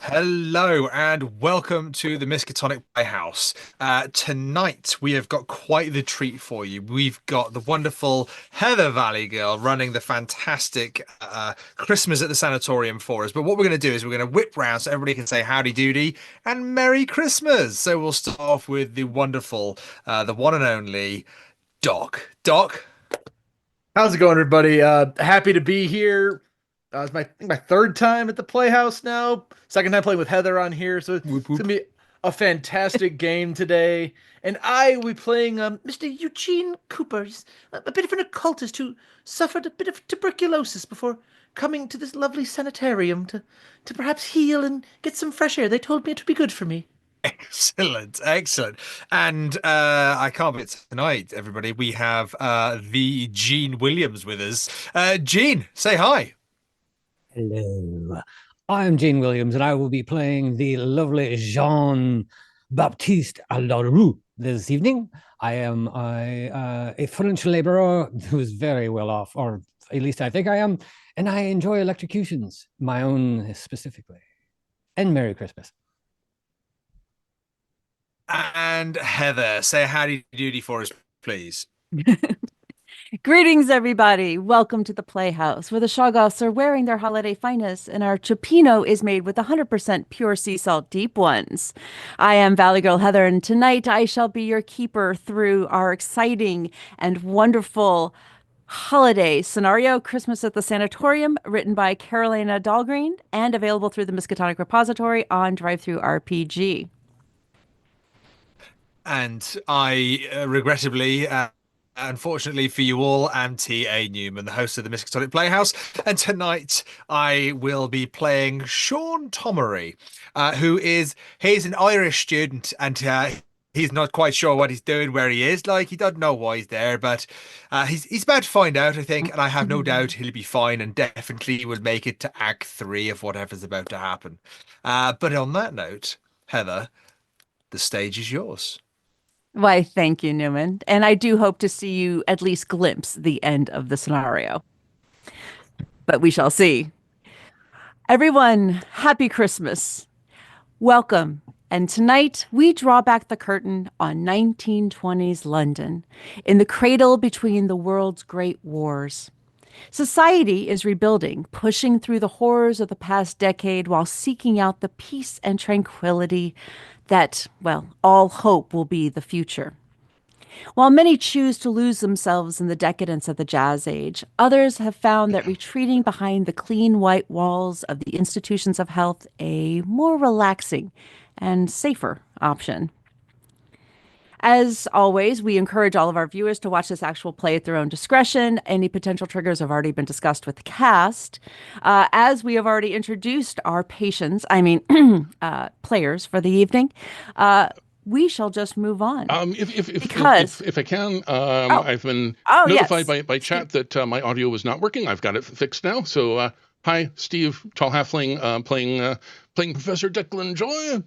Hello and welcome to the Miskatonic Playhouse. Tonight we have got quite the treat for you. We've got the wonderful Heather ValyGirl running the fantastic Christmas at the Sanatorium for us. But what we're going to do is we're going to whip round so everybody can say howdy doody and Merry Christmas. So we'll start off with the wonderful, the one and only Doc. Doc? How's it going, everybody? Happy to be here. It's my third time at the Playhouse now. Second time playing with Heather on here, so it's Whoop, whoop. gonna be a fantastic game today. And I will be playing Mr. Eugene Cooper, he's a bit of an occultist who suffered a bit of tuberculosis before coming to this lovely sanitarium to perhaps heal and get some fresh air. They told me it would be good for me. Excellent, excellent. And I can't wait tonight, everybody. We have the Gene Williams with us. Gene, say hi. Hello, I'm Gene Williams, and I will be playing the lovely Jean-Baptiste Lereaux this evening. I am a French laborer who's very well off, or at least I think I am, and I enjoy electrocutions, my own specifically. And Merry Christmas. And Heather, say howdy doody for us, please. Greetings, everybody. Welcome to the Playhouse, where the Shoggoths are wearing their holiday finest, and our chipino is made with 100% pure sea salt deep ones. I am ValyGirl Heather, and tonight I shall be your keeper through our exciting and wonderful holiday scenario, Christmas at the Sanatorium, written by Carolina Dahlgreen, and available through the Miskatonic repository on DriveThruRPG. And I, regrettably, unfortunately for you all, am T.A. Newman, the host of the Miskatonic Playhouse. And tonight I will be playing Sean Tommeny, he's an Irish student, and he's not quite sure what he's doing, where he is. Like, he doesn't know why he's there, but he's about to find out, I think, and I have no doubt he'll be fine and definitely will make it to Act 3 of whatever's about to happen. But on that note, Heather, the stage is yours. Why, thank you, Newman. And I do hope to see you at least glimpse the end of the scenario. But we shall see. Everyone, happy Christmas. Welcome. And tonight, we draw back the curtain on 1920s London, in the cradle between the world's great wars. Society is rebuilding, pushing through the horrors of the past decade while seeking out the peace and tranquility that, well, all hope will be the future. While many choose to lose themselves in the decadence of the Jazz Age, others have found that retreating behind the clean white walls of the institutions of health a more relaxing and safer option. As always, we encourage all of our viewers to watch this actual play at their own discretion. Any potential triggers have already been discussed with the cast. As we have already introduced our players for the evening, we shall just move on. If I can, I've been notified by chat that my audio was not working. I've got it fixed now. So, hi, Steve, tall halfling, playing Professor Declan Joy.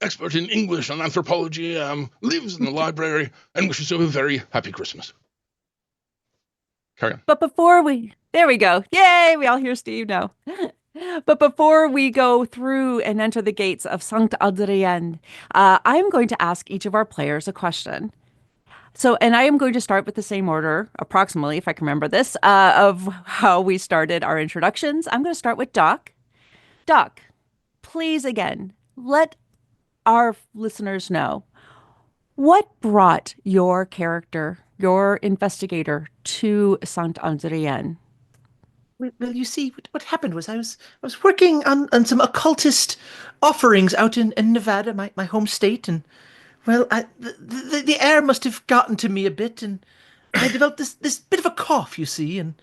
Expert in English and anthropology, lives in the library, and wishes you a very happy Christmas. Carry on. But there we go. Yay, we all hear Steve now. But before we go through and enter the gates of Sankt Adrien, I'm going to ask each of our players a question. And I am going to start with the same order, approximately, if I can remember this, of how we started our introductions. I'm going to start with Doc. Doc, please, again, let our listeners know what brought your character, your investigator, to Saint Adrien. Well, you see, what happened was I was working on some occultist offerings out in Nevada, my home state, and well, the air must have gotten to me a bit, and I developed this bit of a cough, you see, and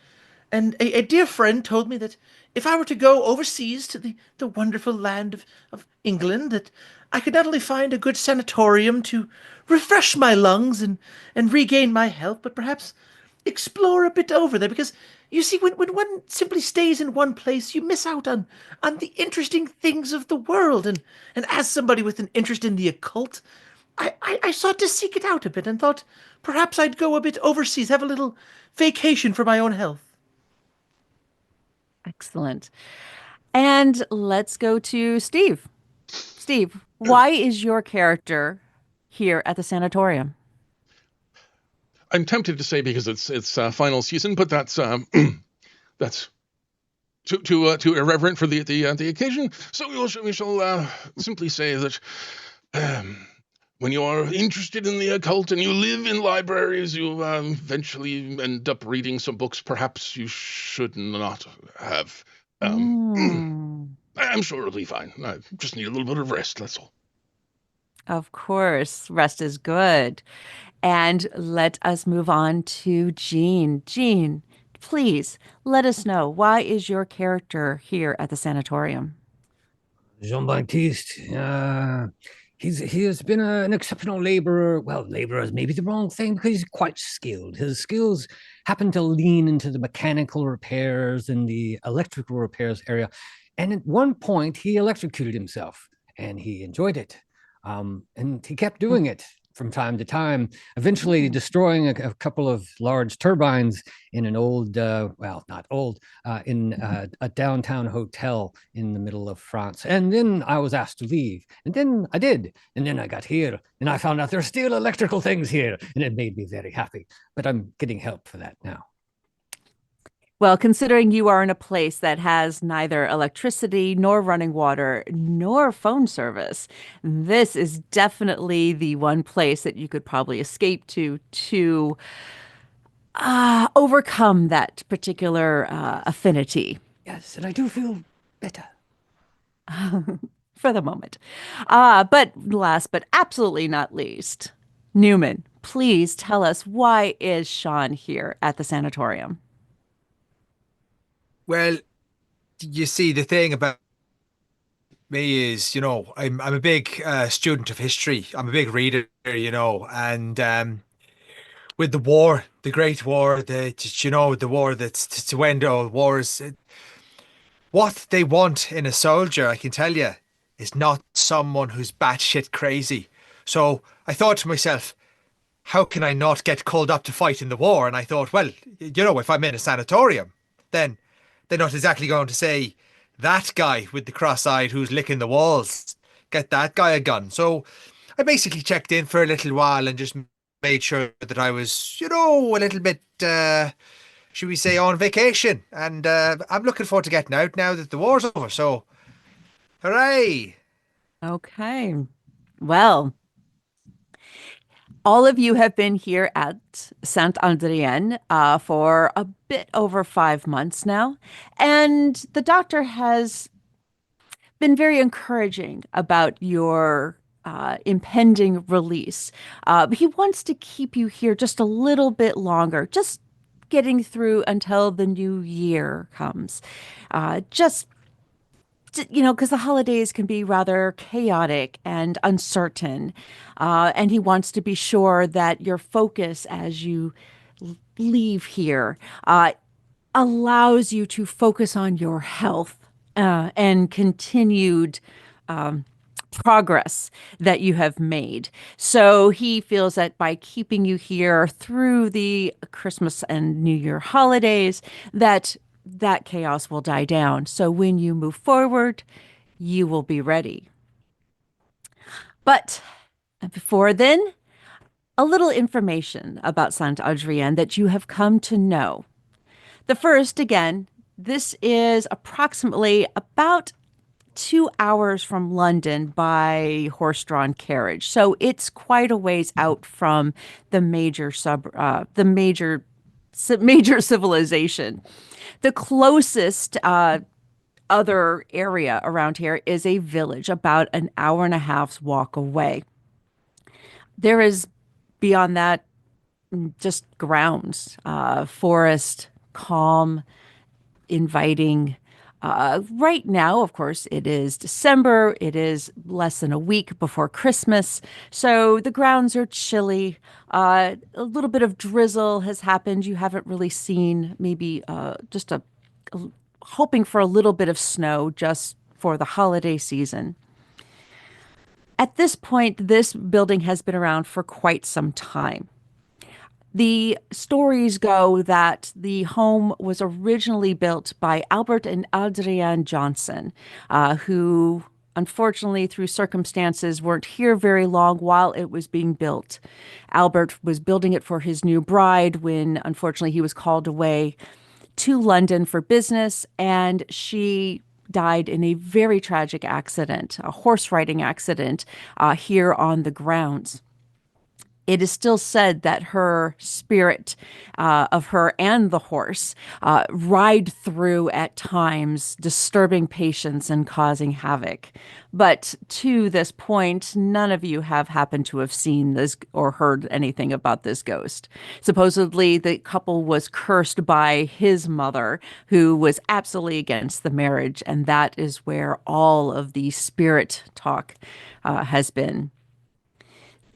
a dear friend told me that if I were to go overseas to the wonderful land of England, that I could not only find a good sanatorium to refresh my lungs and regain my health, but perhaps explore a bit over there, because you see, when one simply stays in one place, you miss out on the interesting things of the world. And as somebody with an interest in the occult, I sought to seek it out a bit and thought perhaps I'd go a bit overseas, have a little vacation for my own health. Excellent. And let's go to Steve. Steve, why is your character here at the sanatorium? I'm tempted to say because it's final season, but that's that's too irreverent for the occasion. So we shall simply say that when you are interested in the occult and you live in libraries, you eventually end up reading some books perhaps you should not have. I'm sure it'll be fine. I just need a little bit of rest, that's all. Of course, rest is good. And let us move on to Jean. Jean, please let us know, why is your character here at the sanatorium? Jean-Baptiste, he has been an exceptional laborer. Well, laborer is maybe the wrong thing, because he's quite skilled. His skills happen to lean into the mechanical repairs and the electrical repairs area. And at one point, he electrocuted himself, and he enjoyed it. And he kept doing it from time to time, eventually destroying a couple of large turbines in an old, well, not old, in a downtown hotel in the middle of France. And then I was asked to leave. And then I did. And then I got here and I found out there's still electrical things here. And it made me very happy. But I'm getting help for that now. Well, considering you are in a place that has neither electricity nor running water nor phone service, this is definitely the one place that you could probably escape to overcome that particular affinity. Yes, and I do feel better. For the moment. But last but absolutely not least, Newman, please tell us, why is Sean here at the sanatorium? Well, you see, the thing about me is, I'm a big student of history. I'm a big reader, and with the war, the Great War, the war that's to end all wars, what they want in a soldier, I can tell you, is not someone who's batshit crazy. So I thought to myself, how can I not get called up to fight in the war? And I thought, well, if I'm in a sanatorium, then they're not exactly going to say, that guy with the cross-eyed who's licking the walls, get that guy a gun. So I basically checked in for a little while and just made sure that I was, a little bit, should we say, on vacation. And I'm looking forward to getting out now that the war's over. So, hooray! Okay. Well, all of you have been here at Saint-Adrien for a bit over 5 months now, and the doctor has been very encouraging about your impending release. He wants to keep you here just a little bit longer, just getting through until the new year comes. Because the holidays can be rather chaotic and uncertain. And he wants to be sure that your focus as you leave here allows you to focus on your health and continued progress that you have made. So he feels that by keeping you here through the Christmas and New Year holidays, that chaos will die down. So when you move forward, you will be ready. But before then, a little information about Saint-Adrien that you have come to know. The first, again, this is approximately about 2 hours from London by horse-drawn carriage. So it's quite a ways out from the major civilization. The closest other area around here is a village about an hour and a half's walk away. There is, beyond that, just grounds, forest, calm, inviting, Right now, of course, it is December. It is less than a week before Christmas. So the grounds are chilly. A little bit of drizzle has happened. You haven't really seen maybe just hoping for a little bit of snow just for the holiday season. At this point, this building has been around for quite some time. The stories go that the home was originally built by Albert and Adrienne Johnson, who unfortunately, through circumstances, weren't here very long while it was being built. Albert was building it for his new bride when, unfortunately, he was called away to London for business, and she died in a very tragic accident, a horse riding accident here on the grounds. It is still said that her spirit of her and the horse ride through at times, disturbing patients and causing havoc. But to this point, none of you have happened to have seen this or heard anything about this ghost. Supposedly, the couple was cursed by his mother, who was absolutely against the marriage, and that is where all of the spirit talk has been.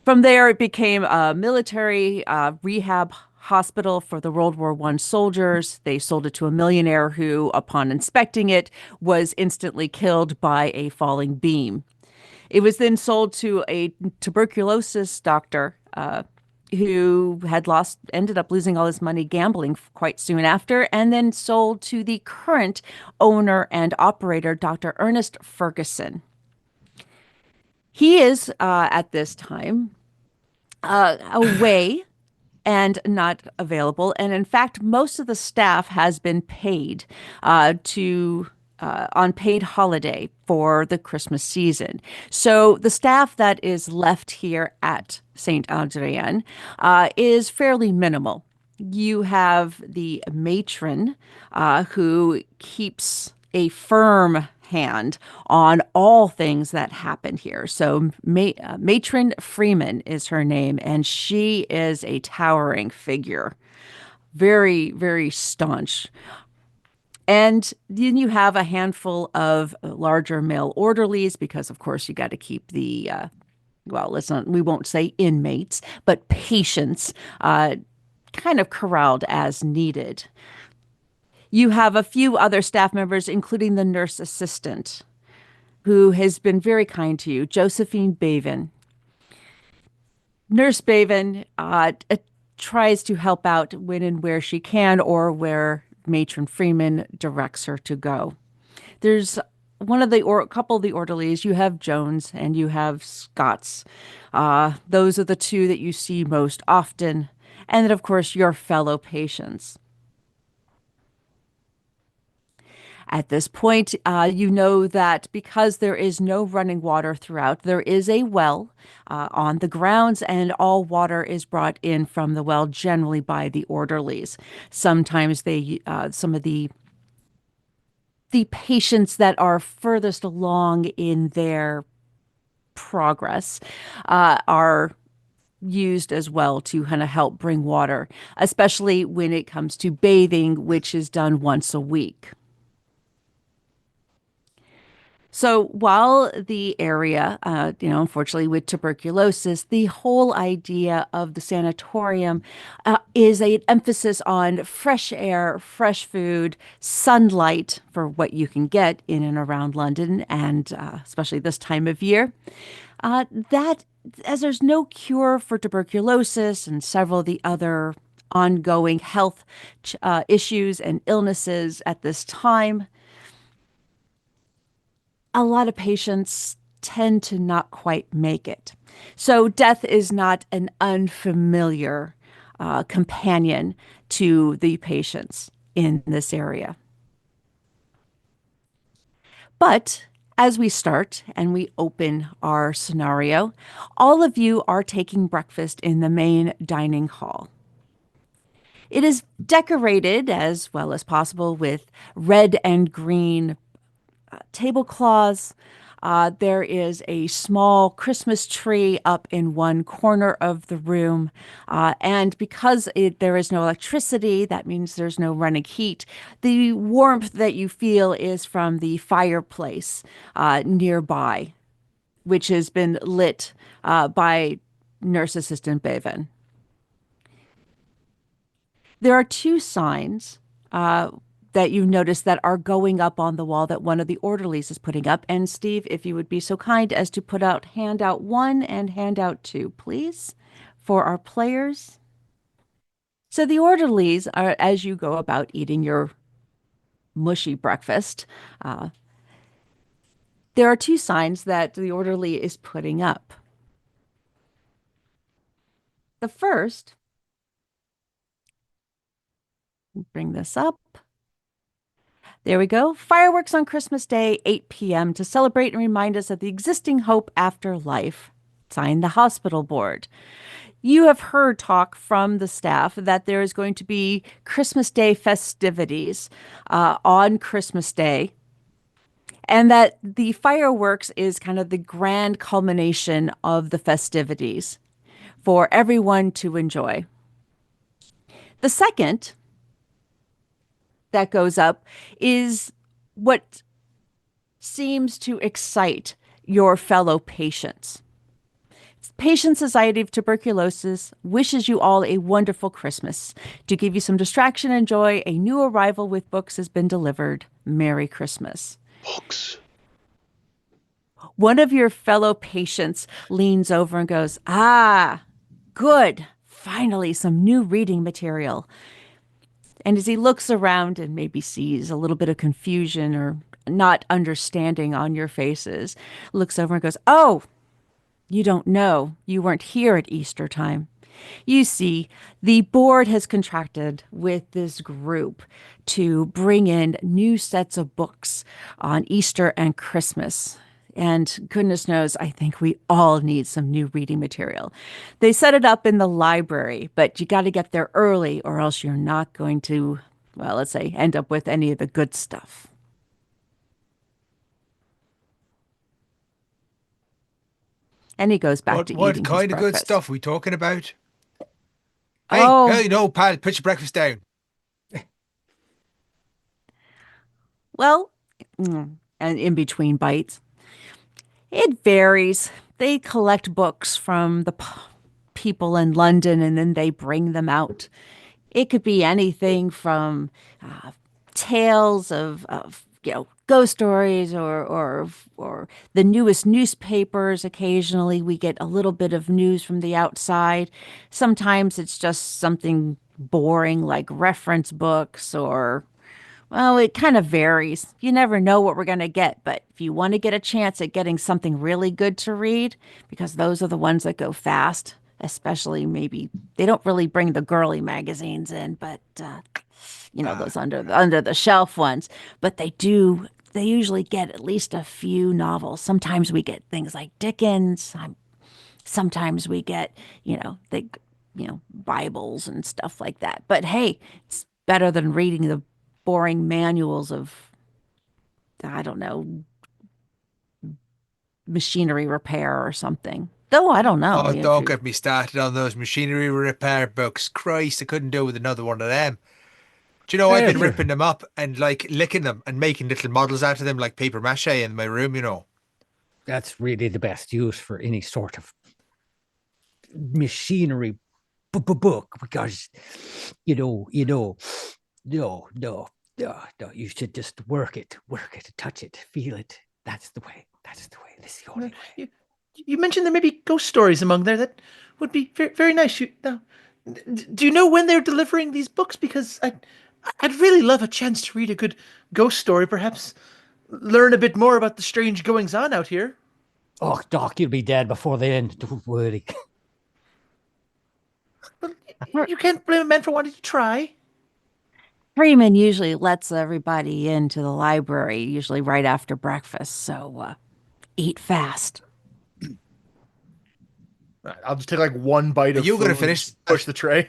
From there, it became a military rehab hospital for the World War I soldiers. They sold it to a millionaire who, upon inspecting it, was instantly killed by a falling beam. It was then sold to a tuberculosis doctor who had ended up losing all his money gambling quite soon after, and then sold to the current owner and operator, Dr. Ernest Ferguson. He is, at this time, away and not available. And in fact, most of the staff has been paid on paid holiday for the Christmas season. So the staff that is left here at St. Adrienne is fairly minimal. You have the matron who keeps a firm hand on all things that happen here. So Matron Freeman is her name, and she is a towering figure. Very, very staunch. And then you have a handful of larger male orderlies because, of course, you got to keep the, we won't say inmates, but patients kind of corralled as needed. You have a few other staff members, including the nurse assistant, who has been very kind to you, Josephine Bavin. Nurse Bavin tries to help out when and where she can or where Matron Freeman directs her to go. There's a couple of the orderlies. You have Jones and you have Scott's. Those are the two that you see most often. And then, of course, your fellow patients. At this point, you know that because there is no running water throughout, there is a well on the grounds, and all water is brought in from the well, generally by the orderlies. Sometimes some of the patients that are furthest along in their progress are used as well to kind of help bring water, especially when it comes to bathing, which is done once a week. So while the area, unfortunately with tuberculosis, the whole idea of the sanatorium is an emphasis on fresh air, fresh food, sunlight for what you can get in and around London, and especially this time of year. That, as there's no cure for tuberculosis and several of the other ongoing health issues and illnesses at this time, a lot of patients tend to not quite make it. So death is not an unfamiliar companion to the patients in this area. But as we start and we open our scenario, all of you are taking breakfast in the main dining hall. It is decorated as well as possible with red and green tablecloths. There is a small Christmas tree up in one corner of the room. And because there is no electricity, that means there's no running heat. The warmth that you feel is from the fireplace nearby, which has been lit by Nurse Assistant Bevan. There are two signs that you notice that are going up on the wall that one of the orderlies is putting up. And Steve, if you would be so kind as to put out handout 1 and handout 2, please, for our players. So the orderlies are, as you go about eating your mushy breakfast, there are two signs that the orderly is putting up. The first, bring this up. There we go. Fireworks on Christmas Day, 8 p.m. to celebrate and remind us of the existing hope after life. Signed, the hospital board. You have heard talk from the staff that there is going to be Christmas Day festivities on Christmas Day, and that the fireworks is kind of the grand culmination of the festivities for everyone to enjoy. The second that goes up is what seems to excite your fellow patients. Patient Society of Tuberculosis wishes you all a wonderful Christmas. To give you some distraction and joy, a new arrival with books has been delivered. Merry Christmas. Books. One of your fellow patients leans over and goes, "Ah, good. Finally, some new reading material." And as he looks around and maybe sees a little bit of confusion or not understanding on your faces, looks over and goes, "Oh, you don't know. You weren't here at Easter time. You see, the board has contracted with this group to bring in new sets of books on Easter and Christmas. And goodness knows, I think we all need some new reading material. They set it up in the library, but you got to get there early or else you're not going to, well, let's say, end up with any of the good stuff." And he goes back to eating his breakfast. What kind of good stuff are we talking about? Oh. Hey, no, pal, put your breakfast down. Well, and in between bites, it varies. They collect books from the people in London and then they bring them out. It could be anything from tales of ghost stories or the newest newspapers. Occasionally we get a little bit of news from the outside. Sometimes it's just something boring like reference books or, well, it kind of varies. You never know what we're going to get, but if you want to get a chance at getting something really good to read, because those are the ones that go fast, especially maybe they don't really bring the girly magazines in, but those under the shelf ones, but they usually get at least a few novels. Sometimes we get things like Dickens. Sometimes we get, Bibles and stuff like that. But hey, it's better than reading the boring manuals of, I don't know, machinery repair or something. Though I don't know. Oh, don't get me started on those machinery repair books. Christ, I couldn't do with another one of them. Do you know, I've been ripping them up and like licking them and making little models out of them like paper mache in my room, That's really the best use for any sort of machinery book, because no, you should just work it, touch it, feel it. That's the way. That's the only way. You mentioned there may be ghost stories among there. That would be very, very nice. Do you know when they're delivering these books? Because I'd really love a chance to read a good ghost story, perhaps learn a bit more about the strange goings-on out here. Oh, Doc, you'll be dead before the end. Don't worry. Well, you can't blame a man for wanting to try. Freeman usually lets everybody into the library, usually right after breakfast, so eat fast. I'll just take like one bite of food. Are you going to finish? Push the tray.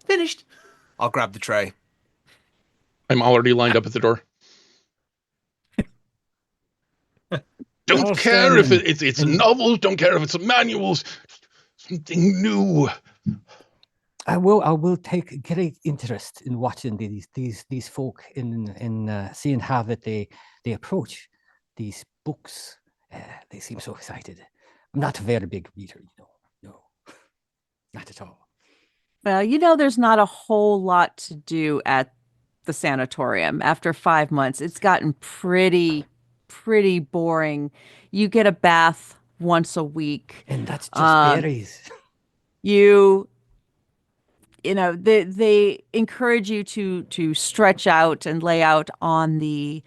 Finished. I'll grab the tray. I'm already lined up at the door. Don't care if it's novels. Don't care if it's manuals. Something new. I will take great interest in watching these folk in seeing how that they approach these books. They seem so excited. I'm not a very big reader, no, not at all. Well, there's not a whole lot to do at the sanatorium. After 5 months, it's gotten pretty boring. You get a bath once a week, and that's just berries. They encourage you to stretch out and lay out on the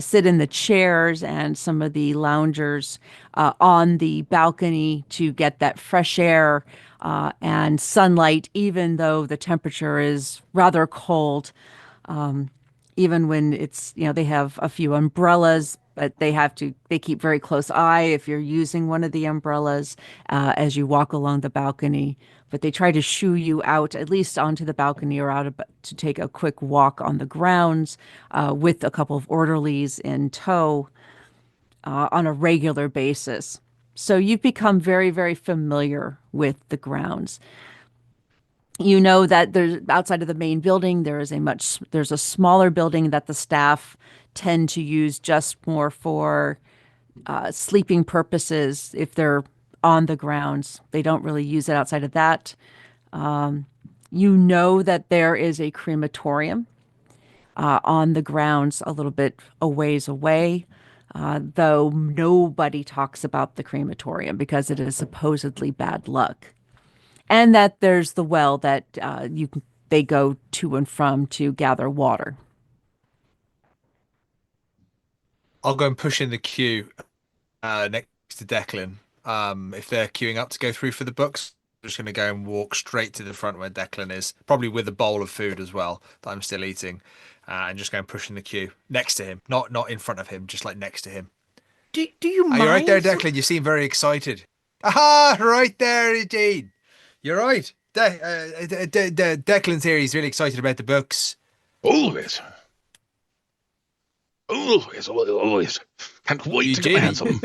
sit in the chairs and some of the loungers on the balcony to get that fresh air and sunlight, even though the temperature is rather cold. Even when it's, they have a few umbrellas, but they keep very close eye if you're using one of the umbrellas as you walk along the balcony. But they try to shoo you out, at least onto the balcony or out to take a quick walk on the grounds with a couple of orderlies in tow on a regular basis. So you've become very, very familiar with the grounds. You know that there's outside of the main building, there's a smaller building that the staff tend to use just more for sleeping purposes if they're on the grounds. They don't really use it outside of that. You know that there is a crematorium on the grounds a little bit a ways away, though nobody talks about the crematorium because it is supposedly bad luck. And that there's the well that they go to and from to gather water. I'll go and push in the queue next to Declan. If they're queuing up to go through for the books, I'm just going to go and walk straight to the front where Declan is, probably with a bowl of food as well that I'm still eating, and just go and push in the queue next to him, not in front of him, just like next to him. Do you mind? Are you right there, Declan? You seem very excited. Aha! Right there, Eugene. You're right. Declan's here. He's really excited about the books. Always. Can't wait to get my hands on them.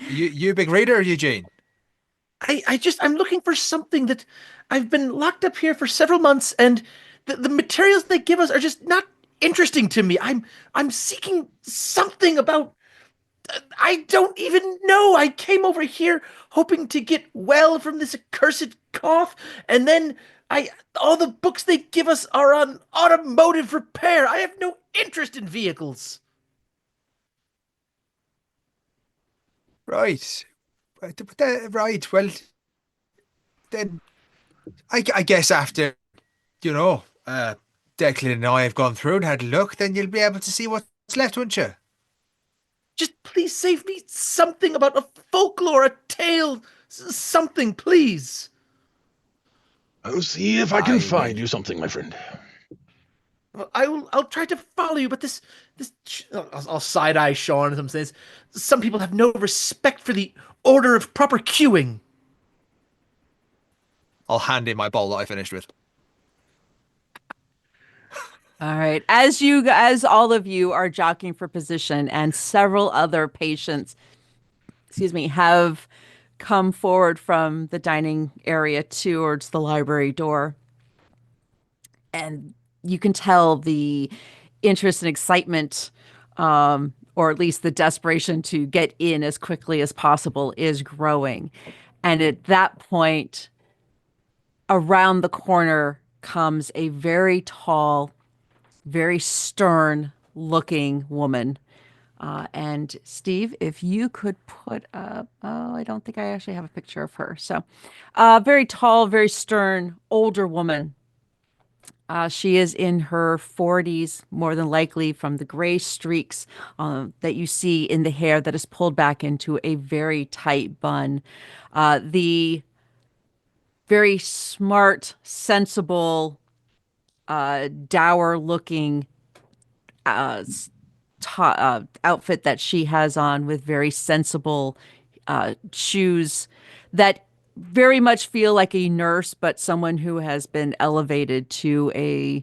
You a big reader, Eugene? I'm looking for something that I've been locked up here for several months, and the materials they give us are just not interesting to me. I'm seeking something about. I don't even know. I came over here hoping to get well from this accursed cough, and then all the books they give us are on automotive repair. I have no interest in vehicles. Right. Right. Well, then I guess after, Declan and I have gone through and had a look, then you'll be able to see what's left, won't you? Just please save me something about a folklore, a tale, something, please. I'll see if I can find you something, my friend. Well, I'll try to follow you, but this I'll side eye Sean and says some people have no respect for the order of proper queuing. I'll hand in my bowl that I finished with. All right. As all of you are jockeying for position and several other patients, have come forward from the dining area towards the library door. And you can tell the interest and excitement, or at least the desperation to get in as quickly as possible is growing. And at that point, around the corner comes a very tall, very stern looking woman. And Steve, if you could put up, I don't think I actually have a picture of her. So very tall, very stern, older woman. She is in her 40s, more than likely, from the gray streaks that you see in the hair that is pulled back into a very tight bun. The very smart, sensible, dour-looking outfit that she has on with very sensible shoes that very much feel like a nurse, but someone who has been elevated to a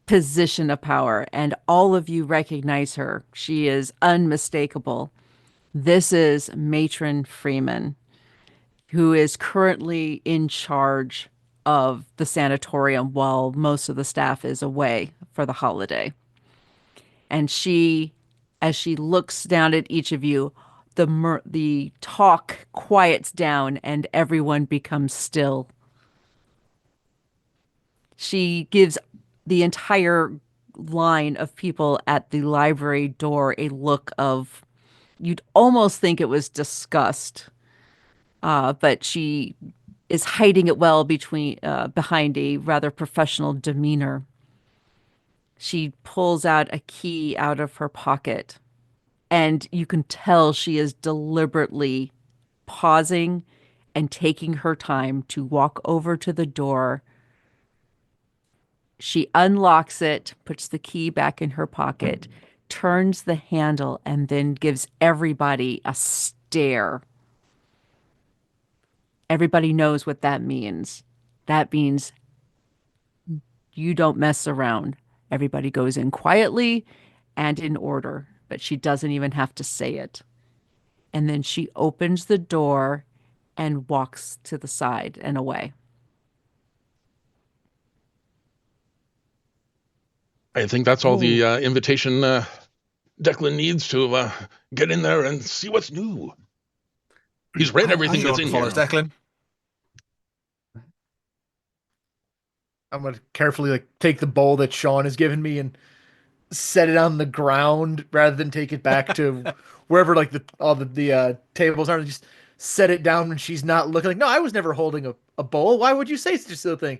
position of power, and all of you recognize her. She is unmistakable. This is Matron Freeman, who is currently in charge of the sanatorium while most of the staff is away for the holiday. And she, as she looks down at each of you, the talk quiets down and everyone becomes still. She gives the entire line of people at the library door a look of, you'd almost think it was disgust, but she is hiding it well behind a rather professional demeanor. She pulls out a key out of her pocket, and you can tell she is deliberately pausing and taking her time to walk over to the door. She unlocks it, puts the key back in her pocket, turns the handle, and then gives everybody a stare. Everybody knows what that means. That means you don't mess around. Everybody goes in quietly and in order, but she doesn't even have to say it. And then she opens the door and walks to the side and away. I think that's all the invitation Declan needs to get in there and see what's new. He's read everything that's in here. Declan. I'm going to carefully take the bowl that Sean has given me and set it on the ground rather than take it back to wherever all the tables are. Just set it down when she's not looking. No, I was never holding a bowl. Why would you say such a silly thing?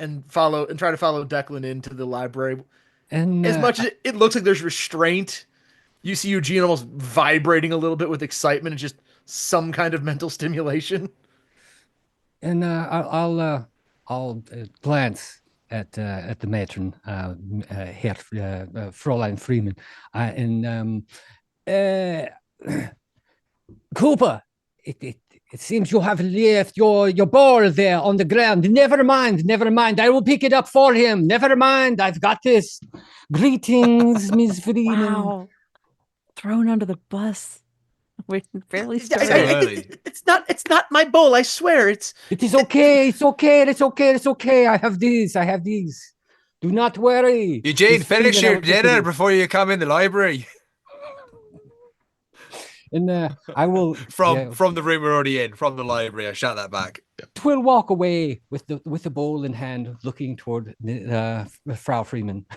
And try to follow Declan into the library. And as much as it looks like there's restraint, you see Eugene almost vibrating a little bit with excitement and just some kind of mental stimulation. And I'll glance at the matron, Herr Fräulein Freeman, and Cooper. It seems you have left your ball there on the ground. Never mind. I will pick it up for him. Never mind. I've got this. Greetings, Miss Freeman. Wow. Thrown under the bus. We barely started. It's not my bowl. I swear. It is okay. It's okay. I have these. Do not worry. Eugene, finish your dinner before you come in the library. And I will from the room we're already in, from the library. I shout that back. We'll walk away with the bowl in hand, looking toward Frau Freeman.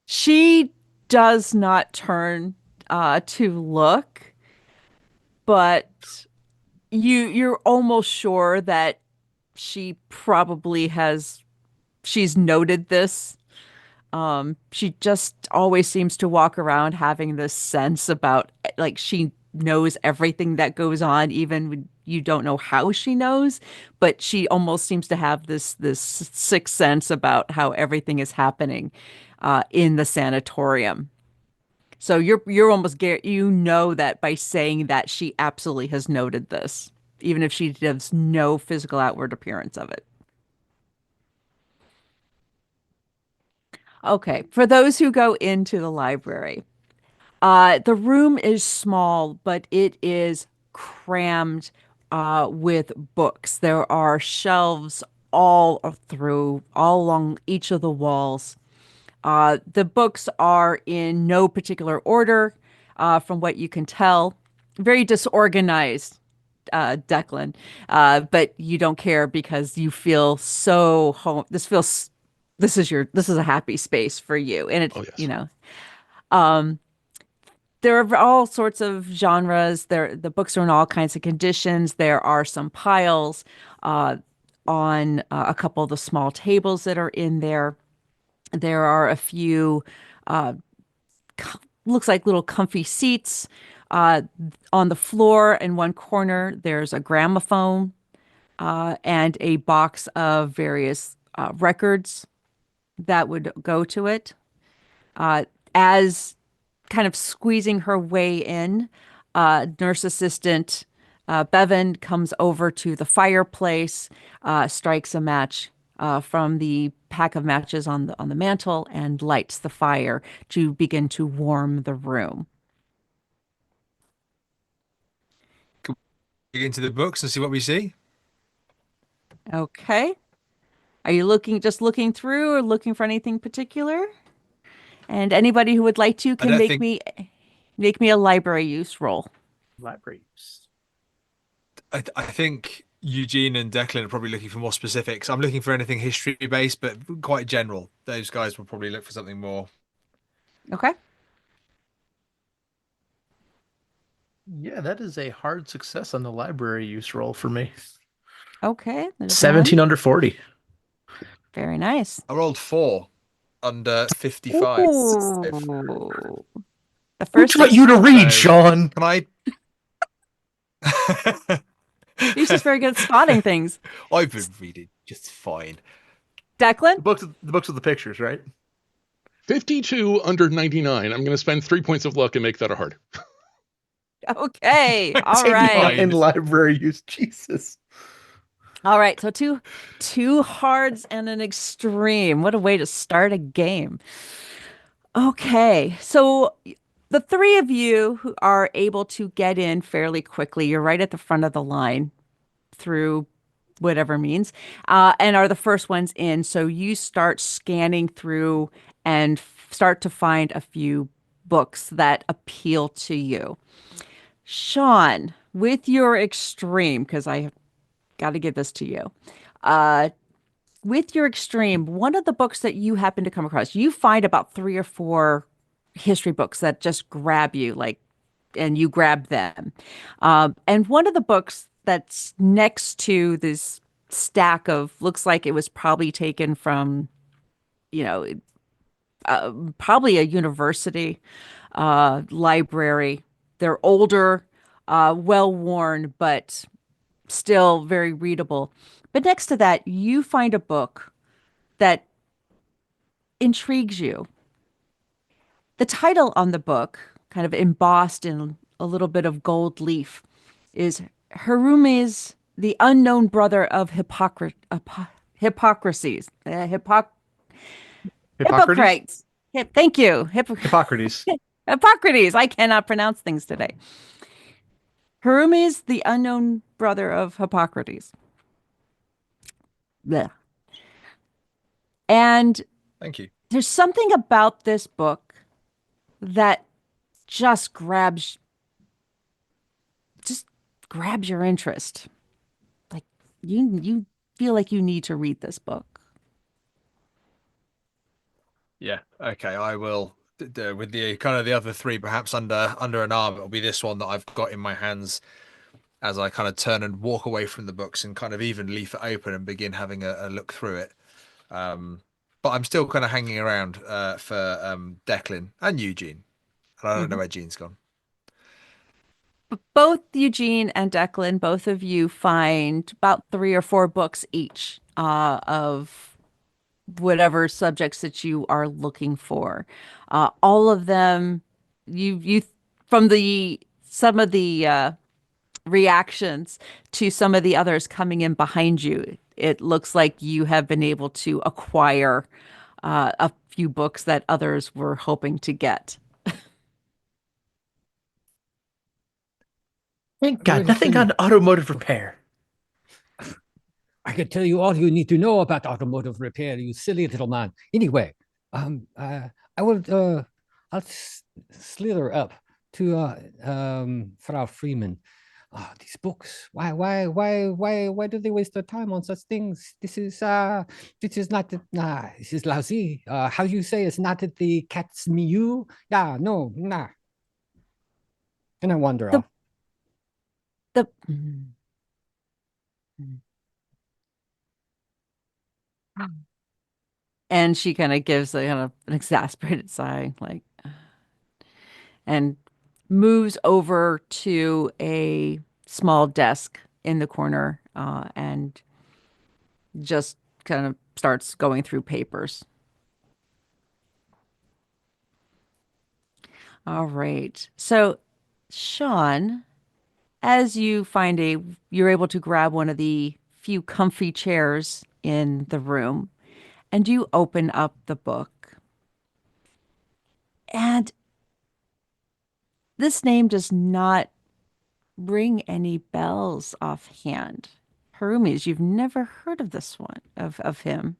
She does not turn to look, but you're almost sure that she probably she's noted this. She just always seems to walk around having this sense about, she knows everything that goes on, even when you don't know how she knows, but she almost seems to have this sixth sense about how everything is happening in the sanatorium. So you're almost that by saying that she absolutely has noted this, even if she gives no physical outward appearance of it. Okay, for those who go into the library, the room is small, but it is crammed with books. There are shelves all along each of the walls. The books are in no particular order, from what you can tell. Very disorganized, Declan, but you don't care because you feel so home. This is a happy space for you. And it's, there are all sorts of genres. The books are in all kinds of conditions. There are some piles on a couple of the small tables that are in there. There are a few, looks like little comfy seats on the floor. In one corner, there's a gramophone and a box of various records that would go to it. As kind of squeezing her way in, nurse assistant Bevan comes over to the fireplace, strikes a match, from the pack of matches on the mantle and lights the fire to begin to warm the room. Can we get into the books and see what we see? Okay. Are you just looking through or looking for anything particular? And anybody who would like to can make me a library use roll. Library use. I think Eugene and Declan are probably looking for more specifics. I'm looking for anything history based, but quite general. Those guys will probably look for something more. Okay. Yeah, that is a hard success on the library use roll for me. Okay. 17 under 40. Very nice. I rolled 4 under 55. Ooh. The Who first taught you to read, Sean? Can I? He's just very good at spotting things. I've been reading just fine. Declan? The books with the pictures, right? 52 under 99. I'm going to spend 3 points of luck and make that a hard. Okay. All right. In library use, Jesus. All right. So two hards and an extreme. What a way to start a game. Okay. So the three of you who are able to get in fairly quickly, you're right at the front of the line through whatever means, and are the first ones in. So you start scanning through and start to find a few books that appeal to you. Sean, with your extreme, because I got to give this to you. With your extreme, one of the books that you happen to come across, you find about 3 or 4 history books that just grab you, and you grab them. And one of the books that's next to this stack of, looks like it was probably taken from, probably a university library. They're older, well-worn, but still very readable. But next to that, you find a book that intrigues you. The title on the book, kind of embossed in a little bit of gold leaf, is Rumours, the unknown brother of Hippocrates. Hippocrates. Thank you. Hippocrates. Hippocrates. I cannot pronounce things today. Rumours, the unknown brother of Hippocrates. Blech. And thank you. There's something about this book that just grabs your interest. Like you feel like you need to read this book. Yeah. Okay. I will. With the kind of the other 3 perhaps under an arm, it'll be this one that I've got in my hands as I kind of turn and walk away from the books and kind of even leave it open and begin having a look through it. But I'm still kind of hanging around for Declan and Eugene. And I don't know where Gene's gone. Both Eugene and Declan, both of you find about 3 or 4 books each of whatever subjects that you are looking for. All of them, you from some of the reactions to some of the others coming in behind you, it looks like you have been able to acquire a few books that others were hoping to get. Thank God, nothing on automotive repair. I could tell you all you need to know about automotive repair, you silly little man. Anyway, I'll slither up to Frau Freeman. These books. Why do they waste their time on such things? This is not. This is lousy. How you say it's not the cat's mew? Yeah, no, nah. And I wander off. And she kind of gives an exasperated sigh, and moves over to a small desk in the corner and just kind of starts going through papers. All right. So, Sean, as you're able to grab one of the few comfy chairs in the room, and you open up the book. And this name does not ring any bells offhand. Harumis, you've never heard of this one, of him.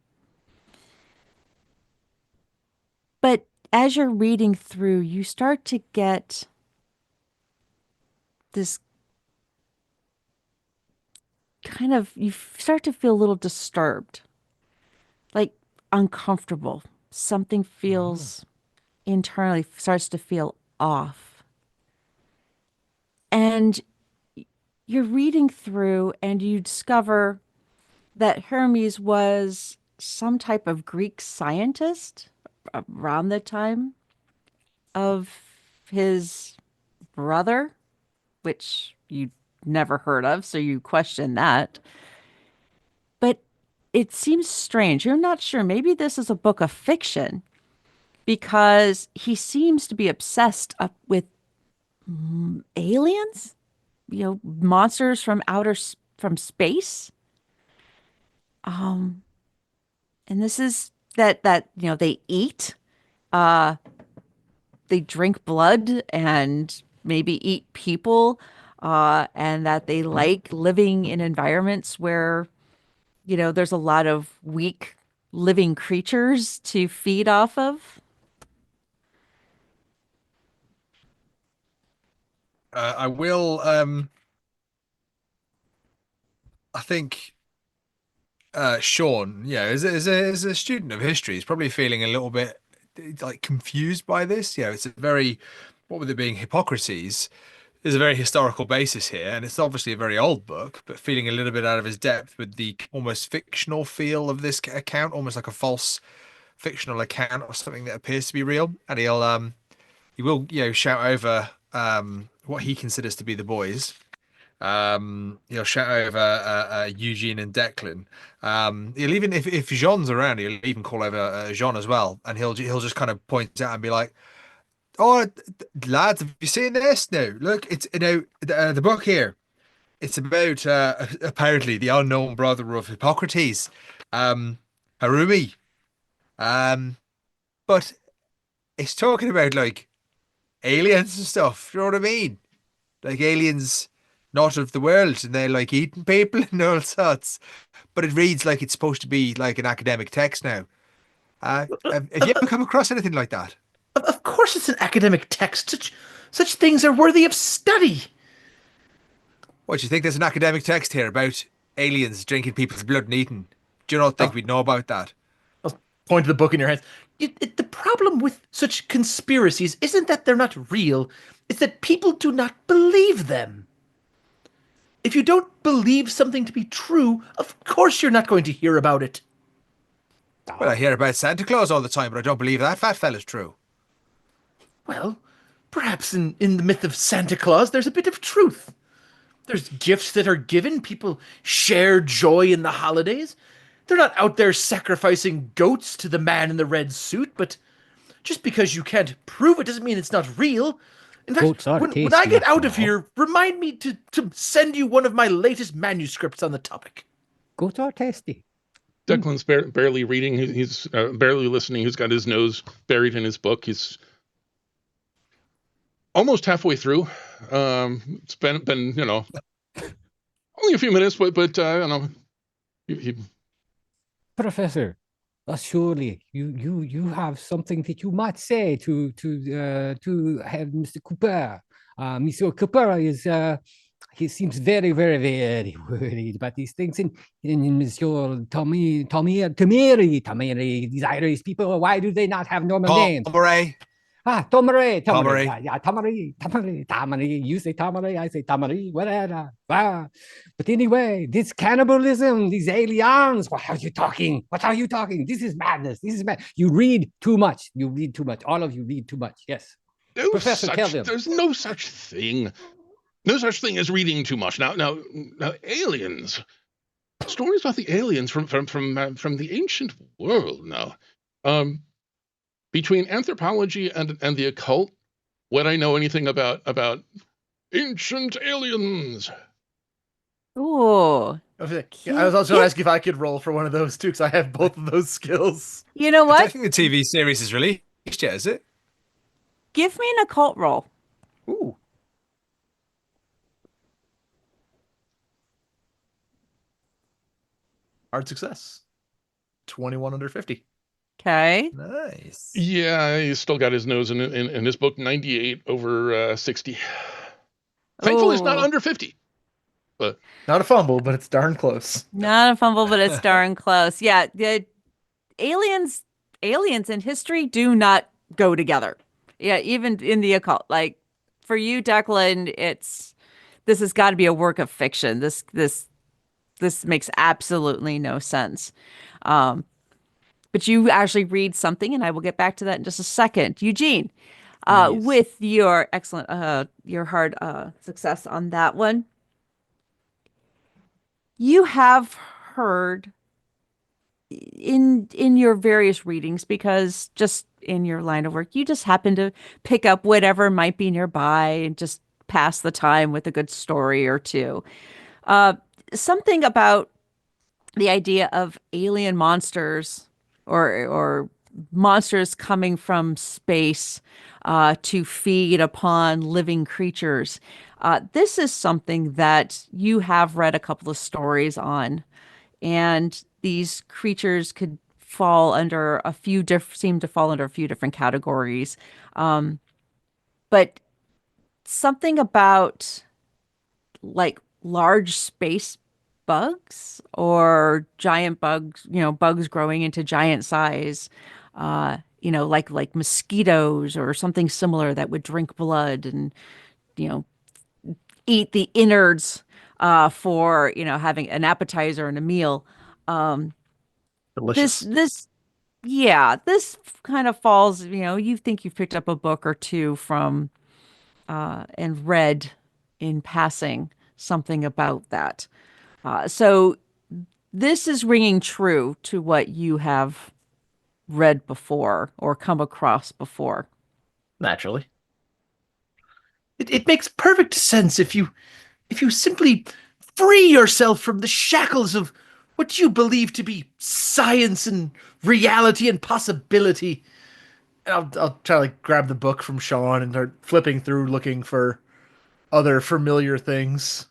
But as you're reading through, you start to get this you start to feel a little disturbed, like uncomfortable. Something feels internally starts to feel off. And you're reading through and you discover that Hermes was some type of Greek scientist around the time of his brother, which you never heard of, so you question that. But it seems strange. You're not sure. Maybe this is a book of fiction because he seems to be obsessed with aliens, monsters from from space. And this is that they eat, they drink blood and maybe eat people, and that they like living in environments where, there's a lot of weak living creatures to feed off of. I will, I think Sean, as a student of history, is probably feeling a little bit like confused by this. It's a very, what with it being hypocrisies, there's a very historical basis here, and it's obviously a very old book, but feeling a little bit out of his depth with the almost fictional feel of this account, almost like a false fictional account or something that appears to be real. And he will, shout over what he considers to be the boys. He'll shout over Eugene and Declan. He'll even, if Jean's around, he'll even call over Jean as well, and he'll just kind of point out and be like, "Oh, lads, have you seen this? No, look, it's the book here. It's about apparently the unknown brother of Hippocrates, Harumi. But it's talking about like aliens and stuff. You know what I mean? Like aliens not of the world, and they're like eating people and all sorts. But it reads like it's supposed to be like an academic text now. Have you ever come across anything like that? Of course it's an academic text. Such things are worthy of study. What, do you think there's an academic text here about aliens drinking people's blood and eating? Do you not think we'd know about that? I'll point to the book in your hands. The problem with such conspiracies isn't that they're not real. It's that people do not believe them. If you don't believe something to be true, of course you're not going to hear about it. Well, I hear about Santa Claus all the time, but I don't believe that fat fella's true. Well, perhaps in the myth of Santa Claus, there's a bit of truth. There's gifts that are given. People share joy in the holidays. They're not out there sacrificing goats to the man in the red suit, but just because you can't prove it doesn't mean it's not real. In fact, when I get out of here, remind me to send you one of my latest manuscripts on the topic. Goats are tasty. Declan's barely reading. He's barely listening. He's got his nose buried in his book. He's almost halfway through. It's been only a few minutes, but Professor, surely you have something that you might say to have Mr. Cooper. Mr. Cooper is he seems very, very, very worried about these things. And Monsieur Tommeny, these Irish people, why do they not have normal names? Tommeny. Tommeny. Yeah, Tommeny. You say Tommeny, I say Tommeny, whatever. But anyway, this cannibalism, these aliens, what are you talking? This is madness. You read too much. All of you read too much. Yes. Professor, tell them. There's no such thing. No such thing as reading too much. Now, aliens. Stories about the aliens from the ancient world. Now, between anthropology and the occult, when I know anything about ancient aliens, Ooh. I was also asking if I could roll for one of those too, because I have both of those skills. You know I don't what? think the TV series is released yet, is it? Give me an occult roll. Ooh. Hard success. 21 under 50. Okay. Nice. Yeah, he's still got his nose in his book, 98 over 60. Thankfully, it's not under 50. But not a fumble, but it's darn close. Not a fumble, but it's darn close. Yeah, the aliens in history do not go together. Yeah, even in the occult. Like for you, Declan, this has got to be a work of fiction. This makes absolutely no sense. But you actually read something, and I will get back to that in just a second. Eugene, Yes. with your excellent, your hard success on that one, you have heard in your various readings, because just in your line of work, you just happen to pick up whatever might be nearby and just pass the time with a good story or two. Something about the idea of alien monsters or monsters coming from space to feed upon living creatures. This is something that you have read a couple of stories on, and these creatures could fall under seem to fall under a few different categories. But something about like large space bugs or giant bugs, bugs growing into giant size, like mosquitoes or something similar that would drink blood and, eat the innards for, having an appetizer and a meal. Delicious. This kind of falls, you think you've picked up a book or two from and read in passing something about that. So this is ringing true to what you have read before or come across before. Naturally. It makes perfect sense if you simply free yourself from the shackles of what you believe to be science and reality and possibility. And I'll try to grab the book from Sean and start flipping through looking for other familiar things.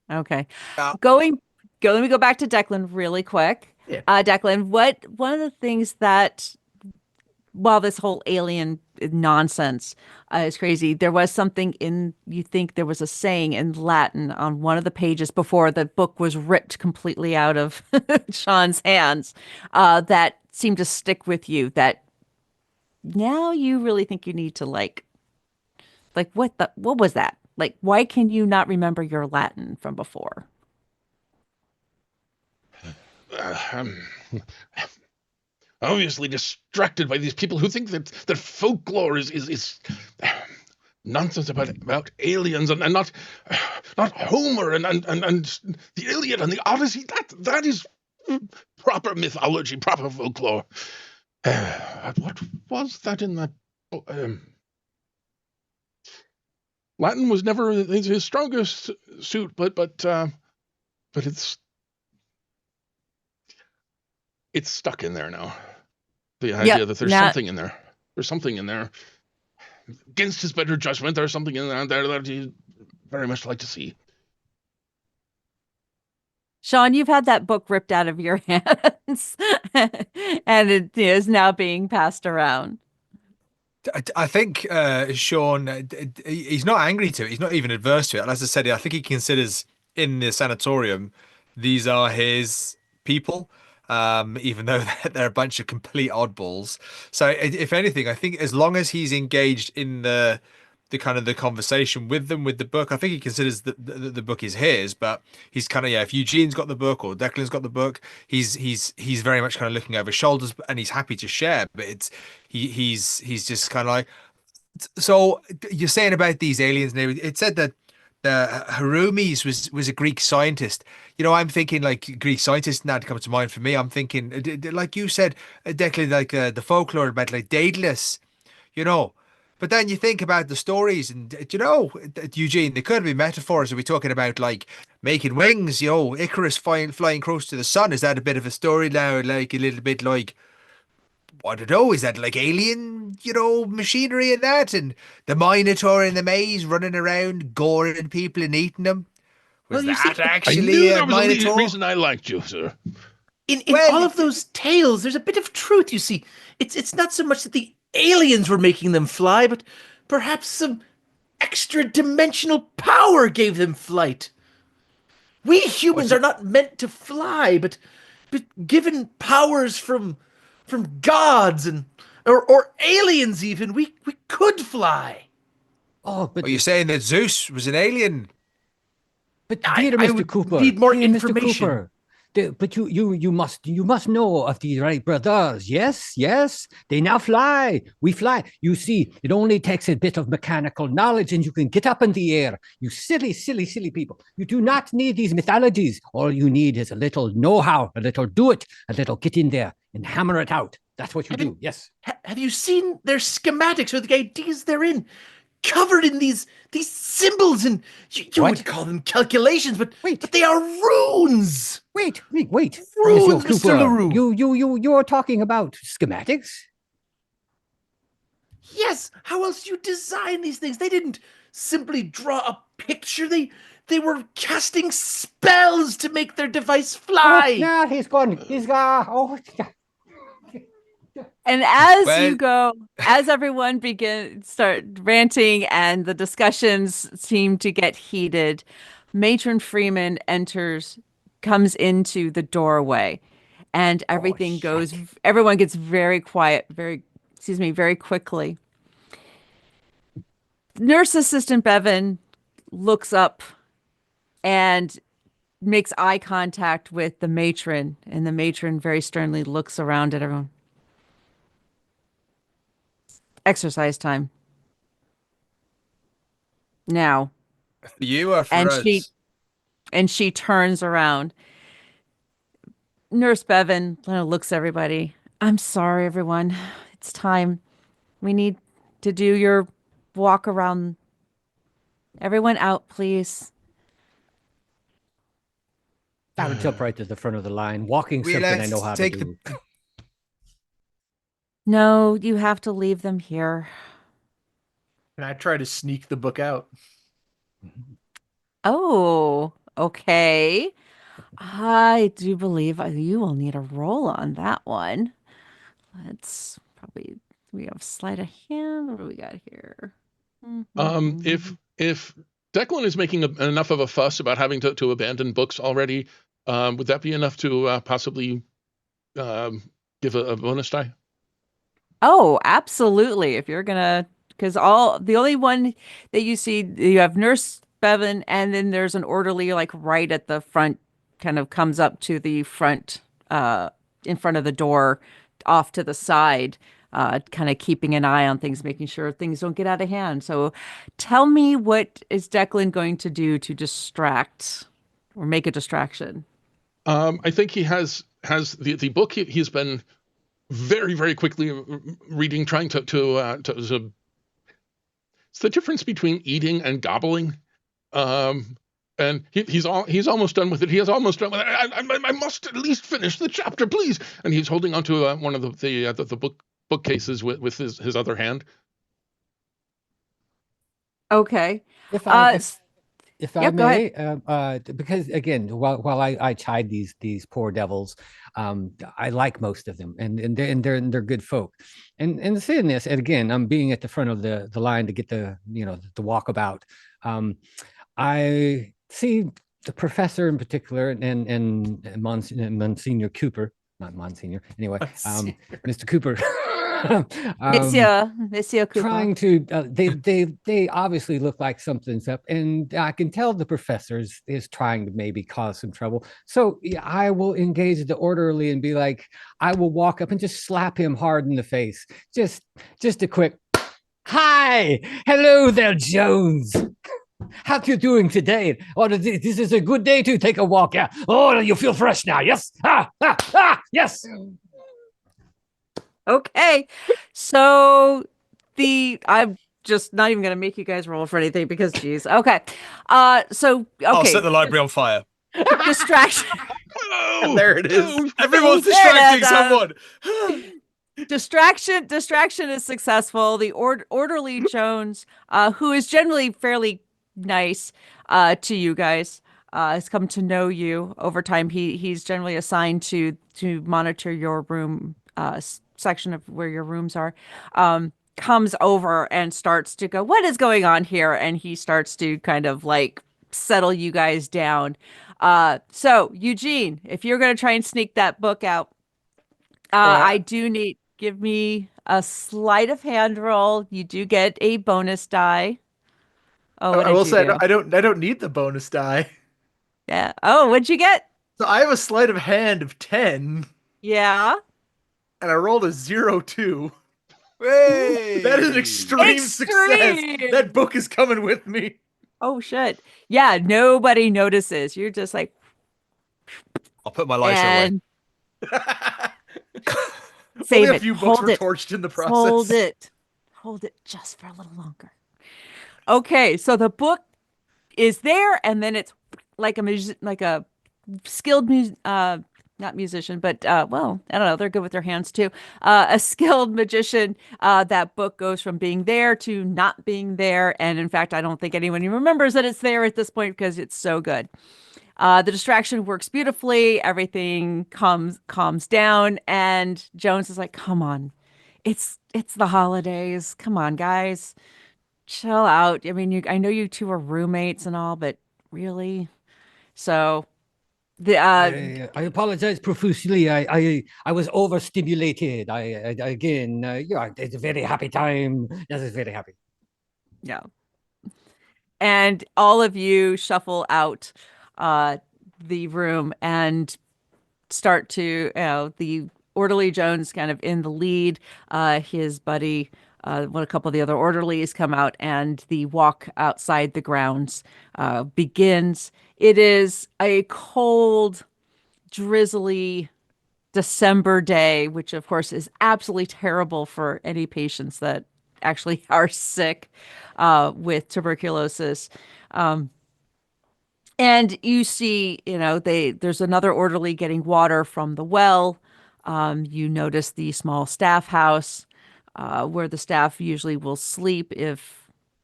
Okay. Let me go back to Declan really quick. Yeah. Declan, one of the things that, while this whole alien nonsense is crazy, there was something you think there was a saying in Latin on one of the pages before the book was ripped completely out of Sean's hands, that seemed to stick with you, that now you really think you need to like what was that? Like, why can you not remember your Latin from before? Obviously distracted by these people who think that folklore is nonsense about aliens and not Homer and the Iliad and the Odyssey. That is proper mythology, proper folklore. What was that in that book? Latin was never his strongest suit, but it's stuck in there now. The idea that there's something in there. There's something in there. Against his better judgment, there's something in there that he'd very much like to see. Sean, you've had that book ripped out of your hands, and it is now being passed around. I think Sean, he's not angry to it. He's not even adverse to it. As I said, I think he considers in the sanatorium, these are his people, even though they're a bunch of complete oddballs. So if anything, I think as long as he's engaged in the kind of the conversation with them, with the book, I think he considers the book is his, but he's kind of, if Eugene's got the book or Declan's got the book, he's very much kind of looking over his shoulders, and he's happy to share, but it's he's just kind of like, so you're saying about these aliens, and it said that the Rumours was a Greek scientist. I'm thinking like Greek scientist, and that comes to mind for me. I'm thinking like you said, Declan, like the folklore about like Daedalus, But then you think about the stories, and Eugene, they could be metaphors. Are we talking about like making wings? Icarus flying close to the sun. Is that a bit of a story now? Like a little bit like, I don't know, is that like alien, machinery and that? And the Minotaur in the maze running around, goring people and eating them? Was Well, you see, that I actually knew a there was Minotaur? a reason I liked you, sir. In all of those tales, there's a bit of truth, you see. It's not so much that the aliens were making them fly, but perhaps some extra dimensional power gave them flight. We humans are not meant to fly, but given powers from gods and or aliens even, we could fly. Oh, but Are you saying that Zeus was an alien? But dear I Mr. would Cooper, need more dear information. Mr. Cooper, but you must know of the Wright brothers. Yes, they now fly. We fly. You see, it only takes a bit of mechanical knowledge, and you can get up in the air. You silly people. You do not need these mythologies. All you need is a little know-how, a little do it, a little get in there and hammer it out. That's what you do. Yes. Have you seen their schematics or the ideas they're in? Covered in these symbols, and you would call them calculations, but they are runes. Wait. Runes, Mr. Lereaux. You're talking about schematics? Yes. How else do you design these things? They didn't simply draw a picture. They were casting spells to make their device fly. Oh, no, he's gone. He's gone. Oh. And as everyone start ranting and the discussions seem to get heated, Matron Freeman comes into the doorway, and everything everyone gets very quiet, very quickly. Nurse assistant Bevan looks up and makes eye contact with the matron, and the matron very sternly looks around at everyone. Exercise time. Now. For you or for us? She turns around. Nurse Bevan looks at everybody. I'm sorry, everyone. It's time. We need to do your walk around. Everyone out, please. I would jump right to the front of the line. Walking something I know how to do. No, you have to leave them here. And I try to sneak the book out. Oh, okay. I do believe you will need a roll on that one. Let's probably, we have sleight of hand. What do we got here? If Declan is making enough of a fuss about having to abandon books already, would that be enough to possibly give a bonus die? Oh, absolutely. If you're gonna, because the only one that you see, you have Nurse Bevan, and then there's an orderly like right at the front, kind of comes up to the front, in front of the door, off to the side, kind of keeping an eye on things, making sure things don't get out of hand. So, tell me, what is Declan going to do to distract or make a distraction? I think he has the book he's been very, very quickly reading, trying to it's the difference between eating and gobbling. And he's almost done with it. He has almost done with it. I must at least finish the chapter, please. And he's holding onto one of the bookcases with his other hand. Okay. If I may, because again, while I chide these poor devils, I like most of them, and they're good folk. And saying this, and again, I'm being at the front of the line to get the walkabout. I see the professor in particular, and Monsignor Cooper, not Monsignor, anyway, Mr. Cooper. Monsieur Cooper. Trying to, they obviously look like something's up, and I can tell the professor is trying to maybe cause some trouble. So I will engage the orderly and be like, I will walk up and just slap him hard in the face. Just a quick, hi, hello there, Jones. How you doing today? Oh, this is a good day to take a walk. Yeah. Oh, you feel fresh now. Yes. Yes. Okay, so just not even going to make you guys roll for anything because, geez. Okay. I'll set the library on fire. Distraction. Oh, there it is. Everyone's distracting someone. Distraction is successful. The orderly Jones, who is generally fairly nice to you guys, has come to know you over time. He's generally assigned to monitor your room section of where your rooms are. Comes over and starts to go, what is going on here? And he starts to kind of like settle you guys down. So Eugene, if you're going to try and sneak that book out, I do need, give me a sleight of hand roll. You do get a bonus die. Oh, I will say I don't need the bonus die. Yeah. Oh, what'd you get? So I have a sleight of hand of 10. Yeah. And I rolled a 0-2. Hey! That is an extreme success. That book is coming with me. Oh shit. Yeah, nobody notices. You're just like, I'll put my lighter away. Save Only it. a few books were torched in the process. Hold it just for a little longer. Okay, so the book is there, and then it's like a skilled not musician, but well, I don't know, they're good with their hands too. A skilled magician, that book goes from being there to not being there. And in fact, I don't think anyone even remembers that it's there at this point because it's so good. The distraction works beautifully. Everything calms down. And Jones is like, come on, it's the holidays. Come on, guys, chill out. I mean, I know you two are roommates and all, but really? So I apologize profusely. I was overstimulated. Again, yeah, it's a very happy time. This is very happy. Yeah. And all of you shuffle out the room and start to, the orderly Jones kind of in the lead. His buddy, a couple of the other orderlies come out, and the walk outside the grounds begins. It is a cold, drizzly December day, which of course is absolutely terrible for any patients that actually are sick with tuberculosis. And you see, there's another orderly getting water from the well. You notice the small staff house where the staff usually will sleep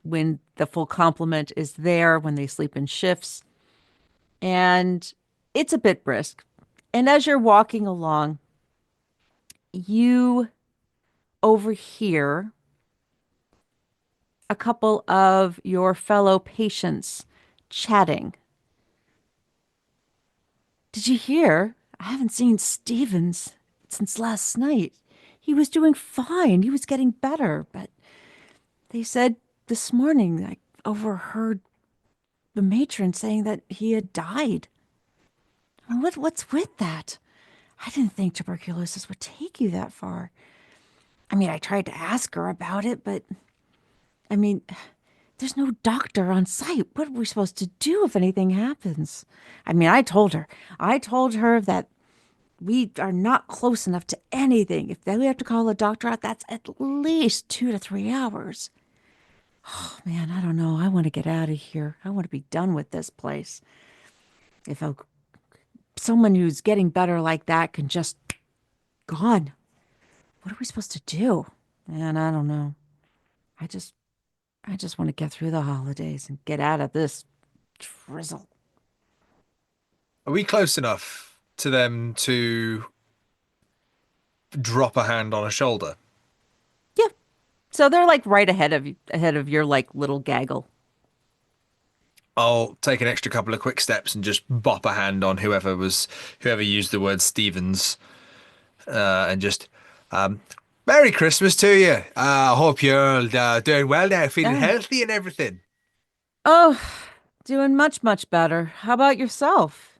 when the full complement is there, when they sleep in shifts. And it's a bit brisk. And as you're walking along, you overhear a couple of your fellow patients chatting. Did you hear? I haven't seen Stevens since last night. He was doing fine. He was getting better. But they said this morning, I overheard the matron saying that he had died. What's with that? I didn't think tuberculosis would take you that far. I mean, I tried to ask her about it, but I mean, there's no doctor on site. What are we supposed to do if anything happens? I mean, I told her that we are not close enough to anything. If we have to call a doctor out, that's at least 2 to 3 hours. Oh man, I don't know. I want to get out of here. I want to be done with this place. If someone who's getting better like that can just gone, what are we supposed to do? Man, I don't know. I just want to get through the holidays and get out of this drizzle. Are we close enough to them to drop a hand on a shoulder? Yeah. So they're like right ahead of your like little gaggle. I'll take an extra couple of quick steps and just bop a hand on whoever used the word Stevens, and just Merry Christmas to you. I hope you're doing well now, feeling healthy and everything. Oh, doing much, much better. How about yourself?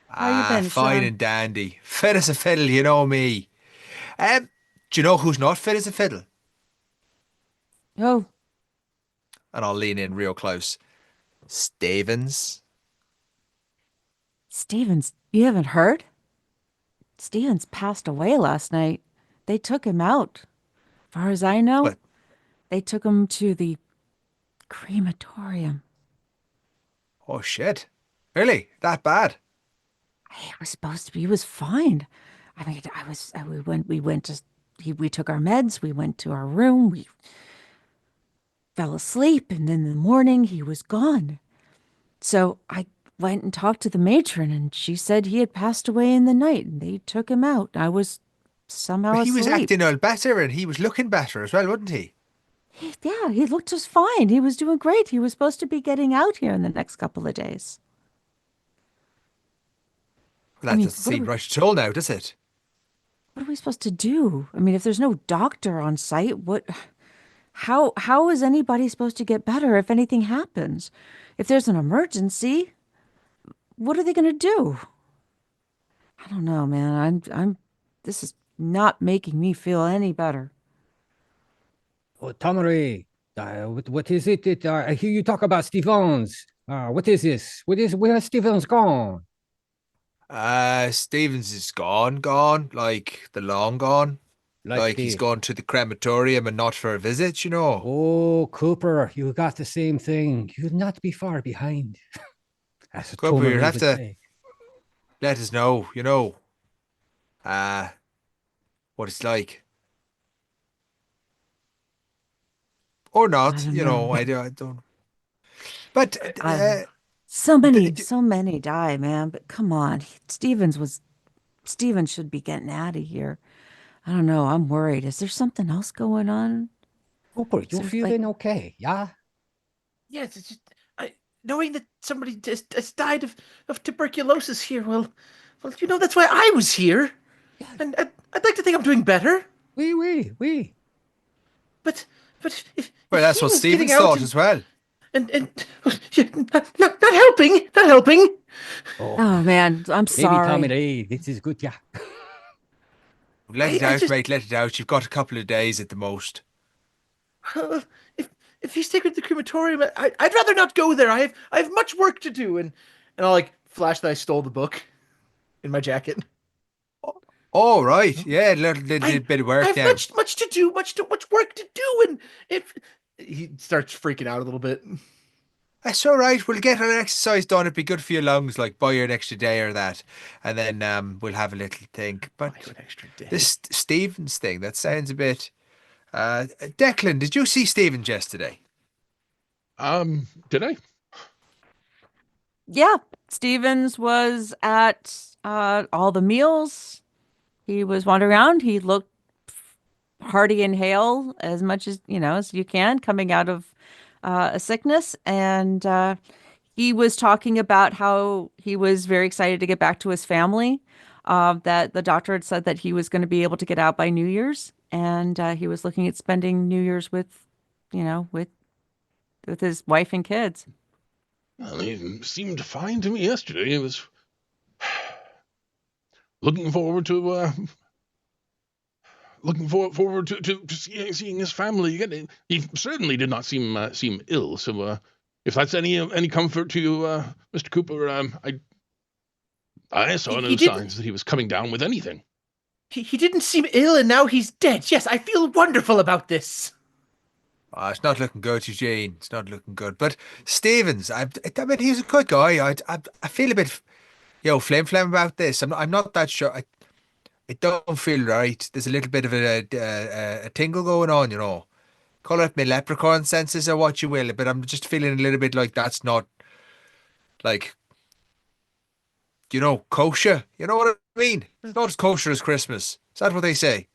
How you been, fine Sean? and dandy. Fit as a fiddle, you know me. Do you know who's not fit as a fiddle? Oh. And I'll lean in real close. Stevens. Stevens, you haven't heard? Stevens passed away last night. They took him out. Far as I know, What? they took him to the Crematorium. Oh shit! Really? That bad? Hey, I was supposed to be. He was fine. I mean, we went to, we took our meds. We went to our room. We fell asleep, and then in the morning he was gone. So I went and talked to the matron, and she said he had passed away in the night, and they took him out. I was somehow But he was asleep. acting all better, and he was looking better as well, wasn't he? Yeah, he looked just fine. He was doing great. He was supposed to be getting out here in the next couple of days. Well, that doesn't seem right at all now, does it? What are we supposed to do? I mean, if there's no doctor on site, how is anybody supposed to get better if anything happens? If there's an emergency, what are they going to do? I don't know, man. This is not making me feel any better. Oh, Tommeny, what is it? I hear you talk about Stevens. What is this? Where has Stevens gone? Stevens is gone, like the long gone. Like he's gone to the crematorium and not for a visit, you know. Oh, Cooper, you got the same thing. You'd not be far behind. That's what Cooper, you'll have to say. Let us know, you know, what it's like. Or not, you know, I don't. But so many die, man. But come on, Stevens should be getting out of here. I don't know. I'm worried. Is there something else going on? Cooper, you feeling okay? Yeah. Yes, it's just knowing that somebody has died of tuberculosis here. Well, you know that's why I was here, and I'd like to think I'm doing better. Oui. But if that's what Stevens thought as well. And not helping. Oh man, I'm sorry. Maybe Tommeny, this is good, yeah. Let it out, mate. Let it out. You've got a couple of days at the most. If he's taken to the crematorium, I'd rather not go there. I have much work to do, and I'll like flash that I stole the book in my jacket. Oh right, yeah, little bit of work. I have much to do, much work to do, and if he starts freaking out a little bit. That's all right. We'll get our exercise done. It'd be good for your lungs, like buy you an extra day or that, and then we'll have a little think. But an extra day. This Stevens thing, that sounds a bit. Declan, did you see Stevens yesterday? Did I? Yeah, Stevens was at all the meals. He was wandering around. He looked hearty and hale as much as as you can coming out of a sickness, and he was talking about how he was very excited to get back to his family. That the doctor had said that he was going to be able to get out by New Year's, and he was looking at spending New Year's with his wife and kids. Well, he seemed fine to me yesterday. He was looking forward to seeing his family again. He certainly did not seem ill. So if that's any comfort to you, Mr. Cooper, I saw no signs that he was coming down with anything. He didn't seem ill, and now he's dead. Yes, I feel wonderful about this. It's not looking good, Eugene. It's not looking good. But Stevens, I mean, he's a good guy. I feel a bit, flim about this. I'm not that sure. I don't feel right. There's a little bit of a tingle going on, you know. Call it my leprechaun senses or what you will, but I'm just feeling a little bit like that's not, like, kosher. You know what I mean? It's not as kosher as Christmas. Is that what they say?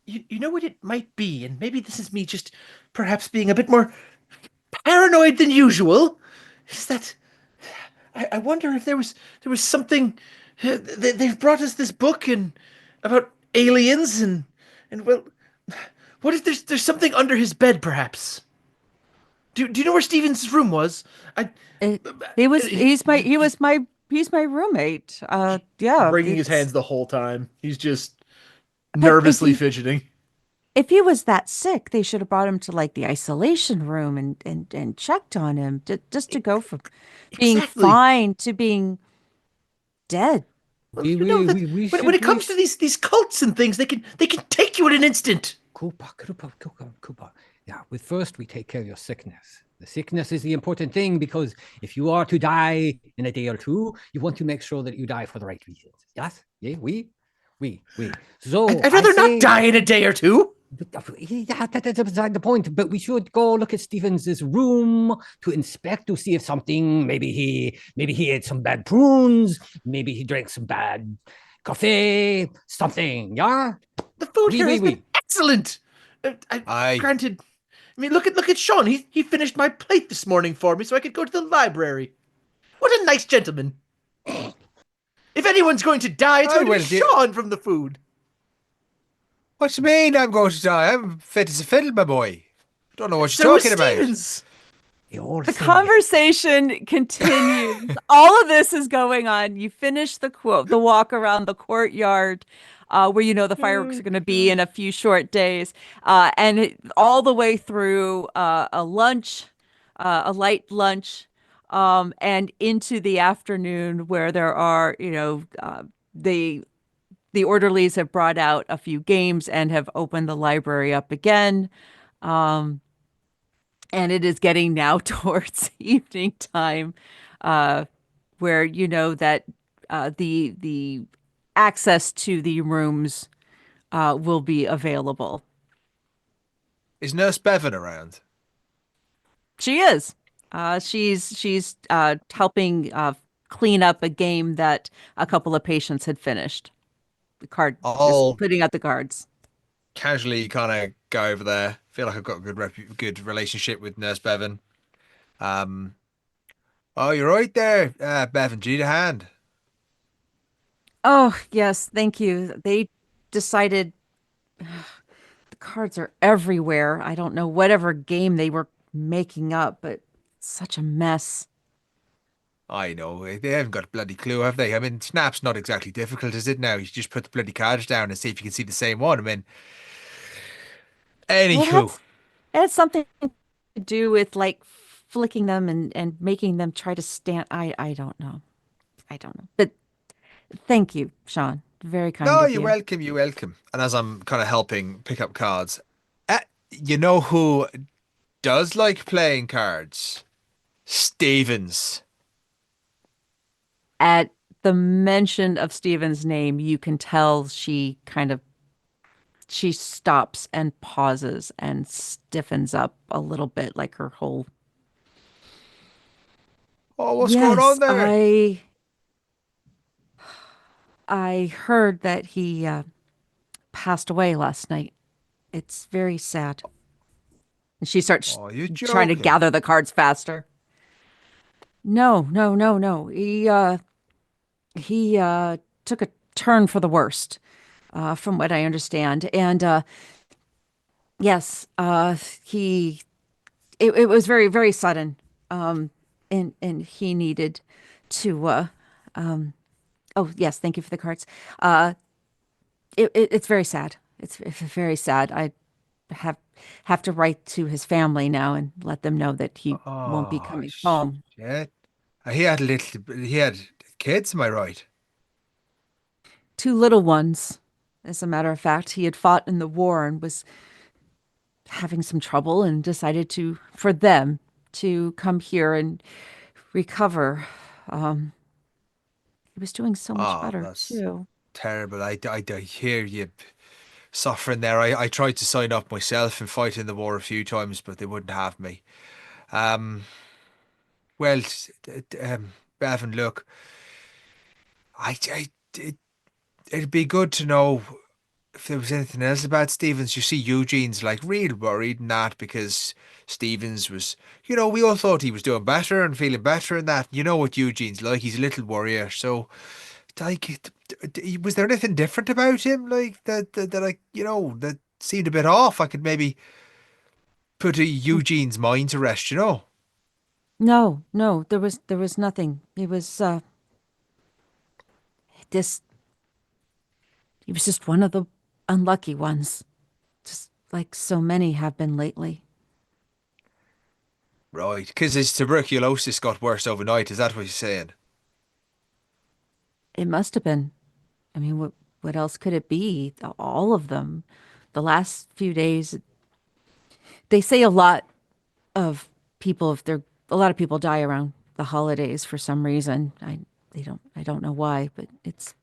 You know what it might be, and maybe this is me just perhaps being a bit more paranoid than usual, is that I wonder if there was something. They've brought us this book and about aliens and well, what if there's something under his bed perhaps? Do you know where Stevens' room was? He's my roommate. Yeah, breaking his hands the whole time. He's just nervously fidgeting. If he was that sick, they should have brought him to like the isolation room and checked on him just to go from being fine to being dead. Well, when it comes to these cults and things, they can take you in an instant. Cooper. Yeah, but first we take care of your sickness. The sickness is the important thing, because if you are to die in a day or two, you want to make sure that you die for the right reasons. Yes? Yeah, we. So I'd rather not die in a day or two. Yeah, that's beside the point. But we should go look at Stevens's room to inspect, to see if something. Maybe he ate some bad prunes. Maybe he drank some bad coffee. Something. Yeah. The food here has been excellent. Granted. I mean, look at Sean. He finished my plate this morning for me, so I could go to the library. What a nice gentleman. If anyone's going to die, it's going to be Sean from the food. What do you mean I'm going to die? I'm fit as a fiddle, my boy. Don't know what you're talking about. The conversation continues. All of this is going on. You finish the walk around the courtyard, where the fireworks are going to be in a few short days, and all the way through a light lunch, and into the afternoon, where there are, the orderlies have brought out a few games and have opened the library up again. And it is getting now towards evening time, where that the access to the rooms will be available. Is Nurse Bevan around? She is. She's helping clean up a game that a couple of patients had finished. The just putting out the cards. Casually kind of go over there. Feel like I've got a good relationship with Nurse Bevan. Oh, you're right there, Bevan. Do you need a hand? Oh, yes, thank you. They decided the cards are everywhere. I don't know whatever game they were making up, but it's such a mess. I know. They haven't got a bloody clue, have they? I mean, Snap's not exactly difficult, is it now? You just put the bloody cards down and see if you can see the same one. I mean, anywho. It has something to do with like flicking them and making them try to stand. I don't know. But thank you, Sean. Very kind of you. You're welcome. You're welcome. And as I'm kind of helping pick up cards, you know who does like playing cards? Stevens. At the mention of Stephen's name, you can tell she stops and pauses and stiffens up a little bit, like her whole. Oh, what's going on there? I heard that he passed away last night. It's very sad. And she starts trying to gather the cards faster. No. He took a turn for the worst, from what I understand. And yes, it was very, very sudden. And he needed to oh yes, thank you for the cards. It's very sad. It's very sad. I have to write to his family now and let them know that he won't be coming home. Yeah, he had kids, am I right? 2 little ones. As a matter of fact, he had fought in the war and was having some trouble and decided for them to come here and recover. He was doing so much better too. Terrible. I hear you suffering there. I tried to sign up myself and fight in the war a few times, but they wouldn't have me. Well, Bevan, look, it'd be good to know if there was anything else about Stevens. You see, Eugene's like real worried and that, because Stevens was, we all thought he was doing better and feeling better and that. You know what Eugene's like, he's a little worrier. So, like, was there anything different about him, like, that that seemed a bit off? I could maybe put Eugene's mind to rest, No, there was nothing. It was, he was just one of the unlucky ones, just like so many have been lately. Right, because his tuberculosis got worse overnight. Is that what you're saying? It must have been. I mean, what else could it be? All of them. the last few days, they say a lot of people, a lot of people die around the holidays for some reason. I don't know why, but it's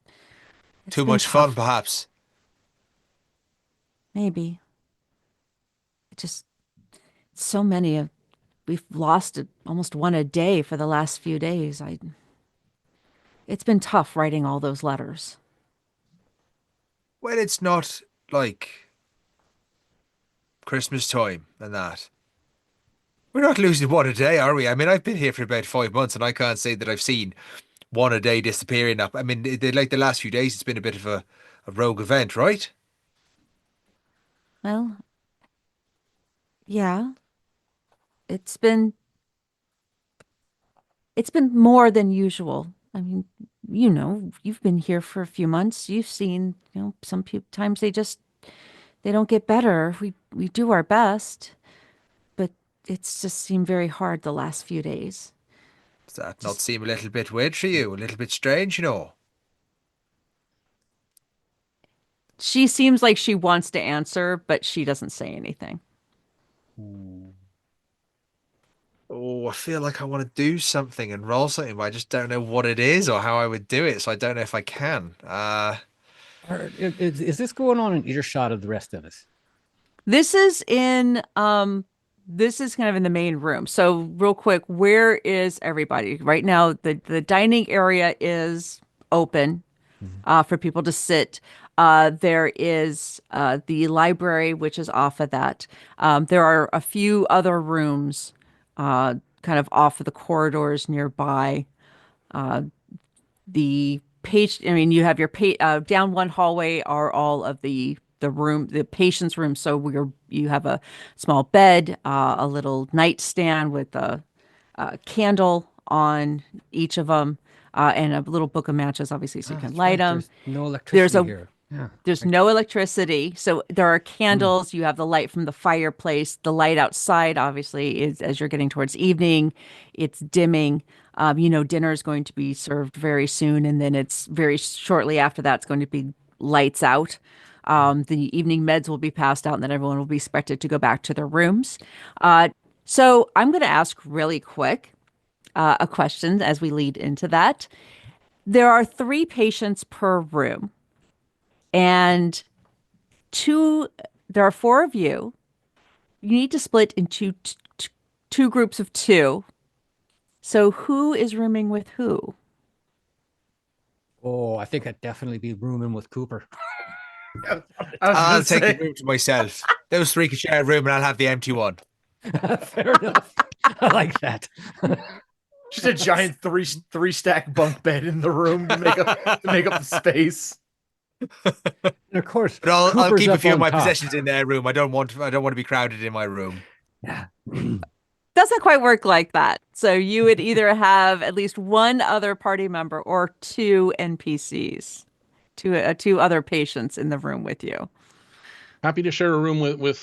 Too been much fun, tough. perhaps. Maybe. It just so many of we've lost almost one a day for the last few days. It's been tough writing all those letters. Well, it's not like Christmas time and that. We're not losing one a day, are we? I mean, I've been here for about 5 months and I can't say that I've seen one a day disappearing up. I mean, like the last few days, it's been a bit of a rogue event, right? Well, yeah. It's been more than usual. I mean, you've been here for a few months. You've seen, some times they don't get better. We do our best, but it's just seemed very hard the last few days. Does that not seem a little bit weird for you? A little bit strange, you know? She seems like she wants to answer, but she doesn't say anything. Oh, I feel like I want to do something and roll something, but I just don't know what it is or how I would do it, so I don't know if I can. Is this going on in earshot of the rest of us? This is this is kind of in the main room. So real quick, where is everybody? Right now, the dining area is open for people to sit. There is the library, which is off of that. There are a few other rooms kind of off of the corridors nearby. The page, I mean, you have your down one hallway are all of the patient's room. So you have a small bed, a little nightstand with a candle on each of them, and a little book of matches, obviously, so you can light them. There's no electricity here. Yeah, there's no electricity, so there are candles. You have the light from the fireplace. The light outside, obviously, is as you're getting towards evening, it's dimming. Dinner is going to be served very soon, and then it's very shortly after that, it's going to be lights out. The evening meds will be passed out, and then everyone will be expected to go back to their rooms. So I'm going to ask really quick a question as we lead into that. There are 3 patients per room. And there are 4 of you. You need to split into two groups of 2. So who is rooming with who? Oh, I think I'd definitely be rooming with Cooper. I'll take the room to myself. Those 3 can share a room and I'll have the empty one. Fair enough. I like that. Just a giant three stack bunk bed in the room to make up the space. And of course, but I'll keep a few of my possessions in their room. I don't want to be crowded in my room. Yeah. Doesn't quite work like that. So you would either have at least one other party member or 2 NPCs, 2 other patients in the room with you. Happy to share a room with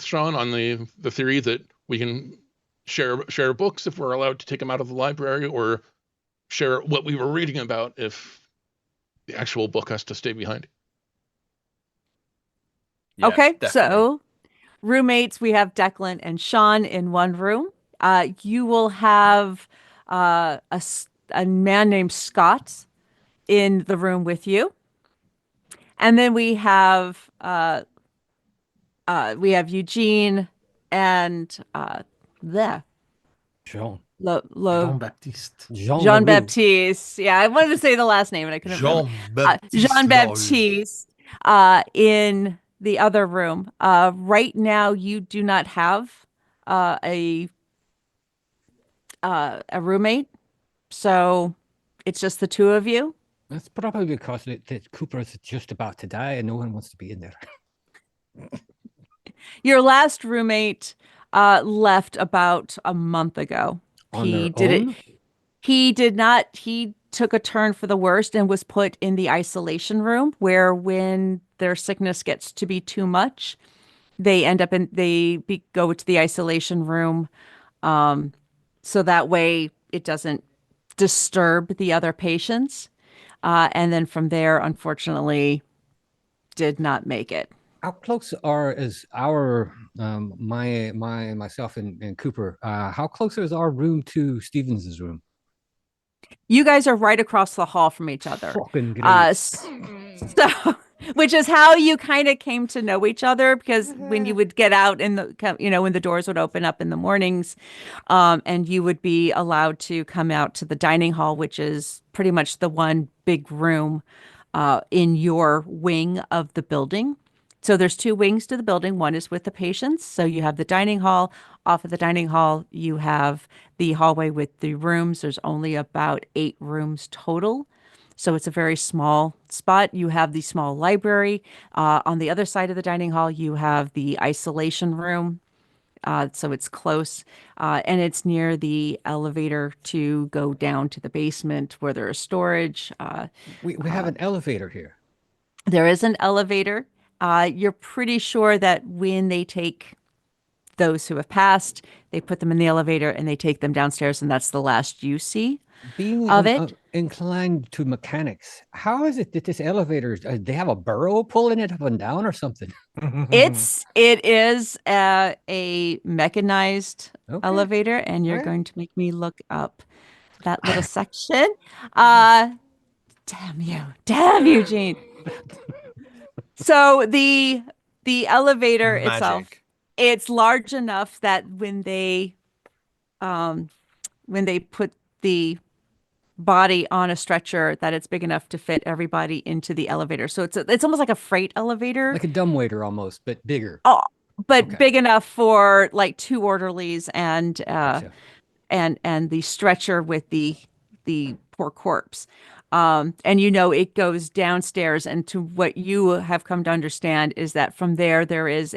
Sean on the theory that we can share books if we're allowed to take them out of the library, or share what we were reading about if the actual book has to stay behind. Yeah, okay, definitely. So roommates, we have Declan and Sean in one room. You will have a man named Scott in the room with you. And then we have Eugene and Jean-Baptiste. Jean-Baptiste. Yeah, I wanted to say the last name and I couldn't remember. Jean-Baptiste in the other room. Right now, you do not have a roommate, so it's just the 2 of you. That's probably because that Cooper's just about to die and no one wants to be in there. Your last roommate left about a month ago. He did not. He took a turn for the worst and was put in the isolation room, where when their sickness gets to be too much, they go to the isolation room, so that way it doesn't disturb the other patients. And then from there, unfortunately, did not make it. How close is our myself and Cooper? How close is our room to Stevens's room? You guys are right across the hall from each other. Fucking great. So, which is how you kind of came to know each other, because when you would get out in the, when the doors would open up in the mornings, and you would be allowed to come out to the dining hall, which is pretty much the one big room in your wing of the building. So there's two wings to the building. One is with the patients. So you have the dining hall. Off of the dining hall, you have the hallway with the rooms. There's only about 8 rooms total. So it's a very small spot. You have the small library. On the other side of the dining hall, you have the isolation room. So it's close, and it's near the elevator to go down to the basement where there is storage. We have an elevator here. There is an elevator. You're pretty sure that when they take those who have passed, they put them in the elevator and they take them downstairs, and that's the last you see of it. Inclined to mechanics, how is it that this elevator, they have a burrow pulling it up and down or something? It is a mechanized elevator, and you're going to make me look up that little section. Damn you, Gene. So the elevator itself, it's large enough that when they put the body on a stretcher, that it's big enough to fit everybody into the elevator. So it's almost like a freight elevator, like a dumbwaiter almost, but bigger. Oh, but big enough for like 2 orderlies and Gotcha. and the stretcher with the poor corpse. And it goes downstairs, and to what you have come to understand is that from there is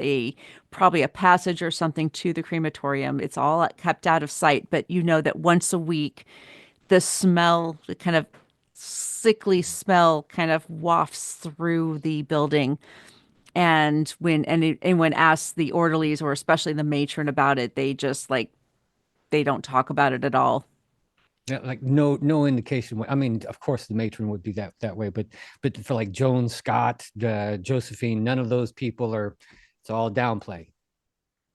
probably a passage or something to the crematorium. It's all kept out of sight, but you know that once a week, the smell, the kind of sickly smell, kind of wafts through the building. And when anyone asks the orderlies, or especially the matron, about it, they just they don't talk about it at all. Yeah, like no indication. I mean, of course the matron would be that way, but for like Joan, Scott, Josephine, none of those people are. It's all downplay.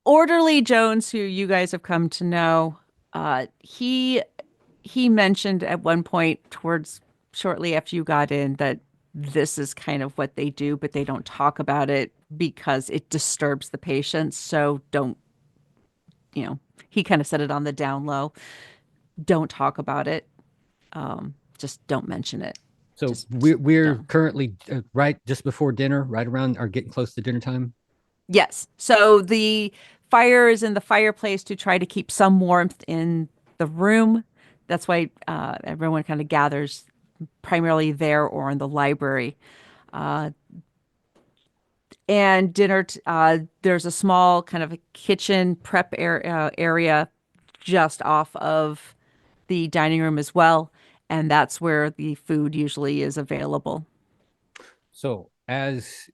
Orderly Jones, who you guys have come to know, he mentioned at one point shortly after you got in that this is kind of what they do, but they don't talk about it because it disturbs the patients. So don't, he kind of said it on the down low. Don't talk about it. Just don't mention it. So we're currently right just before dinner, right around or getting close to dinner time. Yes. So the fire is in the fireplace to try to keep some warmth in the room. That's why everyone kind of gathers primarily there or in the library. And dinner, there's a small kind of a kitchen prep area just off of the dining room as well. And that's where the food usually is available. So as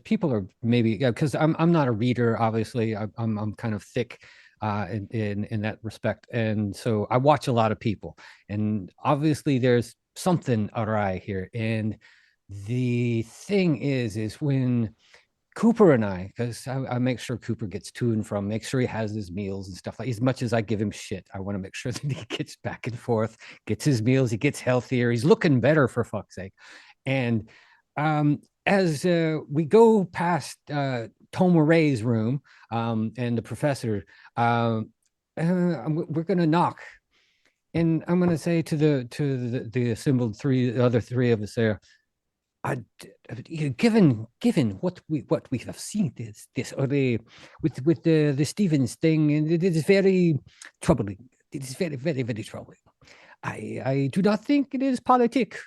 people are maybe, because I'm not a reader, obviously. I'm kind of thick in that respect, and so I watch a lot of people, and obviously there's something awry here. And the thing is when Cooper and I, because I make sure Cooper gets to and from, make sure he has his meals and stuff. Like, as much as I give him shit, I want to make sure that he gets back and forth, gets his meals, he gets healthier, he's looking better, for fuck's sake. And as we go past Tommany's room and the professor, we're going to knock, and I'm going to say to the assembled other three of us there, given what we have seen this early with the Stevens thing, and it is very troubling. It is very, very, very troubling. I do not think it is politic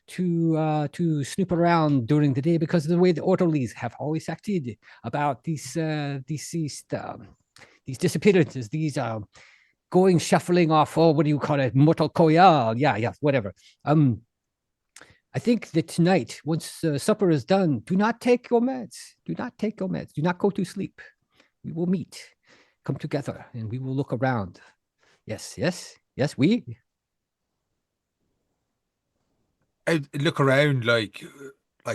to snoop around during the day, because of the way the orderlies have always acted about these disappearances, these going shuffling off. Oh, what do you call it? Mortal coil? Yeah, whatever. I think that tonight, once supper is done, do not take your meds. Do not take your meds. Do not go to sleep. We will meet, come together, and we will look around. Yes, we. I look around like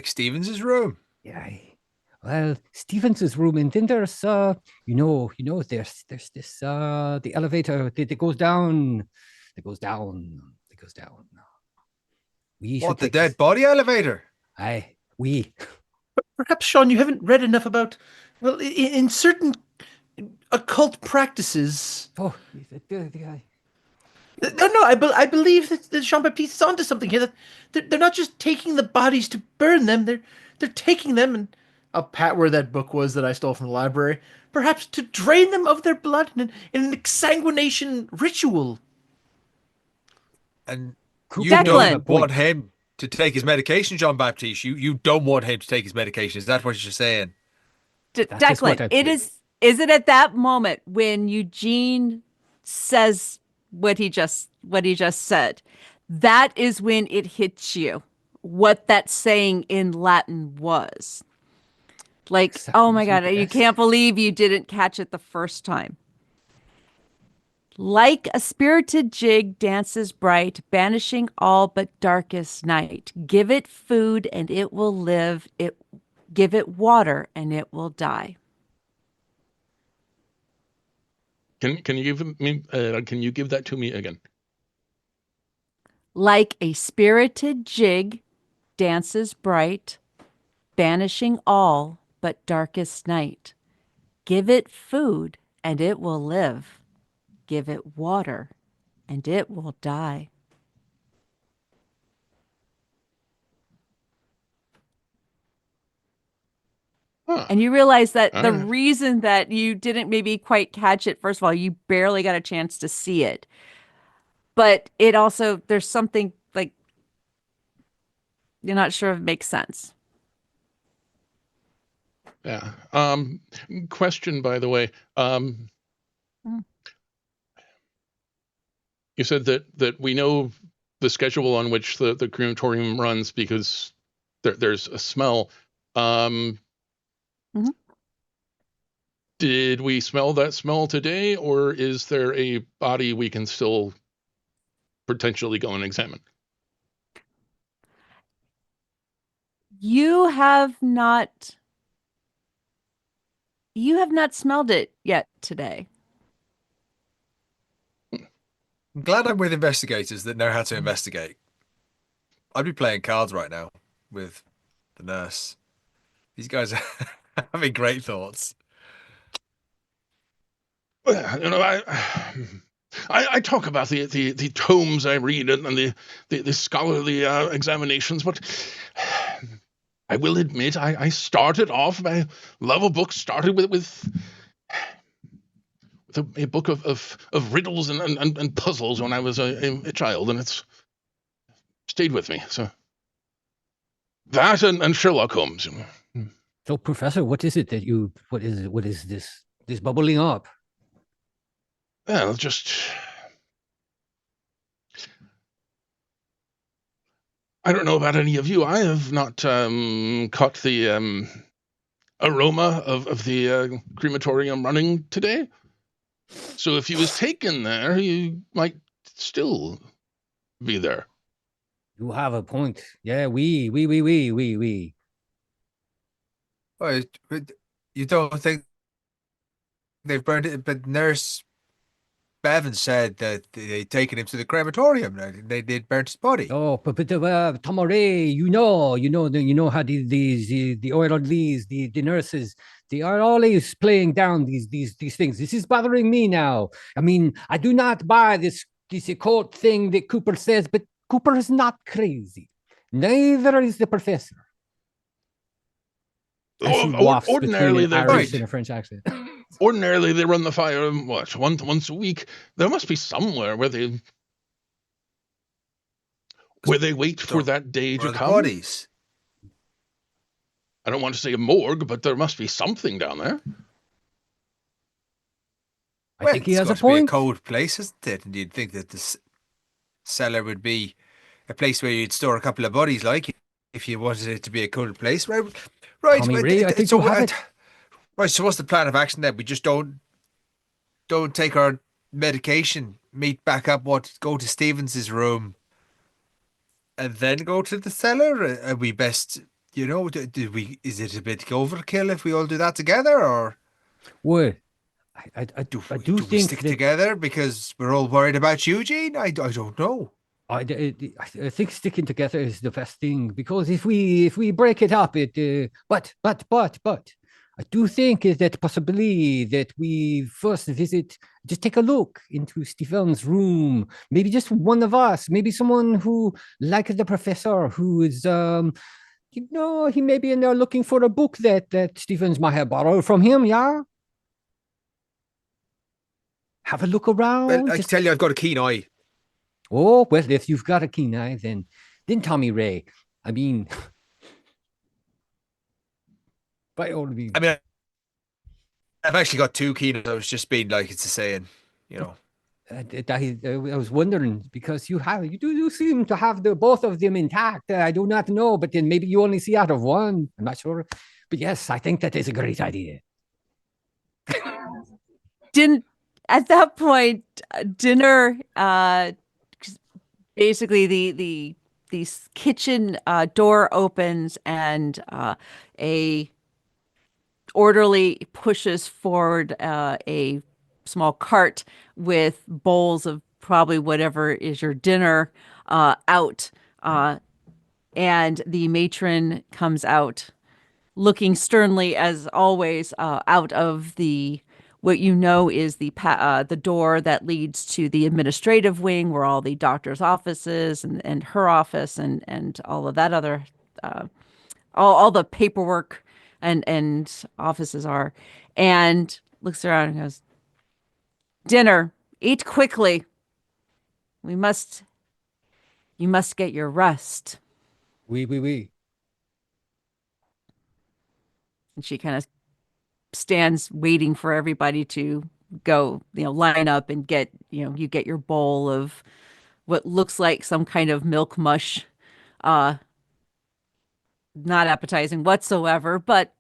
Stevens's room. Yeah. Well, Stevens's room, and then there's there's this the elevator that goes down, that goes down, that goes down. We should What, the take dead this. body elevator? Aye, we. Perhaps, Sean, you haven't read enough about, well, in certain occult practices. Oh, the guy. No, I believe that Jean-Baptiste is onto something here. That they're not just taking the bodies to burn them. They're taking them, and I'll pat where that book was that I stole from the library. Perhaps to drain them of their blood in an exsanguination ritual. And Declan. you don't want him to take his medication, Jean-Baptiste. You don't want him to take his medication. Is that what you're saying? Declan, is it at that moment when Eugene says what he just said, that is when it hits you what that saying in Latin was? Like, oh my God, you can't believe you didn't catch it the first time. Like a spirited jig dances bright, banishing all but darkest night. Give it food and it will live. Give it water and it will die. Can you give me? Can you give that to me again? Like a spirited jig dances bright, banishing all but darkest night. Give it food and it will live. Give it water and it will die. Huh. And you realize that the reason that you didn't maybe quite catch it, first of all, you barely got a chance to see it. But it also, there's something like, you're not sure if it makes sense. Yeah. Question, by the way. You said that we know the schedule on which the crematorium runs because there's a smell. Did we smell that smell today, or is there a body we can still potentially go and examine? You have not smelled it yet today. I'm glad I'm with investigators that know how to investigate. I'd be playing cards right now with the nurse. These guys are having great thoughts. Well, you know, I talk about the tomes I read and the scholarly examinations, but I will admit I started off, my love of books started with a book of riddles and puzzles when I was a child, and it's stayed with me. So that and Sherlock Holmes. So, Professor, what is it that what is this bubbling up? Well, just I don't know about any of you. I have not caught the aroma of the crematorium running today. So if he was taken there, he might still be there. You have a point. Yeah, we. Well, you don't think they've burned it? But Nurse Bevan said that they'd taken him to the crematorium. They'd burnt his body. Oh, but Tommeny, you know how the oil on these the nurses, they are always playing down these things. This is bothering me now. I mean, I do not buy this occult thing that Cooper says, but Cooper is not crazy. Neither is the professor. Ordinarily, they're Irish in a French accent. Ordinarily, they run the fire once a week. There must be somewhere where they wait for that day to come. Bodies. I don't want to say a morgue, but there must be something down there. I think he has a point. It's got to be a cold place, isn't it? And you'd think that the cellar would be a place where you'd store a couple of bodies, like if you wanted it to be a cold place, right? Tommy Ray, I think so. Right. So what's the plan of action then? We just don't take our medication, meet back up, go to Stevens's room, and then go to the cellar. Are we best you know, is it a bit overkill if we all do that together, or Well, I do do we think stick that together because we're all worried about Eugene? I don't know. I think sticking together is the best thing, because if we break it up, but I do think is that possibly that we first visit, just take a look into Stephen's room. Maybe just one of us, maybe someone who, like the professor, who is he may be in there looking for a book that Stevens might have borrowed from him. Yeah, have a look Well, around. I tell you, I've got a keen eye. Oh, well, if you've got a keen eye, then Tommy Ray. I mean, by all means. I mean, I've actually got two keen eyes. I was just being like, it's a saying, you know. I was wondering, because you do seem to have both of them intact. I do not know, but then maybe you only see out of one. I'm not sure, but yes, I think that is a great idea. At that point, dinner, basically the kitchen door opens, and a orderly pushes forward a small cart with bowls of probably whatever is your dinner out, and the matron comes out looking sternly, as always, out of what you know is the door that leads to the administrative wing, where all the doctor's offices and her office and all of that other all the paperwork and offices are, and looks around and goes, "Dinner, eat quickly. You must get your rest." Oui. And she kind of stands waiting for everybody to go, line up and get, you get your bowl of what looks like some kind of milk mush, not appetizing whatsoever, but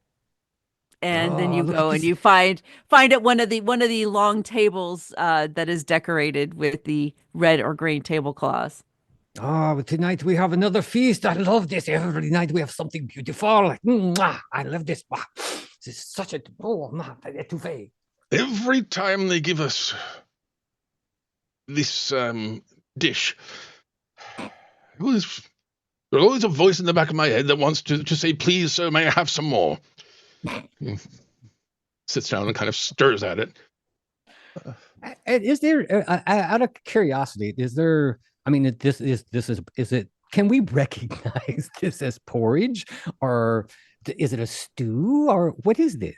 then you go and you find at one of the long tables that is decorated with the red or green tablecloths. Oh, tonight we have another feast. I love this. Every night we have something beautiful. I love this. This is such a etouffee. Every time they give us this dish, there's always a voice in the back of my head that wants to say, "Please, sir, may I have some more?" Sits down and kind of stirs at it. Is there, out of curiosity, is there? I mean, is it? Can we recognize this as porridge, or is it a stew, or what is this?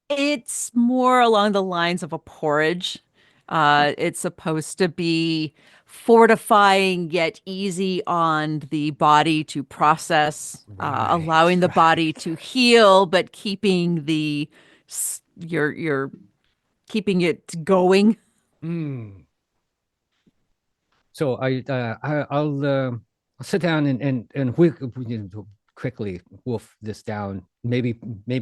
It's more along the lines of a porridge. It's supposed to be fortifying yet easy on the body to process, allowing the body to heal, but keeping you're keeping it going. So I'll sit down and quickly wolf this down. Maybe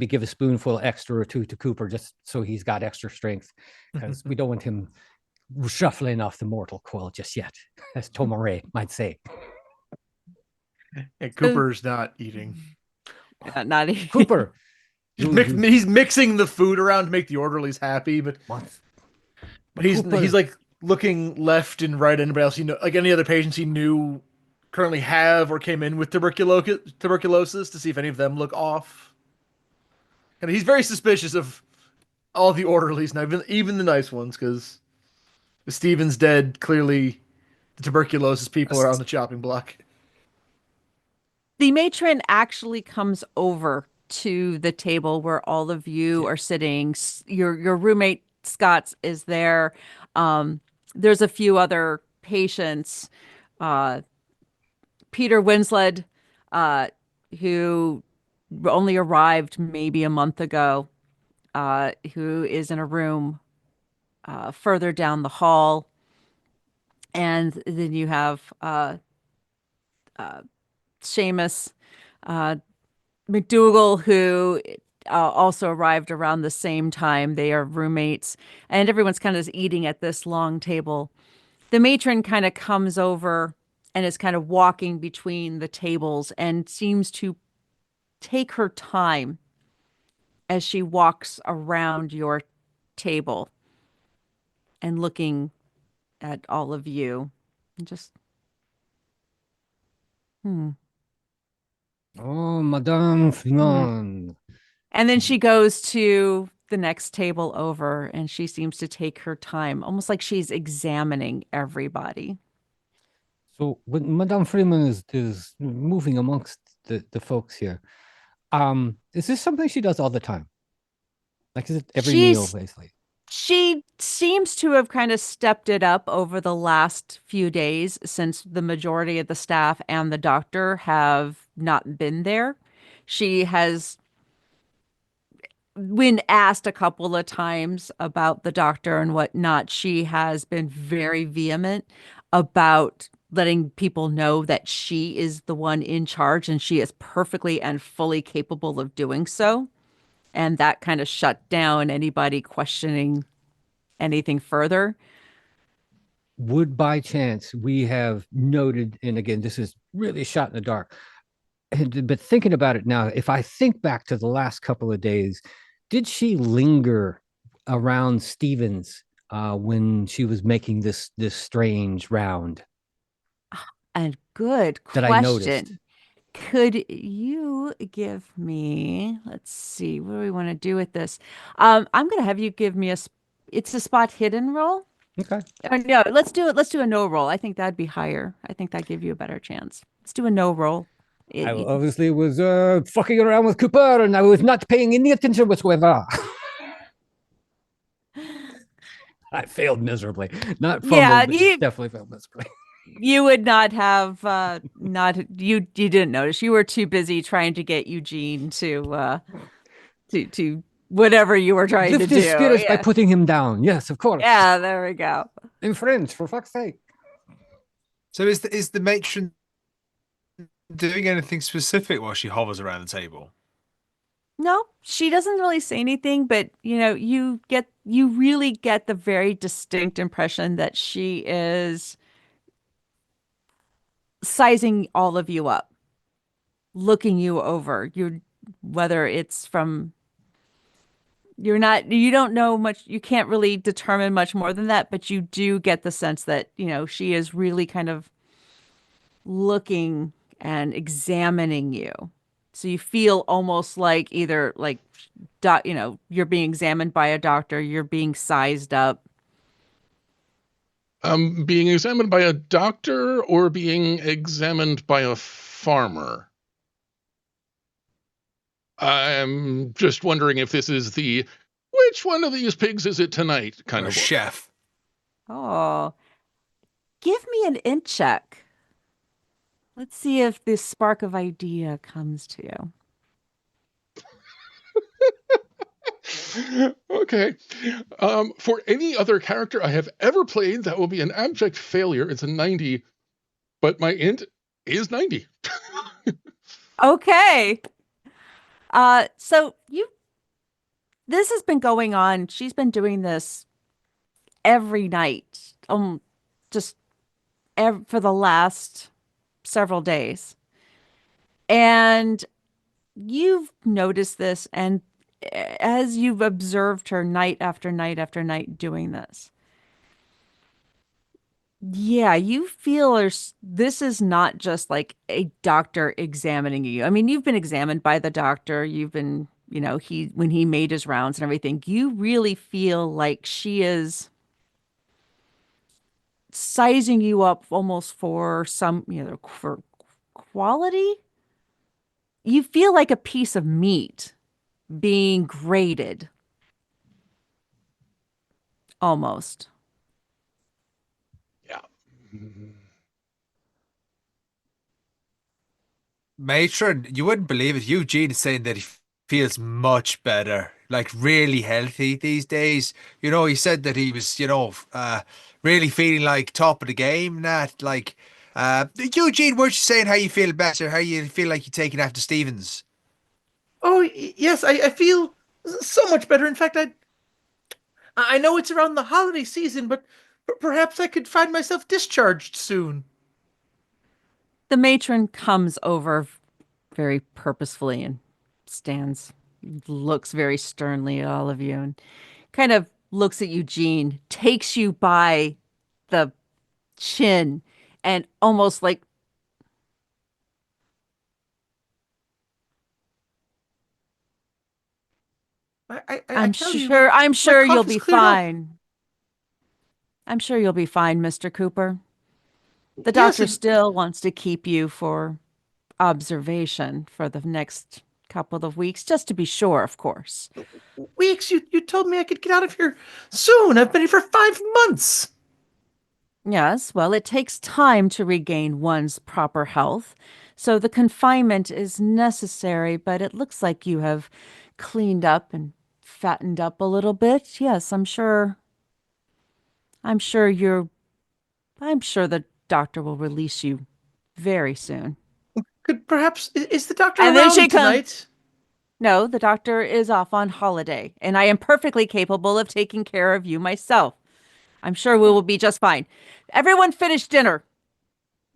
give a spoonful extra or two to Cooper, just so he's got extra strength, because we don't want him shuffling off the mortal coil just yet, as Tommeny might say. And Cooper's not eating. Not eating. Cooper. He's mixing the food around to make the orderlies happy, but he's like looking left and right. Anybody else like any other patients he knew currently have or came in with tuberculosis, to see if any of them look off. And he's very suspicious of all the orderlies now, even the nice ones, because if Steven's dead, clearly the tuberculosis people are on the chopping block. The matron actually comes over to the table where all of you are sitting. Your roommate Scott is there. There's a few other patients. Peter Winsled, who only arrived maybe a month ago, who is in a room further down the hall. And then you have Seamus McDougal, who also arrived around the same time. They are roommates, and everyone's kind of eating at this long table. The matron kind of comes over and is kind of walking between the tables and seems to take her time as she walks around your table and looking at all of you. And just, Oh, Madame Fremont. And then she goes to the next table over and she seems to take her time, almost like she's examining everybody. So when Madame Freeman is moving amongst the folks here, is this something she does all the time? Like, is it every meal, basically? She seems to have kind of stepped it up over the last few days since the majority of the staff and the doctor have not been there. She has, when asked a couple of times about the doctor and whatnot, she has been very vehement about letting people know that she is the one in charge and she is perfectly and fully capable of doing so. And that kind of shut down anybody questioning anything further. Would by chance we have noted, and again, this is really shot in the dark, but thinking about it now, if I think back to the last couple of days, did she linger around Stevens when she was making this strange round? A good question. Could you give me, let's see, what do we want to do with this? I'm going to have you give me it's a spot hidden roll. Okay. No, let's do it. Let's do a no roll. I think that'd be higher. I think that'd give you a better chance. Let's do a no roll. I obviously was fucking around with Cooper and I was not paying any attention whatsoever. I failed miserably. Not fumbled, but definitely failed miserably. You would not have you didn't notice. You were too busy trying to get Eugene to whatever you were trying to do. Lift his spirits by putting him down. Yes, of course. Yeah, there we go. In French, for fuck's sake. So is the matron doing anything specific while she hovers around the table? No, she doesn't really say anything, but you really get the very distinct impression that she is sizing all of you up, looking you over. Whether it's from, you don't know much, you can't really determine much more than that, but you do get the sense that, she is really kind of looking and examining you. So you feel almost like either like, you're being examined by a doctor, you're being sized up. Being examined by a doctor or being examined by a farmer? I'm just wondering if this is the which one of these pigs is it tonight kind of chef. Oh, give me an int check. Let's see if this spark of idea comes to you. Okay. For any other character I have ever played, that will be an abject failure. It's a 90, but my int is 90. Okay. So this has been going on. She's been doing this every night, just for the last several days. And you've noticed this, and as you've observed her night after night after night doing this, yeah, you feel this is not just like a doctor examining you. I mean, you've been examined by the doctor. You've been, when he made his rounds and everything, you really feel like she is sizing you up almost for some, for quality. You feel like a piece of meat being graded. Almost. Yeah. Matron, you wouldn't believe it. Eugene is saying that he feels much better, like really healthy these days. He said that he was, really feeling like top of the game. Eugene, weren't you saying how you feel better, how you feel like you're taking after Stevens? Oh, yes, I feel so much better. In fact, I know it's around the holiday season, but perhaps I could find myself discharged soon. The matron comes over very purposefully and stands, looks very sternly at all of you, and kind of looks at Eugene, takes you by the chin, and almost like I'm sure you'll be fine. I'm sure you'll be fine, Mr. Cooper. The doctor still wants to keep you for observation for the next couple of weeks, just to be sure, of course. Weeks? You told me I could get out of here soon. I've been here for 5 months. Yes, well, it takes time to regain one's proper health, so the confinement is necessary, but it looks like you have cleaned up and fattened up a little bit. Yes, I'm sure the doctor will release you very soon. Could perhaps is the doctor around tonight? No, the doctor is off on holiday, and I am perfectly capable of taking care of you myself. I'm sure we will be just fine. Everyone finish dinner.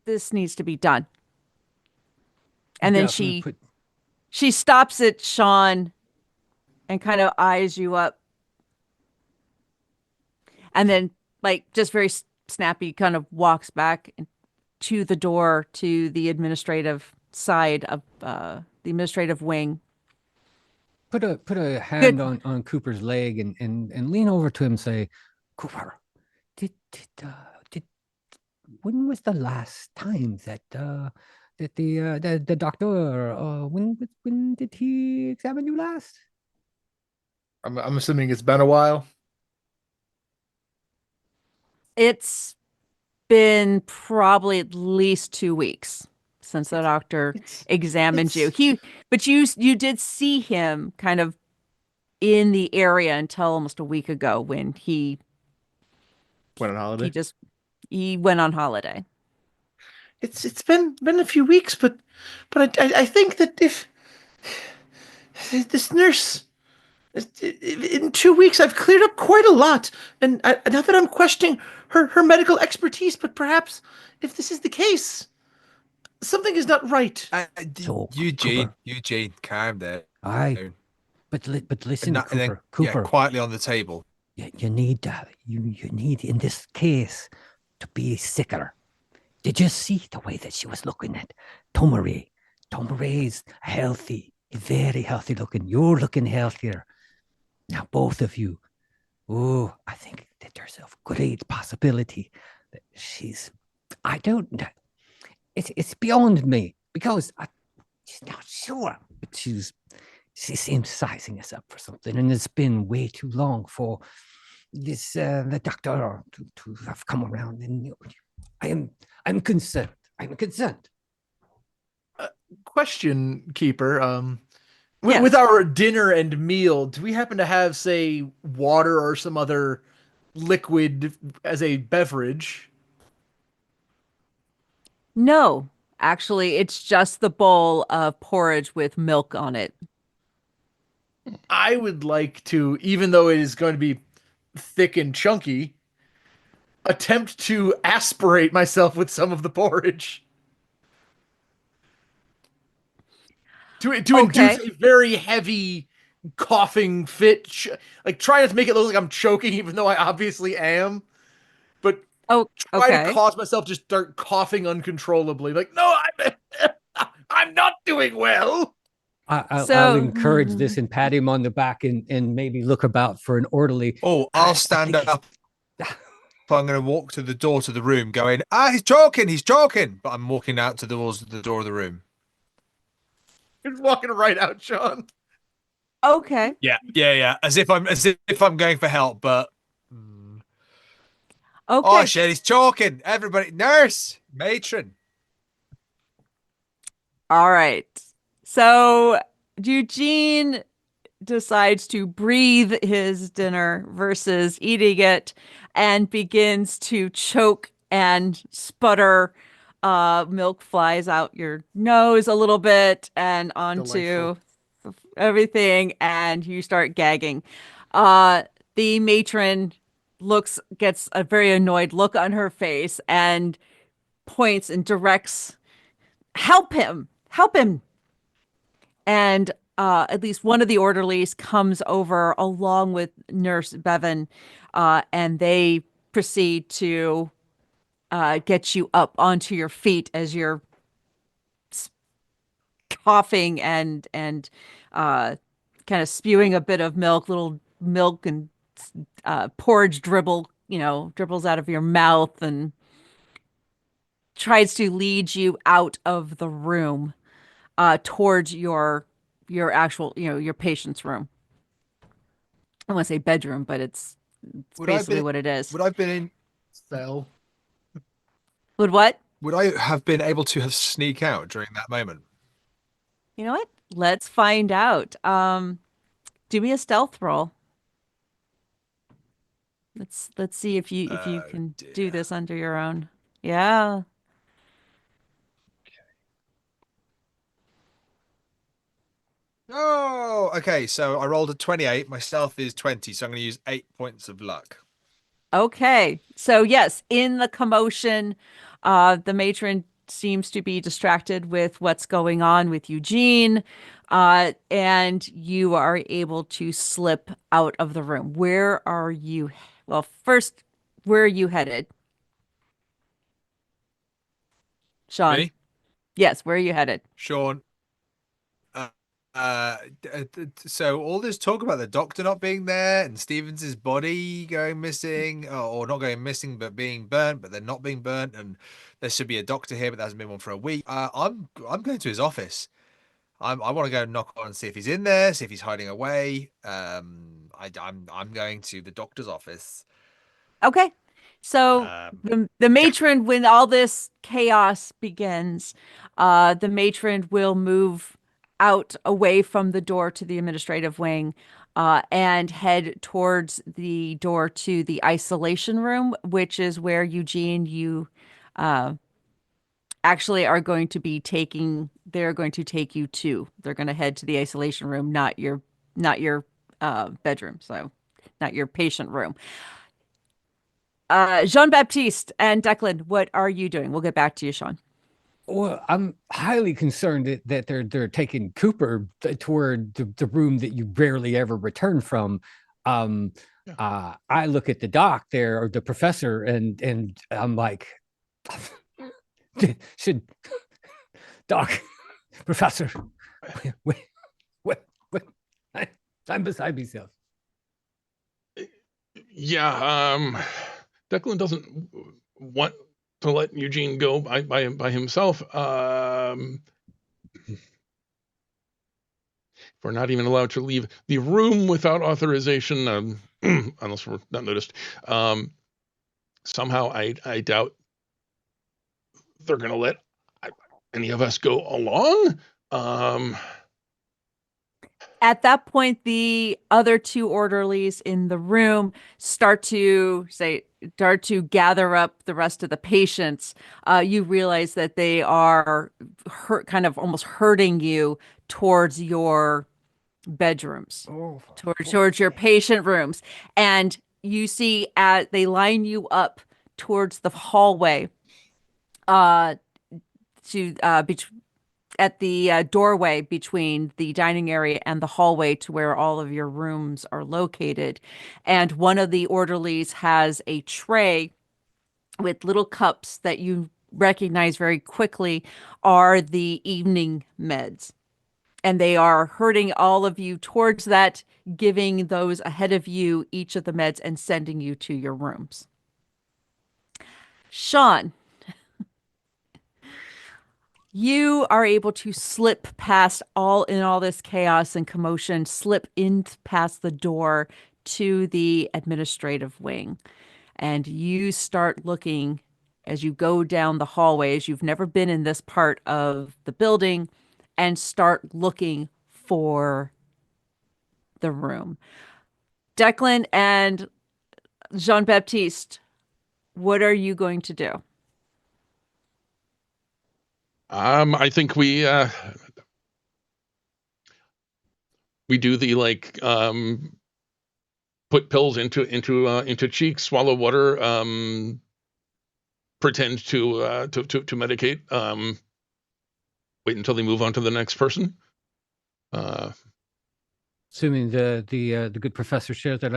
This needs to be done. And then she stops at Sean and kind of eyes you up. And then, like, just very snappy, kind of walks back to the door to the administrative side of the administrative wing. Put a hand on Cooper's leg and lean over to him and say, Cooper, did when was the last time that the doctor when did he examine you last? I'm assuming it's been a while. It's been probably at least 2 weeks since the doctor examined you. But you did see him kind of in the area until almost a week ago when he went on holiday. He went on holiday. It's been a few weeks, but I think that if this nurse, in 2 weeks I've cleared up quite a lot, and not that I'm questioning her medical expertise, but perhaps if this is the case, something is not right. Eugene, calm down. Aye, but listen, Cooper. Yeah, quietly on the table. You need you need in this case to be sicker. Did you see the way that she was looking at Tommeny? Tommeny's healthy, very healthy looking. You're looking healthier. Now, both of you. Oh, I think that there's a great possibility that she's. I don't know. It's beyond me because she's not sure, but she seems sizing us up for something, and it's been way too long for this the doctor to have come around. And I'm concerned. I'm concerned. Question, Keeper. With our dinner and meal, do we happen to have, say, water or some other liquid as a beverage? No, actually, it's just the bowl of porridge with milk on it. I would like to, even though it is going to be thick and chunky, attempt to aspirate myself with some of the porridge. To induce a very heavy coughing fit, like try not to make it look like I'm choking, even though I obviously am. But try to cause myself to start coughing uncontrollably. Like, no, I'm not doing well. I'll encourage this and pat him on the back and maybe look about for an orderly. Oh, I'll stand up. I'm going to walk to the door to the room going, he's choking. But I'm walking out towards the door of the room. You're walking right out, Sean. Okay. Yeah. As if I'm going for help, but okay. Oh shit, he's choking. Everybody, nurse, matron. All right. So Eugene decides to breathe his dinner versus eating it and begins to choke and sputter. Milk flies out your nose a little bit and onto everything, and you start gagging. The matron gets a very annoyed look on her face and points and directs help him, help him. And at least one of the orderlies comes over along with Nurse Bevan, and they proceed to get you up onto your feet as you're coughing and kind of spewing a bit of milk, little milk and porridge dribbles out of your mouth, and tries to lead you out of the room towards your actual, your patient's room. I want to say bedroom, but it's basically what it is. Would I have been in cell? Would what? Would I have been able to have sneak out during that moment? You know what? Let's find out. Do me a stealth roll. Let's see if you can do this under your own. Yeah. Oh, okay. So I rolled a 28. My stealth is 20, so I'm going to use 8 points of luck. Okay. So yes, in the commotion, the matron seems to be distracted with what's going on with Eugene, and you are able to slip out of the room. Where are you? Well, first, where are you headed? Sean. Me? Yes, where are you headed? Sean. So all this talk about the doctor not being there and Stevens's body going missing, or not going missing, but being burnt, but they're not being burnt, and there should be a doctor here, but there hasn't been one for a week. I'm going to his office. I want to go knock on and see if he's in there, see if he's hiding away. I'm going to the doctor's office. Okay. So the matron, when all this chaos begins, the matron will move out away from the door to the administrative wing, and head towards the door to the isolation room, which is where Eugene, you actually are going to be taking. They're going to take you to. They're going to head to the isolation room, not your bedroom, so not your patient room. Jean-Baptiste and Declan, what are you doing? We'll get back to you, Sean. Well, I'm highly concerned that they're taking Cooper toward the room that you rarely ever return from. I look at the doc there, or the professor, and I'm like, should doc, professor, wait, I'm beside myself. Yeah, Declan doesn't want to let Eugene go by himself. We're not even allowed to leave the room without authorization, unless we're not noticed. Somehow, I doubt they're going to let any of us go along. At that point, the other two orderlies in the room start to gather up the rest of the patients. You realize that they are kind of almost herding you towards your bedrooms, towards your patient rooms. And you see they line you up towards the hallway, at the doorway between the dining area and the hallway to where all of your rooms are located. And one of the orderlies has a tray with little cups that you recognize very quickly are the evening meds. And they are herding all of you towards that, giving those ahead of you each of the meds and sending you to your rooms. Sean, you are able to slip past all this chaos and commotion, slip in past the door to the administrative wing. And you start looking as you go down the hallways. You've never been in this part of the building, and start looking for the room. Declan and Jean-Baptiste, what are you going to do? I think we do the put pills into cheeks, swallow water, pretend to medicate. wait until they move on to the next person. Assuming the good professor shares that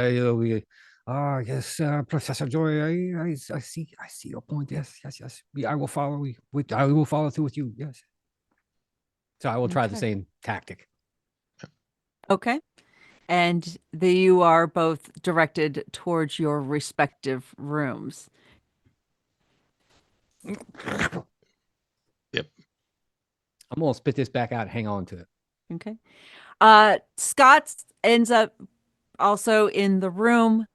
yes, Professor Joy, I see your point. Yes. I will follow. I will follow through with you. Yes. So I will try the same tactic. Okay. And you are both directed towards your respective rooms. Yep. I'm gonna spit this back out. Hang on to it. Okay. Scott ends up also in the room.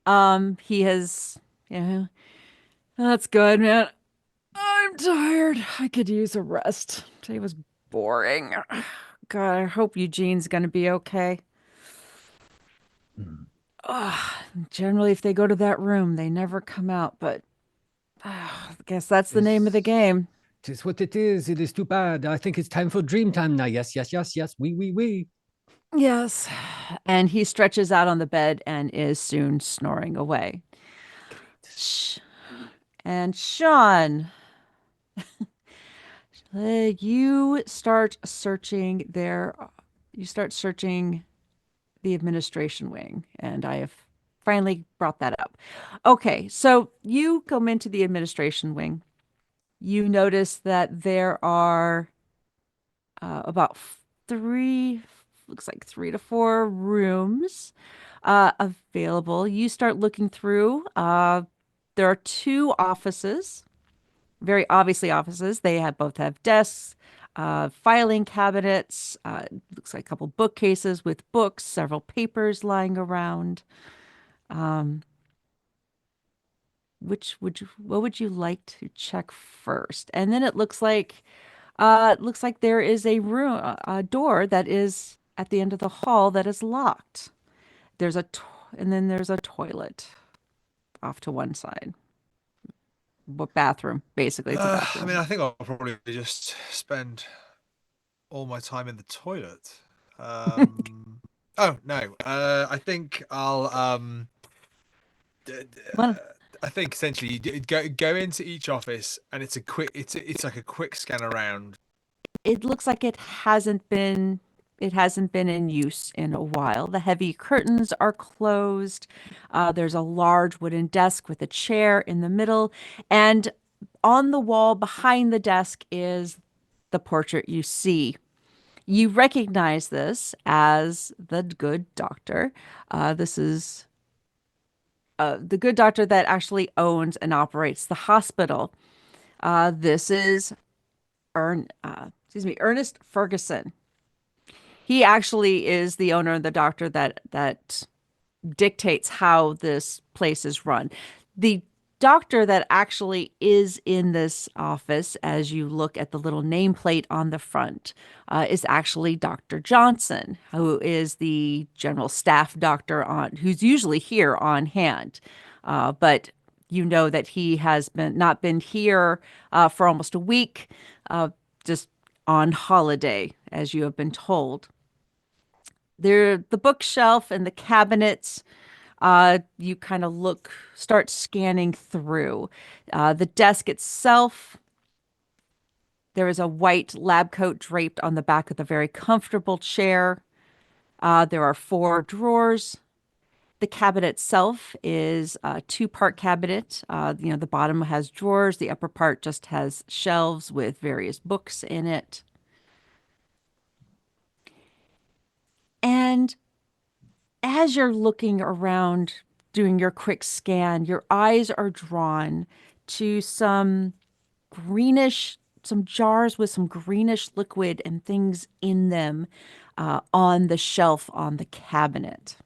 He has, that's good, man. I'm tired. I could use a rest. Today was boring. God, I hope Eugene's gonna be okay. Generally, if they go to that room, they never come out, but I guess that's the name of the game. Tis what it is. It is too bad. I think it's time for dream time now. Yes. We. Yes. And he stretches out on the bed and is soon snoring away. And Sean, you start searching the administration wing, and I have finally brought that up. Okay, so you come into the administration wing. You notice that there are about looks like 3 to 4 rooms available. You start looking through. There are 2 offices, very obviously offices. They both have desks, filing cabinets, looks like a couple bookcases with books, several papers lying around. What would you like to check first? And then it looks like there is a door that is at the end of the hall that is locked. And then there's a toilet off to one side. Bathroom, basically. It's a bathroom. I mean, I think I'll probably just spend all my time in the toilet. Oh no, I think I'll I think essentially you go into each office and it's like a quick scan around. It looks like it hasn't been in use in a while. The heavy curtains are closed. There's a large wooden desk with a chair in the middle, and on the wall behind the desk is the portrait you see. You recognize this as the good doctor. This is the good doctor that actually owns and operates the hospital. This is Ernest Ferguson. He actually is the owner of the doctor that dictates how this place is run. The doctor that actually is in this office, as you look at the little nameplate on the front, is actually Dr. Johnson, who is the general staff doctor who's usually here on hand. But you know that he has not been here for almost a week, just on holiday, as you have been told. The bookshelf and the cabinets, you kind of start scanning through. The desk itself, there is a white lab coat draped on the back of the very comfortable chair. There are 4 drawers. The cabinet itself is a 2-part cabinet. The bottom has drawers. The upper part just has shelves with various books in it. And as you're looking around, doing your quick scan, your eyes are drawn to some jars with some greenish liquid and things in them on the shelf on the cabinet.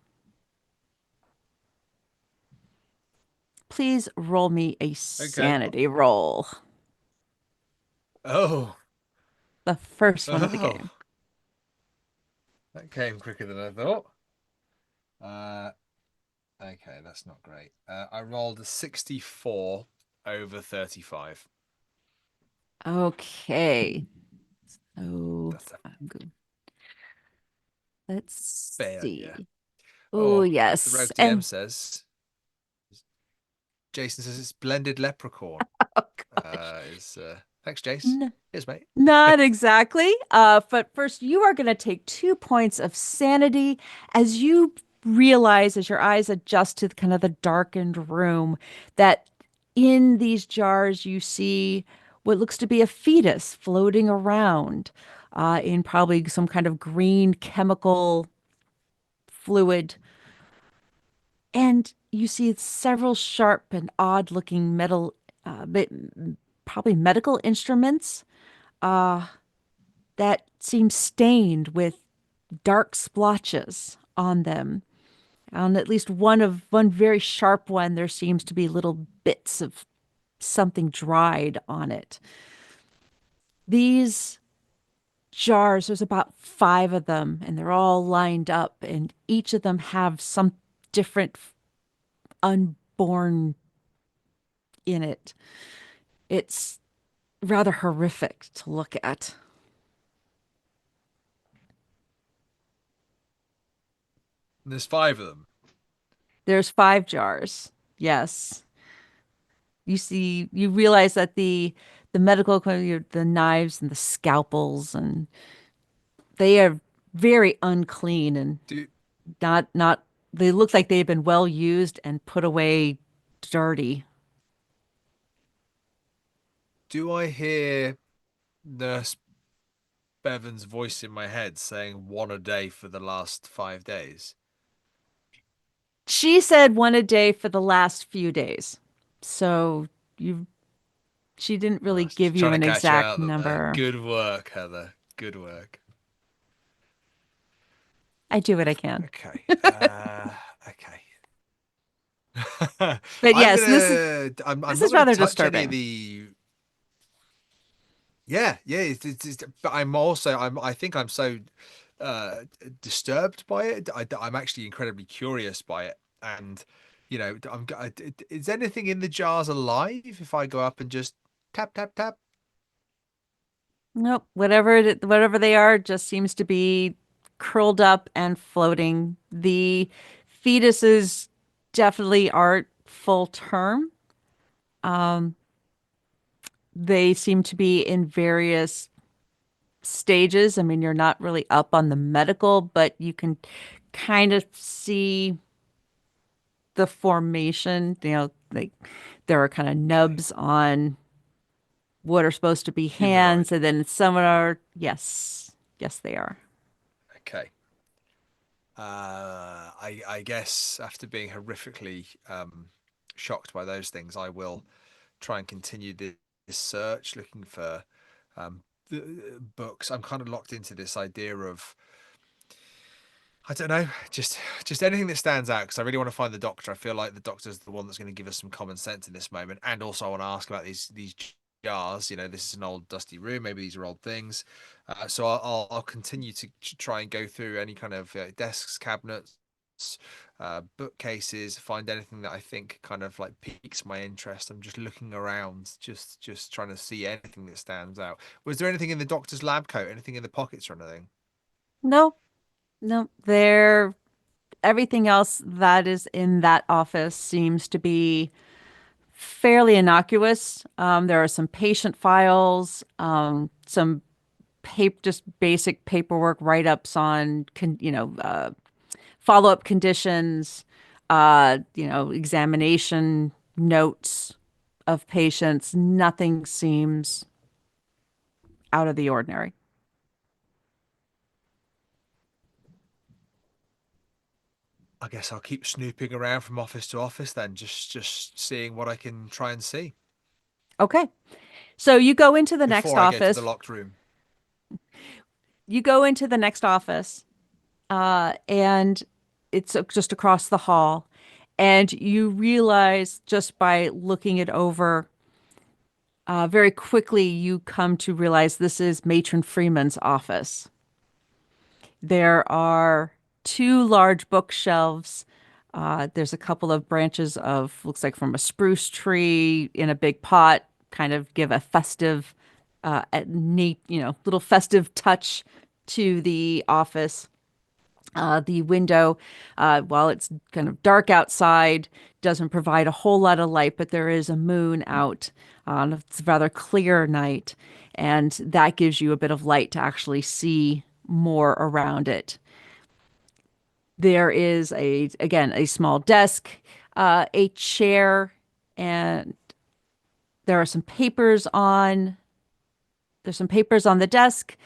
Please roll me a sanity roll. Oh. The first one of the game. That came quicker than I thought. Okay, that's not great. I rolled a 64 over 35. Okay. So I'm good. Let's see. Oh, yes. The Rogue DM says. Jason says it's blended leprechaun. Oh, gosh. Thanks, Jace. Cheers, mate. Not exactly. But first, you are going to take 2 points of sanity as you realize, as your eyes adjust to kind of the darkened room, that in these jars you see what looks to be a fetus floating around in probably some kind of green chemical fluid. And you see several sharp and odd-looking metal, probably medical instruments that seem stained with dark splotches on them. On at least one very sharp one, there seems to be little bits of something dried on it. These jars, there's about 5 of them, and they're all lined up, and each of them have some different unborn in it. It's rather horrific to look at. There's 5 of them. There's 5 jars. Yes. You realize that the medical equipment, the knives and the scalpels, and they are very unclean and not they look like they've been well used and put away dirty. Do I hear Nurse Bevan's voice in my head saying 1 a day for the last 5 days? She said 1 a day for the last few days. So she didn't really give you an exact number. Good work, Heather. Good work. I do what I can. Okay. Okay. But yes, this is rather disturbing. Yeah. But I think I'm so disturbed by it. I'm actually incredibly curious by it, and is anything in the jars alive? If I go up and just tap tap tap. Nope. Whatever they are, just seems to be curled up and floating. The fetuses definitely aren't full term. They seem to be in various stages. I mean, you're not really up on the medical, but you can kind of see the formation. Like there are kind of nubs on what are supposed to be hands, and then some are, yes, they are. Okay. I guess after being horrifically shocked by those things, I will try and continue this search, looking for books. I'm kind of locked into this idea of, I don't know, just anything that stands out, because I really want to find the doctor. I feel like the doctor's the one that's going to give us some common sense in this moment, and also I want to ask about these jars. This is an old dusty room. Maybe these are old things. So I'll continue to try and go through any kind of desks, cabinets, bookcases, find anything that I think kind of like piques my interest. I'm just looking around, just trying to see anything that stands out. Was there anything in the doctor's lab coat? Anything in the pockets or anything? No. Everything else that is in that office seems to be fairly innocuous. There are some patient files, some just basic paperwork write-ups on, follow-up conditions, examination notes of patients. Nothing seems out of the ordinary. I guess I'll keep snooping around from office to office then, just seeing what I can try and see. Okay. So you go into the next office. Before I go to the locked room. You go into the next office, and it's just across the hall. And you realize, just by looking it over, very quickly you come to realize this is Matron Freeman's office. There are 2 large bookshelves. There's a couple of branches of, looks like from a spruce tree in a big pot, kind of give a festive, neat, little festive touch to the office. The window, while it's kind of dark outside, doesn't provide a whole lot of light, but there is a moon out on a rather clear night, and that gives you a bit of light to actually see more around it. There is again, a small desk, a chair, and there's some papers on the desk,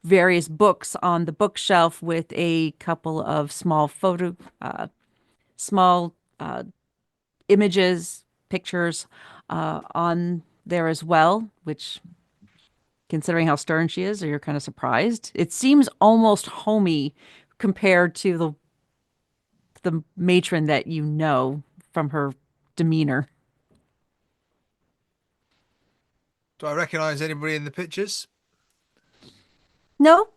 various books on the bookshelf with a couple of small images, pictures on there as well, which, considering how stern she is, you're kind of surprised. It seems almost homey compared to the matron that you know from her demeanor. Do I recognize anybody in the pictures? No.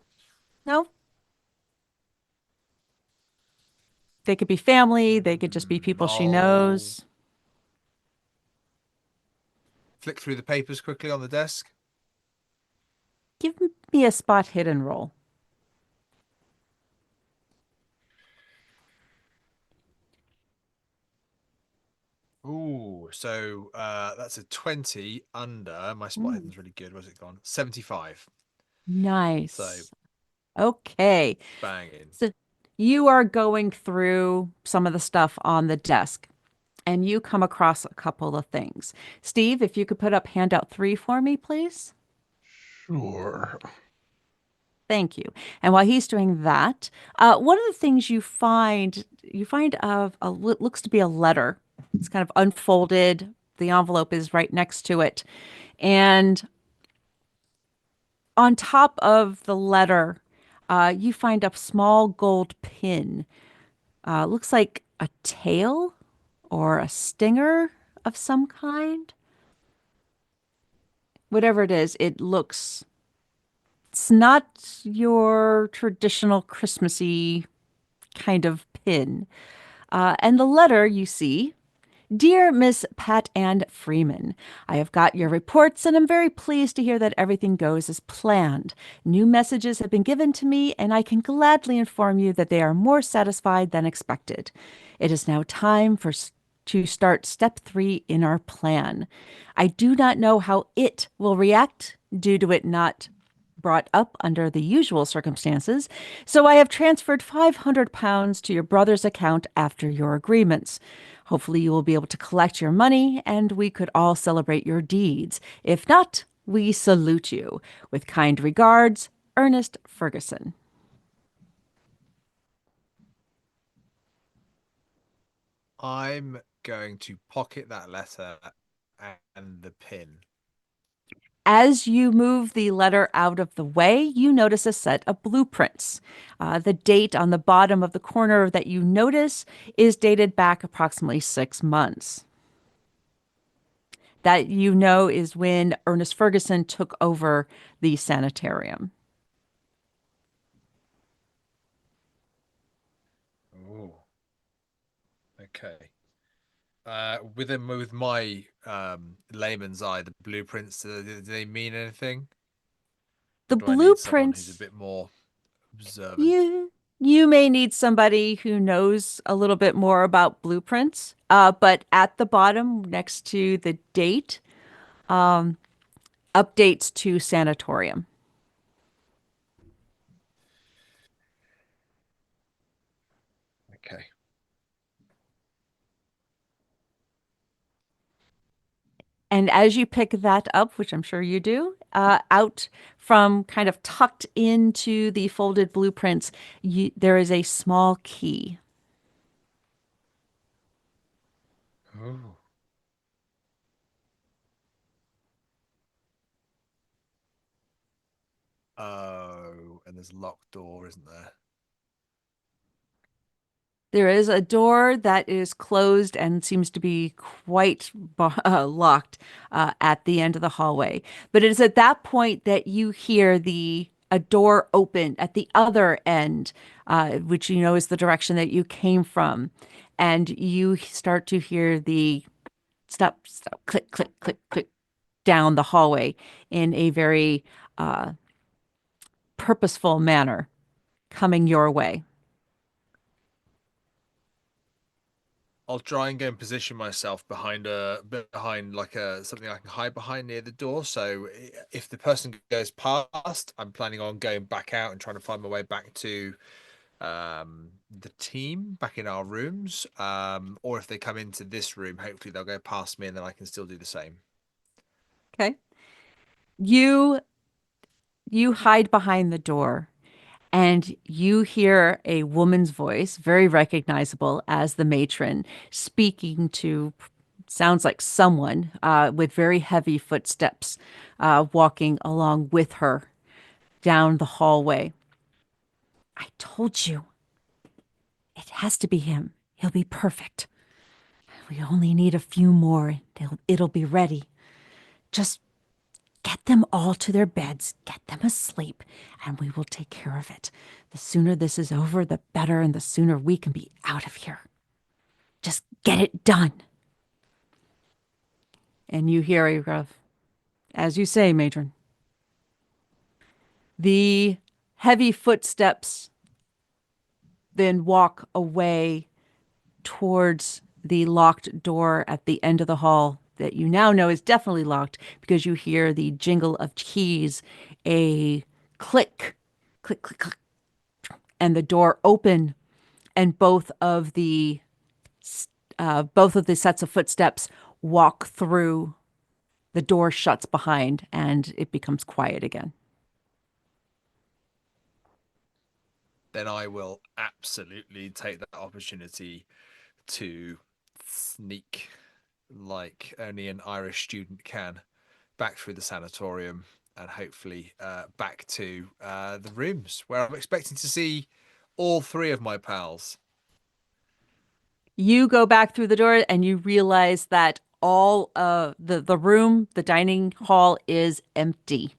They could be family. They could just be people she knows. Flick through the papers quickly on the desk. Give me a spot hidden roll. Ooh, so that's a 20 under. My spot hidden's really good. Where's it gone? 75. Nice. So, okay. Banging. So you are going through some of the stuff on the desk, and you come across a couple of things. Steve, if you could put up handout 3 for me, please. Sure. Thank you. And while he's doing that, one of the things you find of looks to be a letter. It's kind of unfolded. The envelope is right next to it. And on top of the letter, you find a small gold pin. Looks like a tail or a stinger of some kind. Whatever it is, it's not your traditional Christmassy kind of pin. And the letter you see: Dear Miss Pat Ann Freeman, I have got your reports and I'm very pleased to hear that everything goes as planned. New messages have been given to me and I can gladly inform you that they are more satisfied than expected. It is now time to start step 3 in our plan. I do not know how it will react due to it not brought up under the usual circumstances, so I have transferred £500 to your brother's account after your agreements. Hopefully you will be able to collect your money and we could all celebrate your deeds. If not, we salute you. With kind regards, Ernest Ferguson. I'm going to pocket that letter and the pin. As you move the letter out of the way, you notice a set of blueprints. The date on the bottom of the corner that you notice is dated back approximately 6 months. That you know is when Ernest Ferguson took over the Sanatorium. Oh, okay. With my layman's eye, the blueprints, do they mean anything? The do I need someone who's a blueprints, bit more observant? you may need somebody who knows a little bit more about blueprints. But at the bottom, next to the date, updates to Sanatorium. Okay. And as you pick that up, which I'm sure you do, out from kind of tucked into the folded blueprints, there is a small key. Oh. Oh, and there's a locked door, isn't there? There is a door that is closed and seems to be quite locked at the end of the hallway. But it is at that point that you hear a door open at the other end, which you know is the direction that you came from. And you start to hear the stop, click, click, click, click down the hallway in a very purposeful manner coming your way. I'll try and go and position myself behind like something I can hide behind near the door. So if the person goes past, I'm planning on going back out and trying to find my way back to the team back in our rooms. Or if they come into this room, hopefully they'll go past me and then I can still do the same. Okay. You hide behind the door. And you hear a woman's voice, very recognizable as the matron, speaking to, sounds like someone with very heavy footsteps walking along with her down the hallway. I told you, it has to be him. He'll be perfect. We only need a few more. It'll be ready. Just get them all to their beds, get them asleep, and we will take care of it. The sooner this is over, the better, and the sooner we can be out of here. Just get it done. And you hear a rough, as you say, matron. The heavy footsteps then walk away towards the locked door at the end of the hall that you now know is definitely locked because you hear the jingle of keys, a click, click, click, click, and the door open, and both of the sets of footsteps walk through. The door shuts behind, and it becomes quiet again. Then I will absolutely take that opportunity to sneak like only an Irish student can back through the sanatorium and hopefully back to the rooms where I'm expecting to see all three of my pals. You go back through the door and you realize that all the room, the dining hall is empty.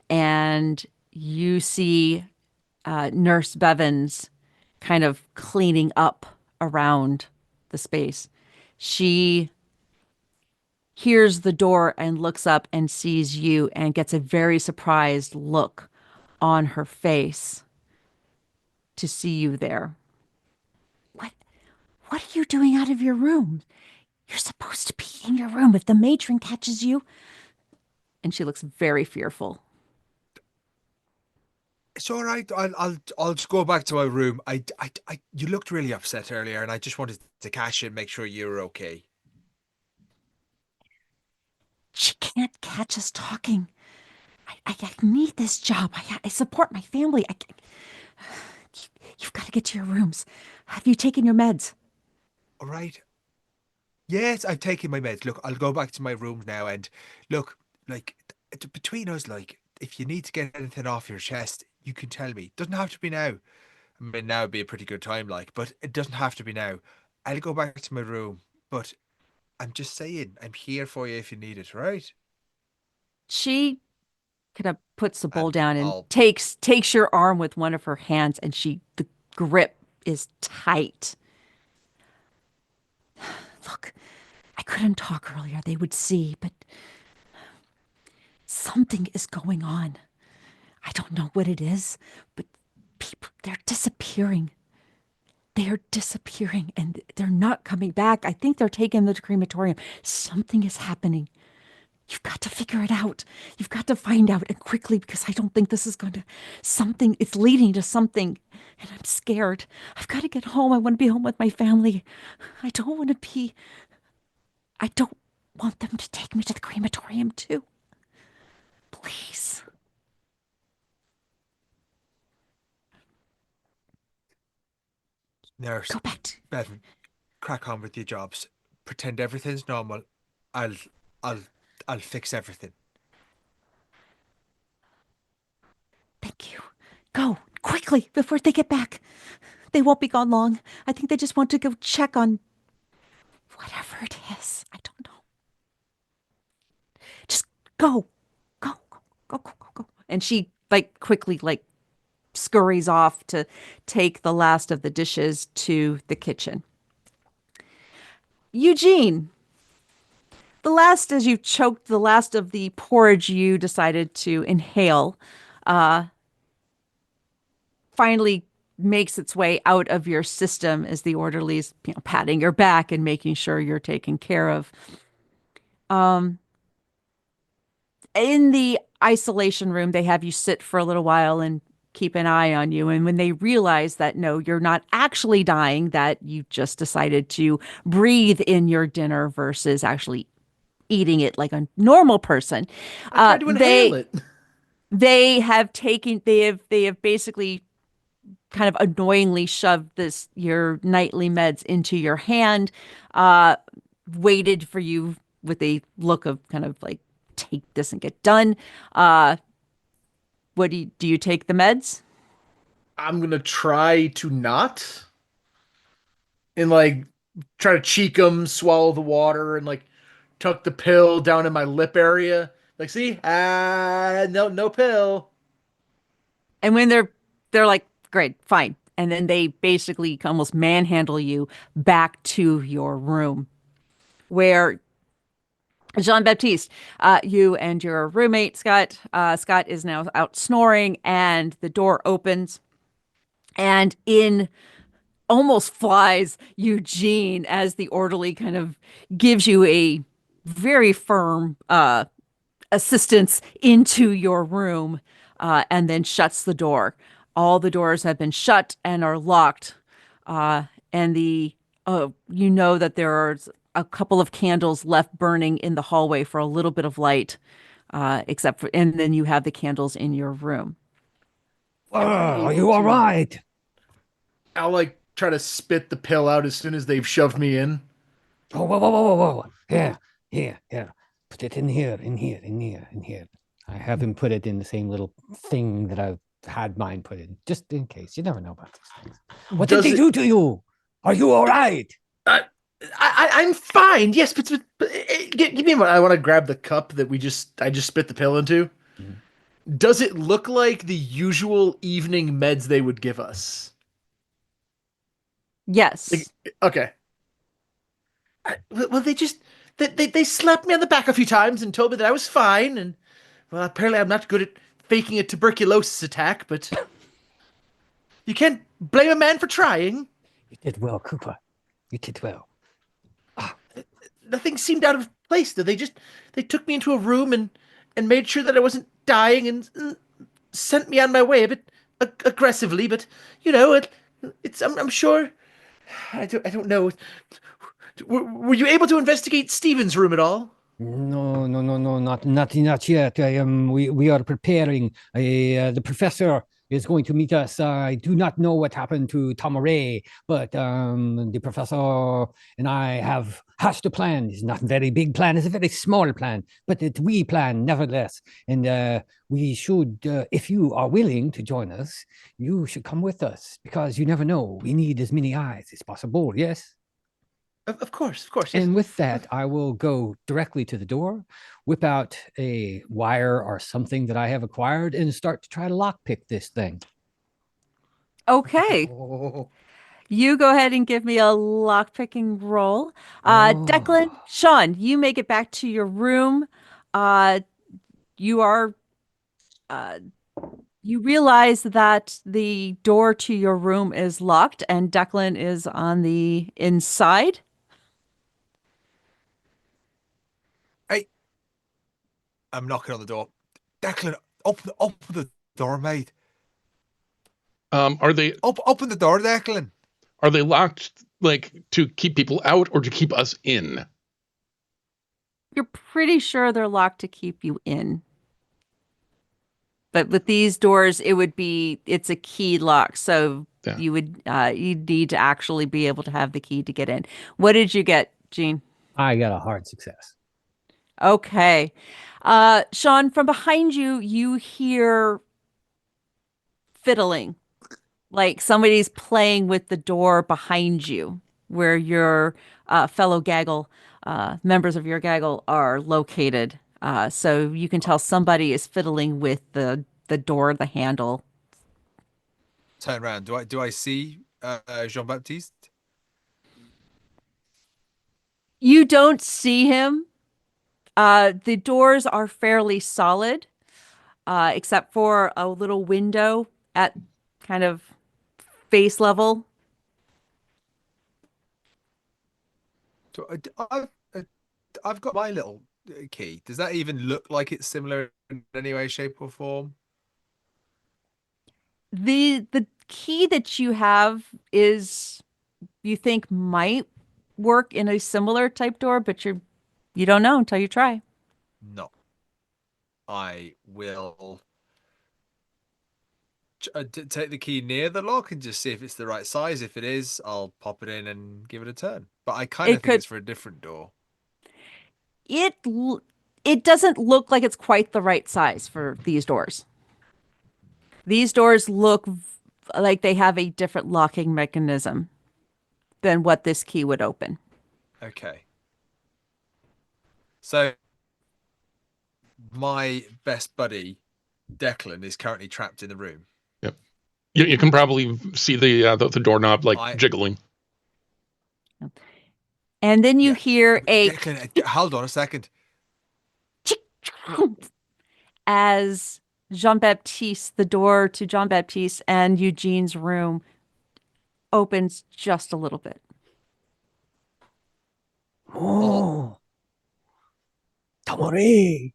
And you see Nurse Bevins kind of cleaning up around the space. She hears the door and looks up and sees you and gets a very surprised look on her face to see you there. What are you doing out of your room? You're supposed to be in your room if the matron catches you. And she looks very fearful. It's all right. I'll just go back to my room. You looked really upset earlier, and I just wanted to catch you and make sure you were okay. She can't catch us talking. I need this job. I support my family. You've got to get to your rooms. Have you taken your meds? All right. Yes, I've taken my meds. Look, I'll go back to my room now. And look, like, between us, like, if you need to get anything off your chest, you can tell me. Doesn't have to be now. I mean, now would be a pretty good time, like, but it doesn't have to be now. I'll go back to my room, but I'm just saying, I'm here for you if you need it, right? She kind of puts the bowl down and takes your arm with one of her hands, and the grip is tight. Look, I couldn't talk earlier. They would see, but something is going on. I don't know what it is, but people, they're disappearing. They are disappearing, and they're not coming back. I think they're taking them to the crematorium. Something is happening. You've got to figure it out. You've got to find out, and quickly, because I don't think this is going to, it's leading to something, and I'm scared. I've got to get home. I want to be home with my family. I don't want them to take me to the crematorium too. Please. Nurse, go back to Bevan, crack on with your jobs. Pretend everything's normal. I'll fix everything. Thank you. Go quickly before they get back. They won't be gone long. I think they just want to go check on whatever it is. I don't know. Just go. Go. And she quickly scurries off to take the last of the dishes to the kitchen. Eugene, as you choked the last of the porridge you decided to inhale, finally makes its way out of your system as the orderlies, patting your back and making sure you're taken care of. In the isolation room, they have you sit for a little while and keep an eye on you. And when they realize that, no, you're not actually dying, that you just decided to breathe in your dinner versus actually eating it like a normal person, I tried to inhale it. They have basically kind of annoyingly shoved your nightly meds into your hand, waited for you with a look of kind of like, take this and get done. What do you take the meds? I'm gonna try to not, and like try to cheek them, swallow the water, and like tuck the pill down in my lip area. Like, see, no pill. And when they're like, great, fine, and then they basically almost manhandle you back to your room, where Jean-Baptiste, you and your roommate, Scott is now out snoring, and the door opens, and in almost flies Eugene as the orderly kind of gives you a very firm assistance into your room, and then shuts the door. All the doors have been shut and are locked, and you know that there are a couple of candles left burning in the hallway for a little bit of light, and then you have the candles in your room. Are you all right? I'll like try to spit the pill out as soon as they've shoved me in. Oh, whoa. Here. Put it in here. I have him put it in the same little thing that I've had mine put in, just in case. You never know about these things. What did they do to you? Are you all right? I'm fine. Yes, but give me a moment. I want to grab the cup that I just spit the pill into. Mm-hmm. Does it look like the usual evening meds they would give us? Yes. Okay. Well, they slapped me on the back a few times and told me that I was fine. And well, apparently I'm not good at faking a tuberculosis attack, but you can't blame a man for trying. You did well, Cooper. You did well. Nothing seemed out of place, though. They took me into a room and made sure that I wasn't dying and sent me on my way a bit aggressively. But you know, I'm sure. I don't know. Were you able to investigate Stephen's room at all? No, not yet. We are preparing. The professor is going to meet us. I do not know what happened to Tommeny, but the professor and I have hatched a plan. It's not a very big plan. It's a very small plan, but it's we plan nevertheless. And we should, if you are willing to join us, you should come with us, because you never know. We need as many eyes as possible. Yes. Of course. Yes. And with that, I will go directly to the door, whip out a wire or something that I have acquired, and start to try to lockpick this thing. Okay. You go ahead and give me a lockpicking roll. Declan, Sean, you make it back to your room. You realize that the door to your room is locked and Declan is on the inside. I'm knocking on the door. Declan, open the door, mate. Are they open the door, Declan? Are they locked like to keep people out or to keep us in? You're pretty sure they're locked to keep you in. But with these doors, it's a key lock. So yeah. You'd need to actually be able to have the key to get in. What did you get, Gene? I got a hard success. Okay. Sean, from behind you, you hear fiddling, like somebody's playing with the door behind you, where your fellow gaggle, members of your gaggle are located. So you can tell somebody is fiddling with the door, the handle. Turn around. Do I see Jean-Baptiste? You don't see him. The doors are fairly solid, except for a little window at kind of face level. So I've got my little key. Does that even look like it's similar in any way, shape, or form? The key that you have is, you think, might work in a similar type door, but you don't know until you try. No. I will take the key near the lock and just see if it's the right size. If it is, I'll pop it in and give it a turn. But I kind of think it's for a different door. It doesn't look like it's quite the right size for these doors. These doors look like they have a different locking mechanism than what this key would open. Okay. So my best buddy, Declan, is currently trapped in the room. Yep. You can probably see the doorknob jiggling. And then you hear a... Declan, hold on a second. As Jean-Baptiste, the door to Jean-Baptiste and Eugene's room opens just a little bit. Oh, Tommeny.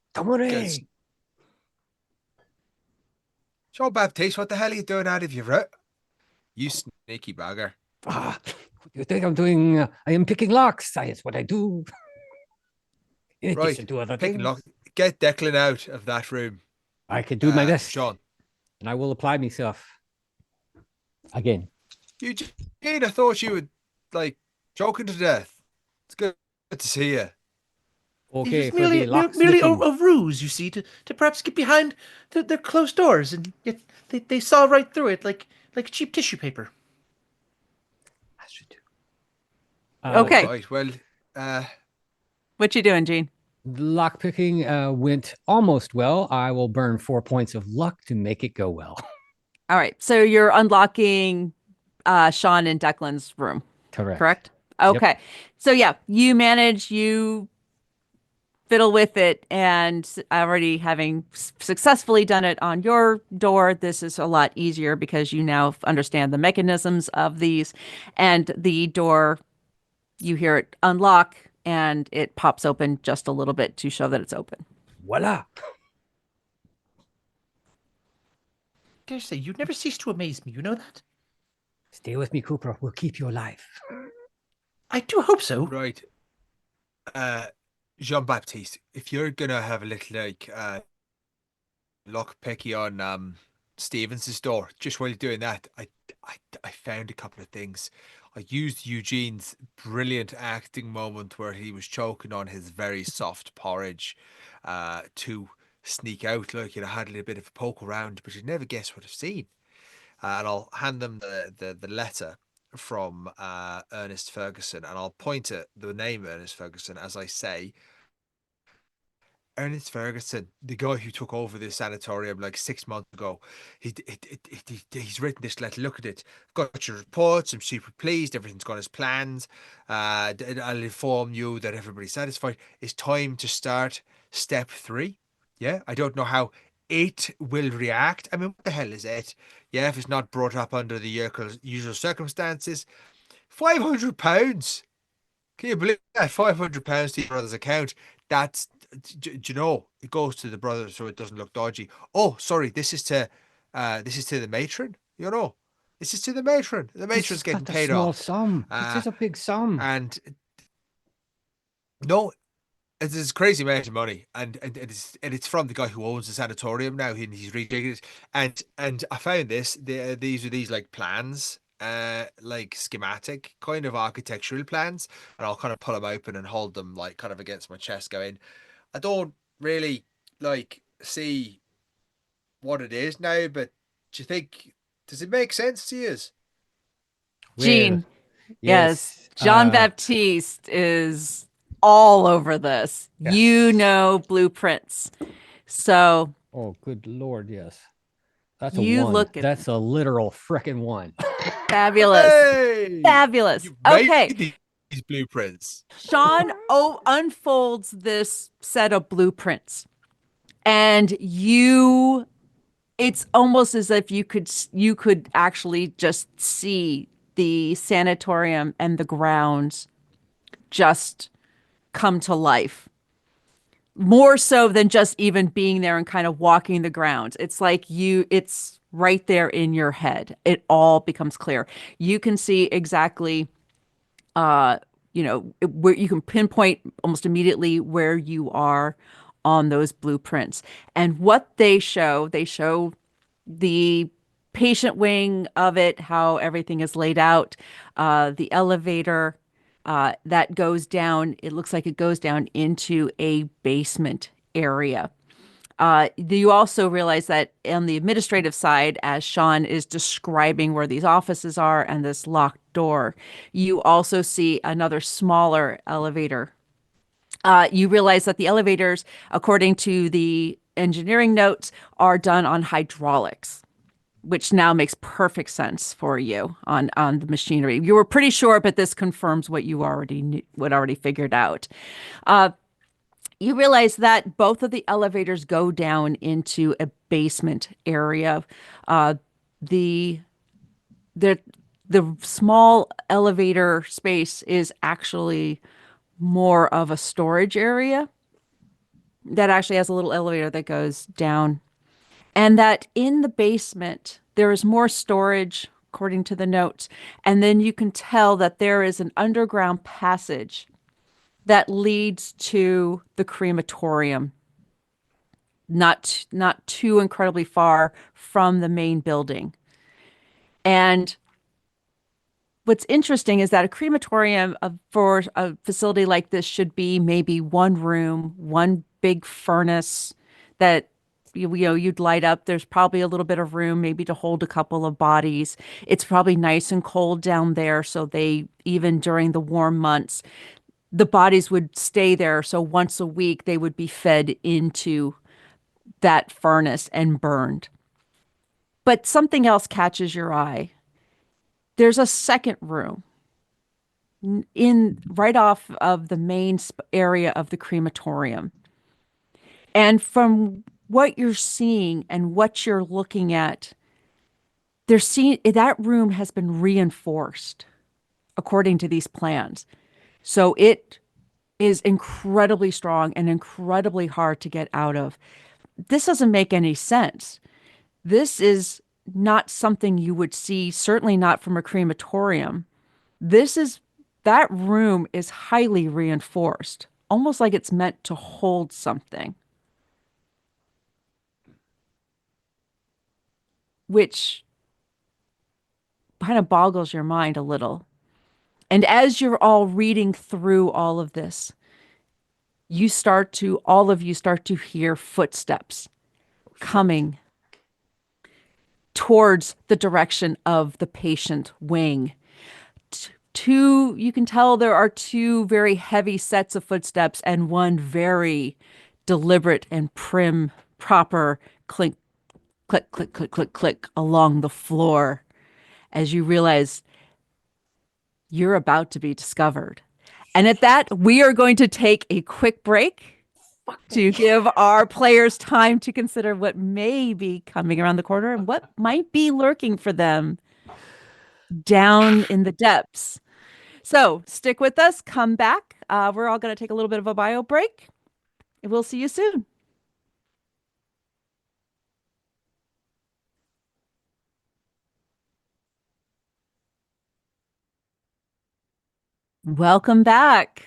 Jean-Baptiste, what the hell are you doing out of your room? You sneaky bugger. What do you think I'm doing? I am picking locks. That's what I do. Right, do other picking things. locks. Get Declan out of that room. I can do my best, Sean. And I will apply myself. Again. Eugene, I thought you were, joking to death. It's good to see you. Okay, it was merely a ruse, you see, to perhaps get behind their closed doors, and yet they saw right through it like cheap tissue paper. I should do. Okay. Right, well, what you doing, Gene? Lockpicking went almost well. I will burn 4 points of luck to make it go well. All right, so you're unlocking Sean and Declan's room. Correct? Okay. Yep. So yeah, you fiddle with it, and already having successfully done it on your door, this is a lot easier because you now understand the mechanisms of these, and the door, you hear it unlock and it pops open just a little bit to show that it's open. Voila. Dare say, you never cease to amaze me, you know that? Stay with me, Cooper. We'll keep you alive. I do hope so. Right. Jean-Baptiste, if you're gonna have a little lockpicky on Stevens's door, just while you're doing that, I found a couple of things. I used Eugene's brilliant acting moment where he was choking on his very soft porridge to sneak out. Look, I had a little bit of a poke around, but you'd never guess what I've seen. And I'll hand them the letter from Ernest Ferguson, and I'll point at the name Ernest Ferguson as I say, Ernest Ferguson, the guy who took over this sanatorium 6 months ago, he's written this letter. Look at it. Got your reports. I'm super pleased. Everything's gone as planned. I'll inform you that everybody's satisfied. It's time to start step 3. Yeah, I don't know how it will react. I mean, what the hell is it? Yeah, if it's not brought up under the usual circumstances. £500. Can you believe that? £500 to your brother's account. That's, you know, it goes to the brother so it doesn't look dodgy. Oh, sorry, this is to the matron. You know, this is to the matron. The matron's getting paid off. Sum. This is a big sum. And no, it's this crazy amount of money, and it's from the guy who owns the sanatorium now. He's rejigged it, and I found this. These are plans, schematic kind of architectural plans, and I'll kind of pull them open and hold them kind of against my chest, going, I don't really see what it is now, but do you think, does it make sense to you? Gene, yes, Jean-Baptiste is all over this. Yes. You know blueprints. So. Oh, good Lord, yes. That's a one. That's a literal frickin' one. Fabulous. Hey! Fabulous. Okay. These blueprints. Sean unfolds this set of blueprints, and you It's almost as if you could actually just see the sanatorium and the grounds just come to life. More so than just even being there and kind of walking the grounds. It's like it's right there in your head. It all becomes clear. You can see exactly where you can pinpoint almost immediately where you are on those blueprints. And what they show the patient wing of it, how everything is laid out, the elevator that goes down. It looks like it goes down into a basement area. You also realize that on the administrative side, as Sean is describing where these offices are and this locked door, you also see another smaller elevator. You realize that the elevators, according to the engineering notes, are done on hydraulics, which now makes perfect sense for you on the machinery. You were pretty sure, but this confirms what you already figured out. You realize that both of the elevators go down into a basement area. The the small elevator space is actually more of a storage area that actually has a little elevator that goes down. And that in the basement, there is more storage, according to the notes. And then you can tell that there is an underground passage that leads to the crematorium, not too incredibly far from the main building. And what's interesting is that a crematorium for a facility like this should be maybe one room, one big furnace that you'd light up. There's probably a little bit of room maybe to hold a couple of bodies. It's probably nice and cold down there, so even during the warm months, the bodies would stay there. So once a week, they would be fed into that furnace and burned. But something else catches your eye. There's a second room right off of the main area of the crematorium. And from what you're seeing and what you're looking at, that room has been reinforced according to these plans. So it is incredibly strong and incredibly hard to get out of. This doesn't make any sense. This is not something you would see, certainly not from a crematorium. That room is highly reinforced, almost like it's meant to hold something, which kind of boggles your mind a little. And as you're all reading through all of this, all of you start to hear footsteps coming towards the direction of the patient wing. You can tell there are two very heavy sets of footsteps and one very deliberate and proper clink, click, click, click, click, click along the floor as you realize you're about to be discovered. And at that, we are going to take a quick break to give our players time to consider what may be coming around the corner and what might be lurking for them down in the depths. So stick with us, come back. We're all going to take a little bit of a bio break, and we'll see you soon. Welcome back.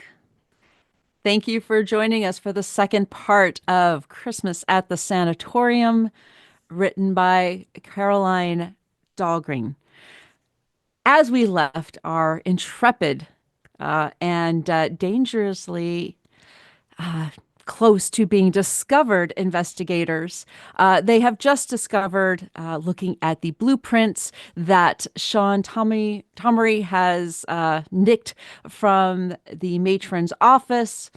Thank you for joining us for the second part of Christmas at the Sanatorium, written by Caroline Dahlgreen. As we left our intrepid and dangerously close to being discovered investigators, they have just discovered, looking at the blueprints, that Sean Tommeny has nicked from the matron's office,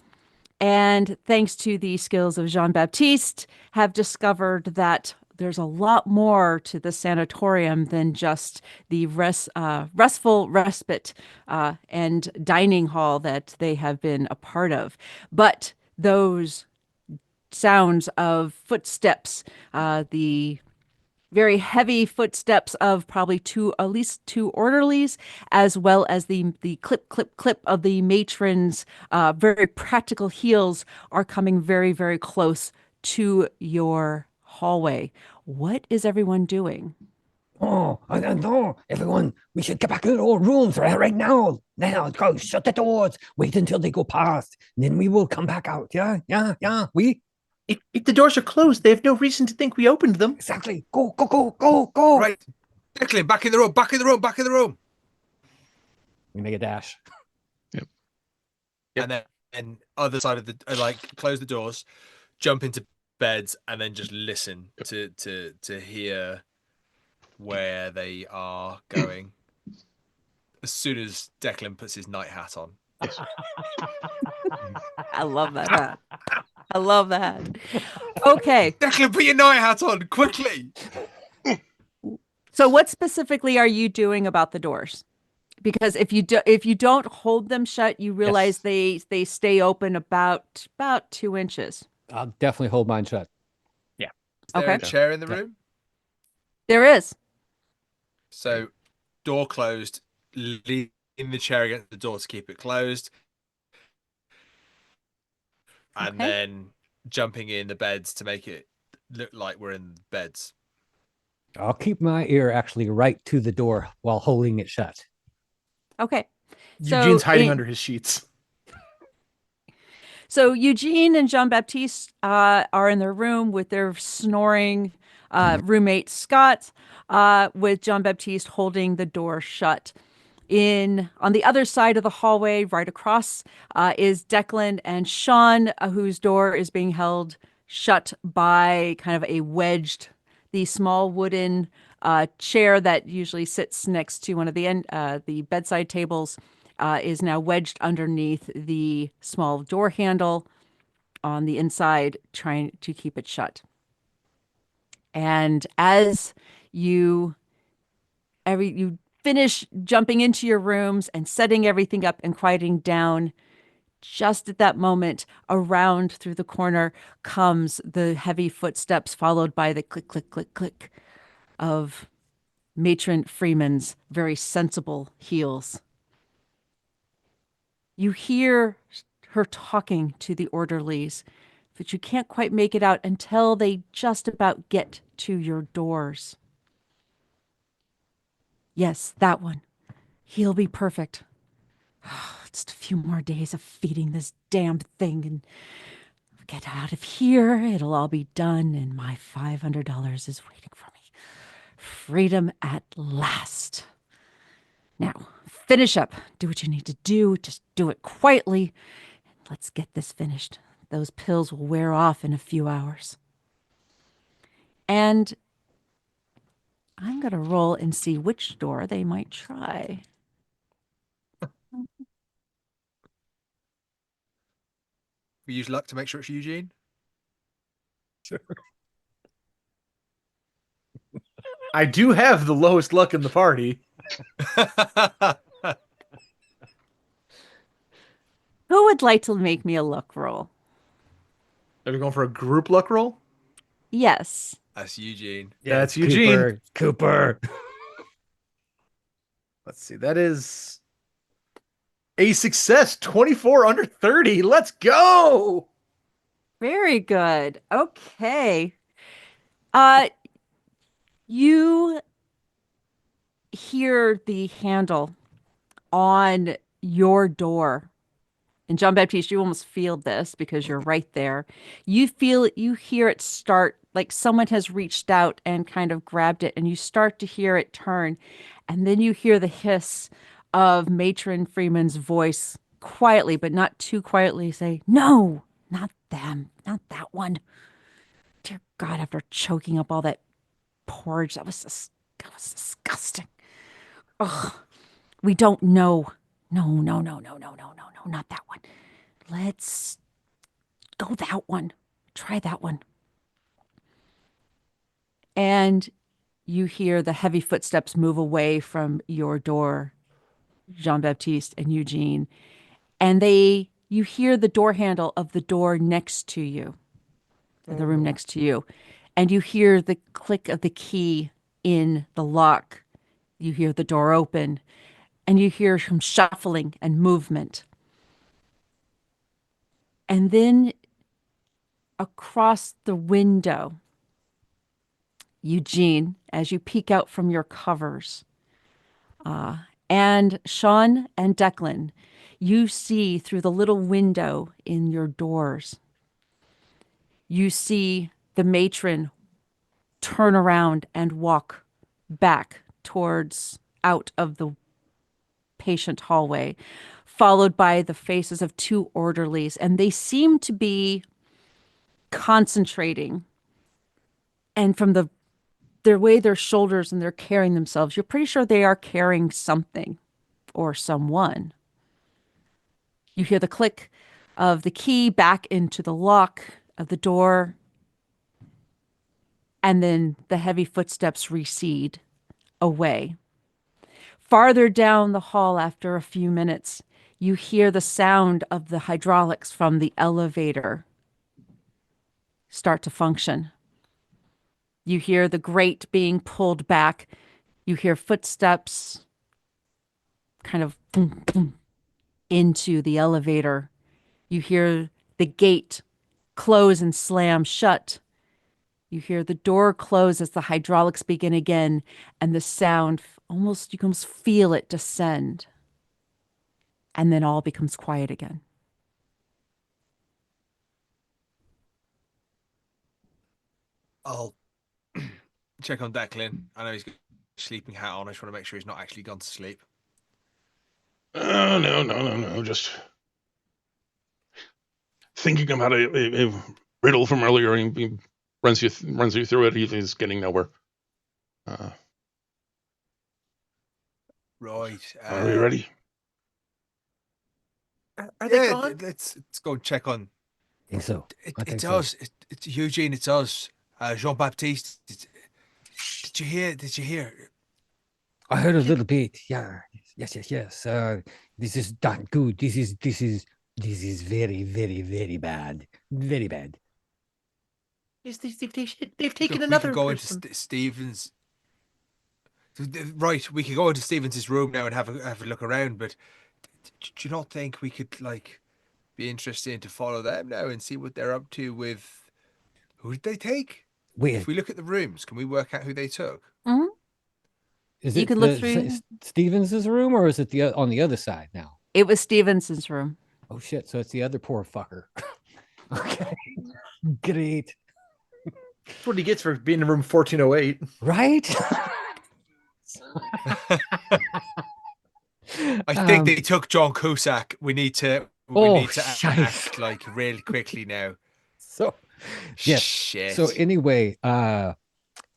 and thanks to the skills of Jean-Baptiste, have discovered that there's a lot more to the sanatorium than just the restful respite and dining hall that they have been a part of. But those sounds of footsteps, the very heavy footsteps of probably at least two orderlies, as well as the clip, clip, clip of the matron's very practical heels are coming very, very close to your hallway. What is everyone doing? Oh, no, everyone, we should get back in our rooms right now. Now, go shut the doors. Wait until they go past. And then we will come back out. Yeah. If the doors are closed, they have no reason to think we opened them. Exactly. Go. Right. Declan, back in the room. We make a dash. Yep. And then other side of the close the doors, jump into beds, and then just listen to hear where they are going. As soon as Declan puts his night hat on. I love that hat. I love that. Okay. Declan, put your night hat on quickly. So what specifically are you doing about the doors? Because if you don't hold them shut, you realize they stay open about 2 inches. I'll definitely hold mine shut. Yeah. Is there a chair in the room? There is. So, door closed, leaning the chair against the door to keep it closed. And then jumping in the beds to make it look like we're in beds. I'll keep my ear actually right to the door while holding it shut. Okay. Eugene's hiding under his sheets. So Eugene and Jean-Baptiste are in their room with their snoring roommate Scott, with Jean-Baptiste holding the door shut. On the other side of the hallway, right across, is Declan and Sean, whose door is being held shut by kind of the small wooden chair that usually sits next to one of the bedside tables, is now wedged underneath the small door handle on the inside, trying to keep it shut. And as you finish jumping into your rooms and setting everything up and quieting down, just at that moment, around through the corner comes the heavy footsteps, followed by the click, click, click, click of Matron Freeman's very sensible heels. You hear her talking to the orderlies, but you can't quite make it out until they just about get to your doors. Yes, that one. He'll be perfect. Just a few more days of feeding this damned thing and get out of here. It'll all be done, and my $500 is waiting for me. Freedom at last. Now, finish up. Do what you need to do. Just do it quietly. Let's get this finished. Those pills will wear off in a few hours. And I'm going to roll and see which door they might try. We use luck to make sure it's Eugene. Sure. I do have the lowest luck in the party. Who would like to make me a luck roll? Are we going for a group luck roll? Yes. That's Eugene. Yeah, it's Eugene. Cooper. Let's see. That is a success. 24 under 30. Let's go. Very good. Okay. You hear the handle on your door. And Jean-Baptiste, you almost feel this because you're right there. You hear it start, like someone has reached out and kind of grabbed it, and you start to hear it turn. And then you hear the hiss of Matron Freeman's voice quietly, but not too quietly, say, "No, not them, not that one. Dear God, after choking up all that porridge, that was disgusting. Ugh, we don't know. No, not that one. Let's go that one. Try that one." And you hear the heavy footsteps move away from your door, Jean-Baptiste and Eugene. And you hear the door handle of the door next to you, the room next to you. and you hear the click of the key in the lock. You hear the door open, and you hear some shuffling and movement. And then across the window, Eugene, as you peek out from your covers, and Sean and Declan, you see through the little window in your doors. You see the matron turn around and walk back towards out of the patient hallway, followed by the faces of two orderlies, and they seem to be concentrating. And from their way their shoulders and they're carrying themselves, you're pretty sure they are carrying something or someone. You hear the click of the key back into the lock of the door, and then the heavy footsteps recede away. Farther down the hall, after a few minutes, you hear the sound of the hydraulics from the elevator start to function. You hear the grate being pulled back. You hear footsteps kind of boom, boom, into the elevator. You hear the gate close and slam shut. You hear the door close as the hydraulics begin again, and the sound you can almost feel it descend. And then all becomes quiet again. I'll check on Declan. I know he's got a sleeping hat on. I just want to make sure he's not actually gone to sleep. No. Just thinking about a riddle from earlier. He runs you through it. He's getting nowhere. Right. Are we ready? Are they gone? Let's go and check on. I think so. It's us. It's Eugene. It's us. Jean-Baptiste. Did you hear? I heard a little bit. Yeah. Yes. This is not good. This is very, very, very bad. Very bad. Yes, they've taken another. We could go into Stevens. Right, we could go into Stevens' room now and have a look around. But do you not think we could be interested to follow them now and see what they're up to with? Who did they take? Wait. If we look at the rooms, can we work out who they took? Mm-hmm. Is you it can look through Stevens' room, or is it on the other side now? It was Stevens' room. Oh shit! So it's the other poor fucker. Okay, great. That's what he gets for being in room 1408. Right? I think they took John Cusack. We need to act really quickly now. So yes. Shit. So anyway,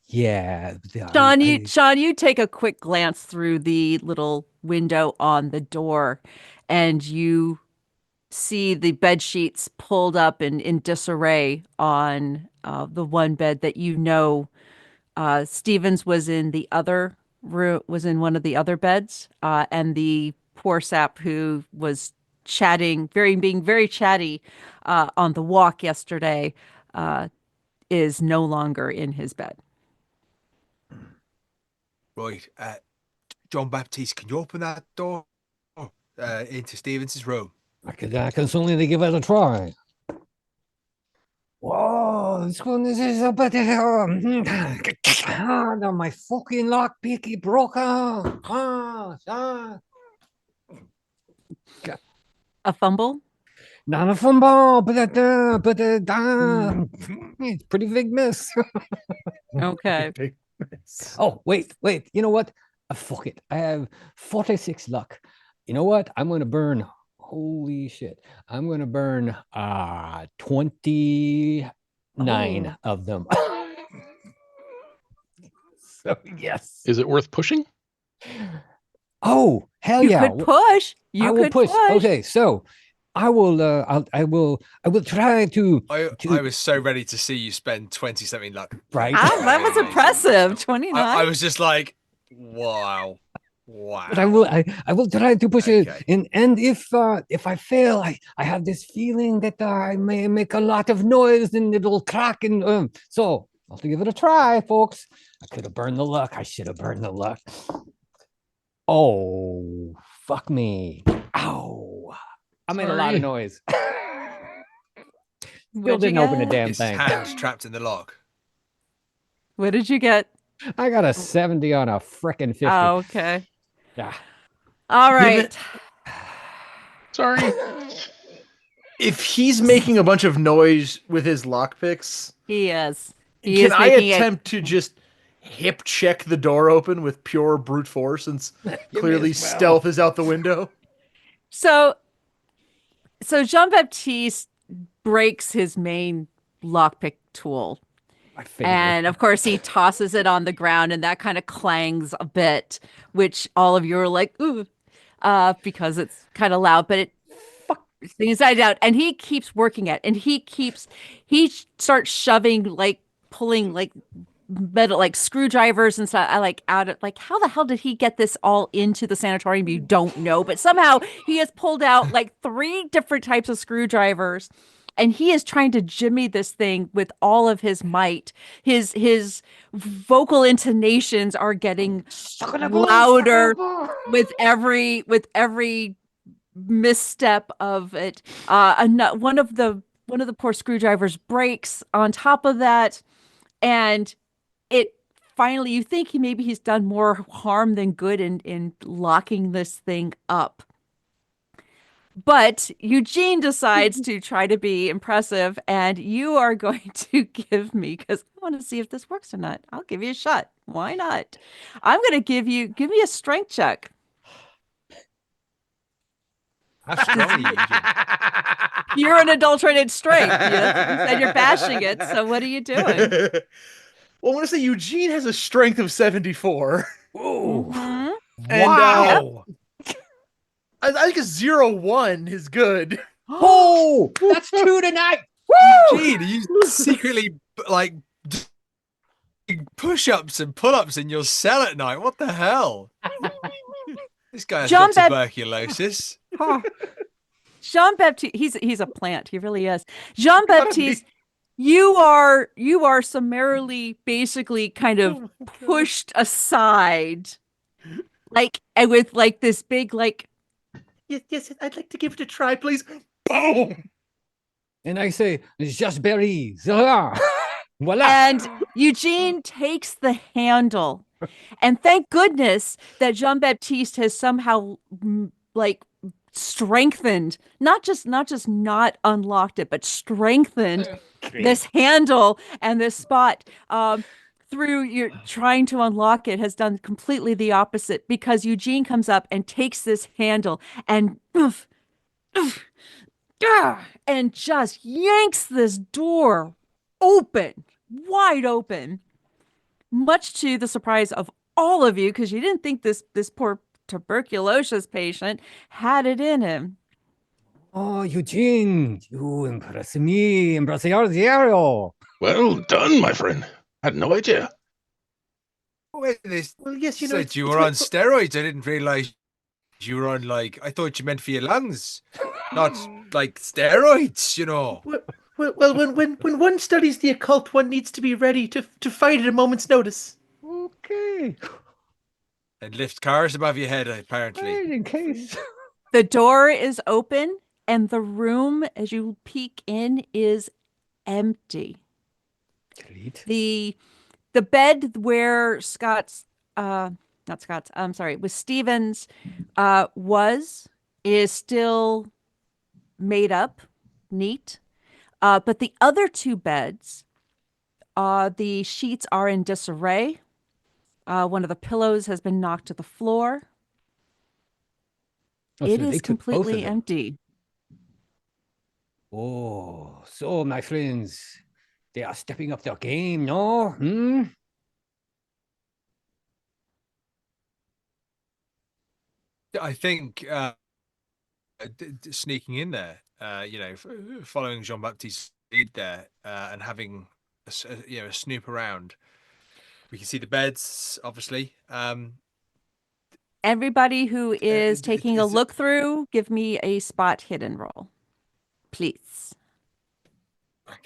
yeah. Sean, you take a quick glance through the little window on the door, and you see the bed sheets pulled up in disarray on the one bed that Stevens was in the other room, was in one of the other beds, and the poor sap who was being very chatty on the walk yesterday is no longer in his bed. Right. Jean-Baptiste, can you open that door into Stevens' room? I can certainly give it a try. Whoa, this is a bit no, my fucking lockpicky broke out. A fumble? Not a fumble, but it's pretty big miss. Okay. Oh, wait. You know what? Fuck it. I have 46 luck. You know what? I'm going to burn. Holy shit. I'm going to burn 29 of them. So, yes. Is it worth pushing? Oh, hell yeah. You could push. I will push. Okay, so I will try to I was so ready to see you spend 20 something luck. Right. That was impressive. 29. I was just like, wow. But I will try to push it. And if I fail, I have this feeling that I may make a lot of noise and it'll crack, and so I'll have to give it a try, folks. I could have burned the luck. I should have burned the luck. Oh, fuck me. Ow. I made a lot of noise. Still didn't open a damn thing. His hand trapped in the lock. What did you get? I got a 70 on a frickin' 50. Oh, okay. Yeah. All right. Sorry. If he's making a bunch of noise with his lockpicks, he is. Can I attempt to just hip check the door open with pure brute force, since clearly stealth is out the window? So Jean-Baptiste breaks his main lockpick tool. And of course he tosses it on the ground, and that kind of clangs a bit, which all of you are like, ooh, because it's kind of loud, but it inside out. And he keeps working it, and he starts shoving, like pulling like metal, like screwdrivers and stuff, out of, like, how the hell did he get this all into the sanatorium? You don't know, but somehow he has pulled out like 3 different types of screwdrivers. And he is trying to jimmy this thing with all of his might. His vocal intonations are getting louder with every misstep of it. One of the poor screwdrivers breaks on top of that, and it finally, you think he's done more harm than good in locking this thing up. But Eugene decides to try to be impressive, and you are going to give me, because I want to see if this works or not. I'll give you a shot. Why not? I'm going to give me a strength check. How strong are you, Eugene? You're an adulterated strength. You said you're bashing it, so what are you doing? Well, I'm going to say Eugene has a strength of 74. Whoa. Mm-hmm. And, wow. I think a 0-1 is good. Oh, that's 2 tonight. Woo! Eugene, are you secretly like push-ups and pull-ups in your cell at night? What the hell? This guy has got tuberculosis. Jean-Baptiste, he's a plant. He really is. Jean-Baptiste, you are summarily, basically, kind of pushed aside, like, and with like this big, like, yes, I'd like to give it a try, please. Boom! And I say, it's just berries. Voila. And Eugene takes the handle. And thank goodness that Jean-Baptiste has somehow, like, strengthened, not just not unlocked it, but strengthened this handle, and this spot through your trying to unlock it has done completely the opposite, because Eugene comes up and takes this handle and and just yanks this door open, wide open, much to the surprise of all of you, because you didn't think this poor tuberculosis patient had it in him. Oh, Eugene, you impress me. Impresario. Well done, my friend. I had no idea. Well, yes, you said you were on steroids. I didn't realize you were on, like, I thought you meant for your lungs, not like steroids, you know. Well, when one studies the occult, one needs to be ready to fight at a moment's notice. Okay. And lift cars above your head, apparently. Right, in case. The door is open, and the room, as you peek in, is empty. Great. The bed where with Stevens is still made up, neat. But the other 2 beds, the sheets are in disarray. One of the pillows has been knocked to the floor. It is completely empty. Oh, so my friends, they are stepping up their game, no? I think sneaking in there, following Jean-Baptiste's lead there, and having a snoop around. We can see the beds, obviously. Everybody who is taking a look through, give me a spot hidden roll, please. Okay.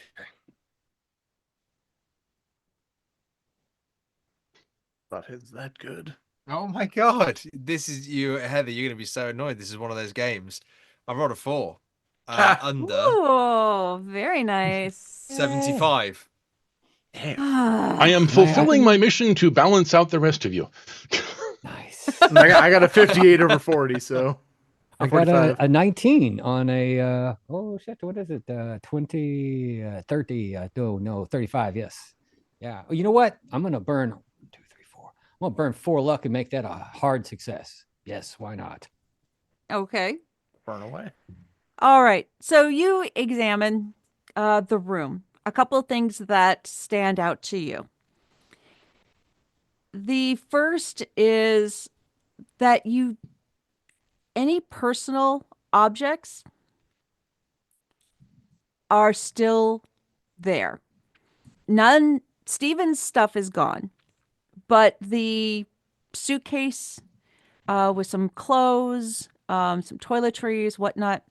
thought it was that good. Oh my god! This is you, Heather. You're gonna be so annoyed. This is one of those games. I rolled a 4. Under Oh, very nice. 75. I am fulfilling my mission to balance out the rest of you. Nice. I got a 58 over 40, so I got a 19 on a oh shit, what is it? 20 30 no 35, yes. Yeah. You know what? I'm gonna burn 1, 2, 3, 4. I'm gonna burn 4 luck and make that a hard success. Yes, why not? Okay. Burn away. All right. So you examine the room. A couple of things that stand out to you. The first is that any personal objects are still there. None, Steven's stuff is gone, but the suitcase with some clothes, some toiletries, whatnot,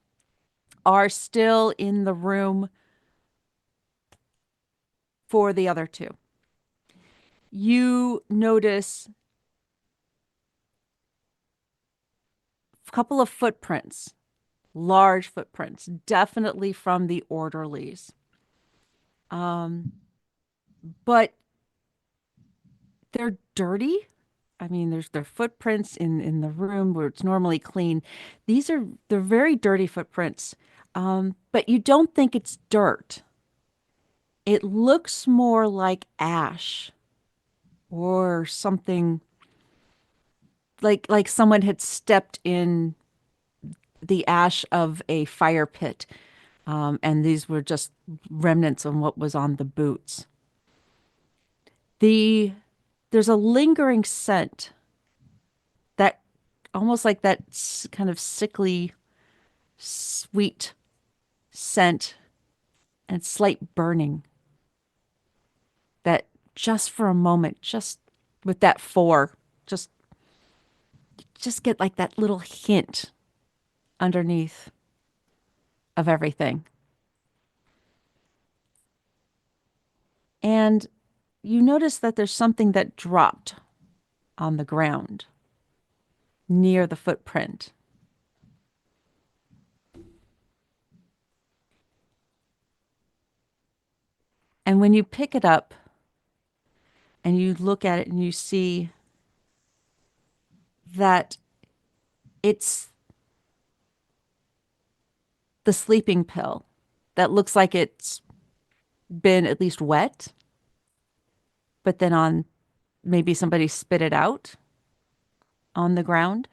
are still in the room for the other two. You notice a couple of footprints, large footprints, definitely from the orderlies. But they're dirty. I mean, their footprints in the room where it's normally clean. They're very dirty footprints. But you don't think it's dirt. It looks more like ash or something like someone had stepped in the ash of a fire pit. And these were just remnants of what was on the boots. There's a lingering scent that almost like that kind of sickly, sweet scent and slight burning that just for a moment, just with that 4, just get like that little hint underneath of everything. And you notice that there's something that dropped on the ground near the footprint. And when you pick it up and you look at it and you see that it's the sleeping pill that looks like it's been at least wet, but then maybe somebody spit it out on the ground.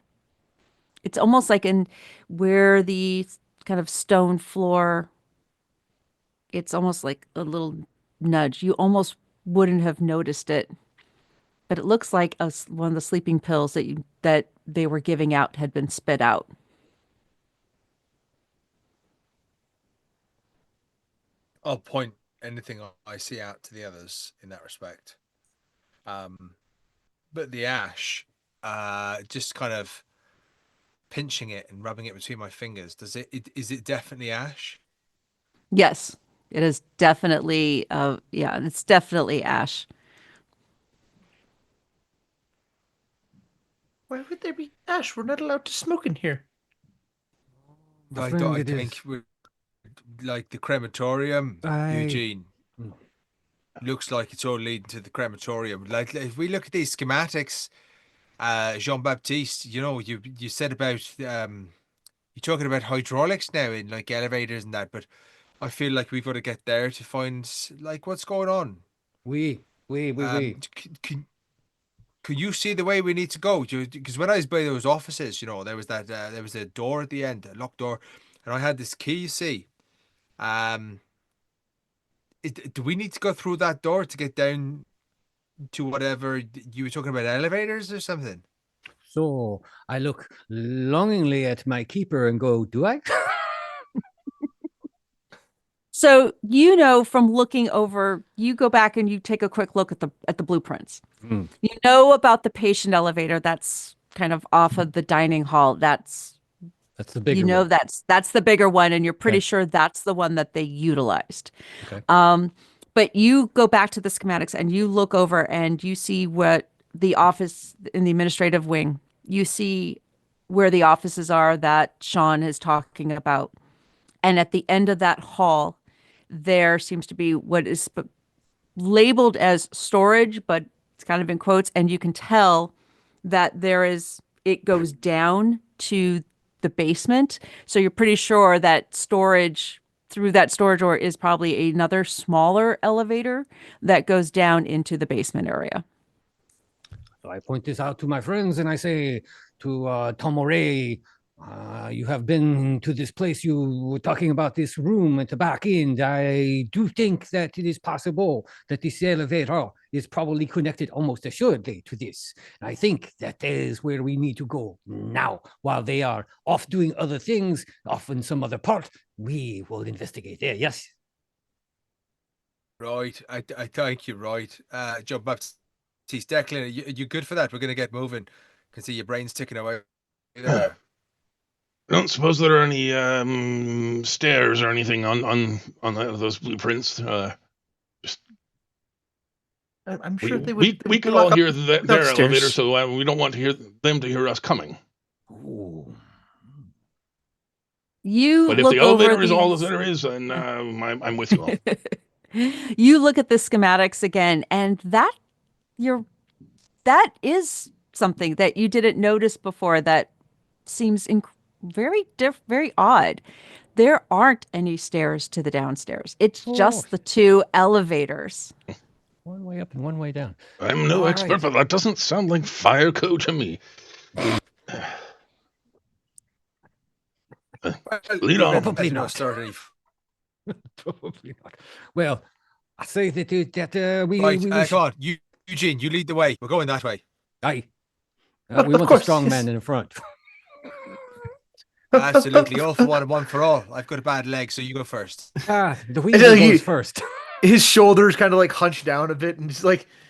It's almost like in where the kind of stone floor, it's almost like a little nudge. You almost wouldn't have noticed it, but it looks like one of the sleeping pills that they were giving out had been spit out. I'll point anything I see out to the others in that respect. But the ash, just kind of pinching it and rubbing it between my fingers. Is it definitely ash? Yes, it is definitely. Yeah, it's definitely ash. Why would there be ash? We're not allowed to smoke in here. I think like the crematorium, Eugene. Looks like it's all leading to the crematorium. Like if we look at these schematics, Jean-Baptiste, you said about you're talking about hydraulics now in like elevators and that, but I feel like we've got to get there to find like what's going on. Can you see the way we need to go? Because when I was by those offices, there was a door at the end, a locked door, and I had this key. You see, do we need to go through that door to get down to whatever you were talking about, elevators or something? So I look longingly at my keeper and go, do I? So, from looking over, you go back and you take a quick look at the blueprints. You know about the patient elevator that's kind of off of the dining hall. That's the bigger one. That's the bigger one, and you're pretty sure that's the one that they utilized. Okay. But you go back to the schematics and you look over and you see what the office in the administrative wing. You see where the offices are that Sean is talking about. And at the end of that hall, there seems to be what is labeled as storage, but it's kind of in quotes. And you can tell that it goes down to the basement. So you're pretty sure that through that storage door is probably another smaller elevator that goes down into the basement area. So I point this out to my friends and I say to Tommeny, you have been to this place. You were talking about this room at the back end. I do think that it is possible that this elevator is probably connected almost assuredly to this. I think that is where we need to go now. While they are off doing other things, off in some other part, we will investigate there. Yes. Right. I thank you. Right. Jean-Baptiste, Declan, are you good for that? We're going to get moving. Can see your brain's ticking away there. I don't suppose there are any stairs or anything on those blueprints. Just I'm sure they would. We could all hear their elevator, so we don't want to hear them to hear us coming. Ooh. But if the elevator is all that there is, then I'm with you all. You look at the schematics again, and that is something that you didn't notice before. That seems very odd. There aren't any stairs to the downstairs. It's just the two elevators. One way up and one way down. I'm no expert, but that doesn't sound like fire code to me. Lead on. Probably not. Probably not. Well, I say that we... Right, come on. Eugene, you lead the way. We're going that way. Aye. We want a strong man in the front. Absolutely. All for one and one for all. I've got a bad leg, so you go first. The wheel goes first. His shoulders kind of like hunch down a bit, and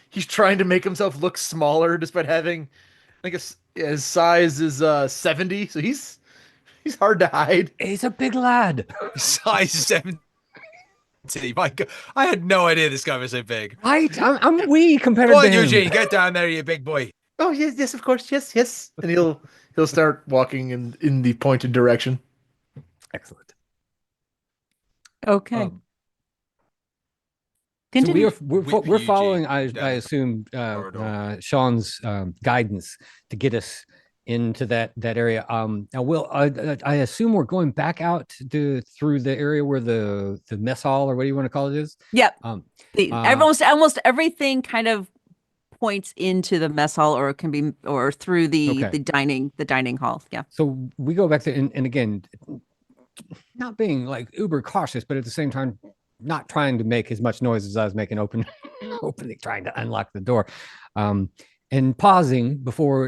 he's trying to make himself look smaller despite having his size is 70, so he's hard to hide. He's a big lad. Size 70. My God, I had no idea this guy was so big. Right, I'm wee compared to him. Go on, Eugene, get down there, you big boy. Oh yes, of course, yes. And he'll start walking in the pointed direction. Excellent. Okay. So we're following, I assume, Sean's guidance to get us into that area. Now, I assume we're going back out through the area where the mess hall, or what do you want to call it, is? Yep. Almost everything kind of points into the mess hall, or it can be through the dining hall. Yeah. So we go back there, and again, not being like uber cautious, but at the same time, not trying to make as much noise as I was making opening, trying to unlock the door. And pausing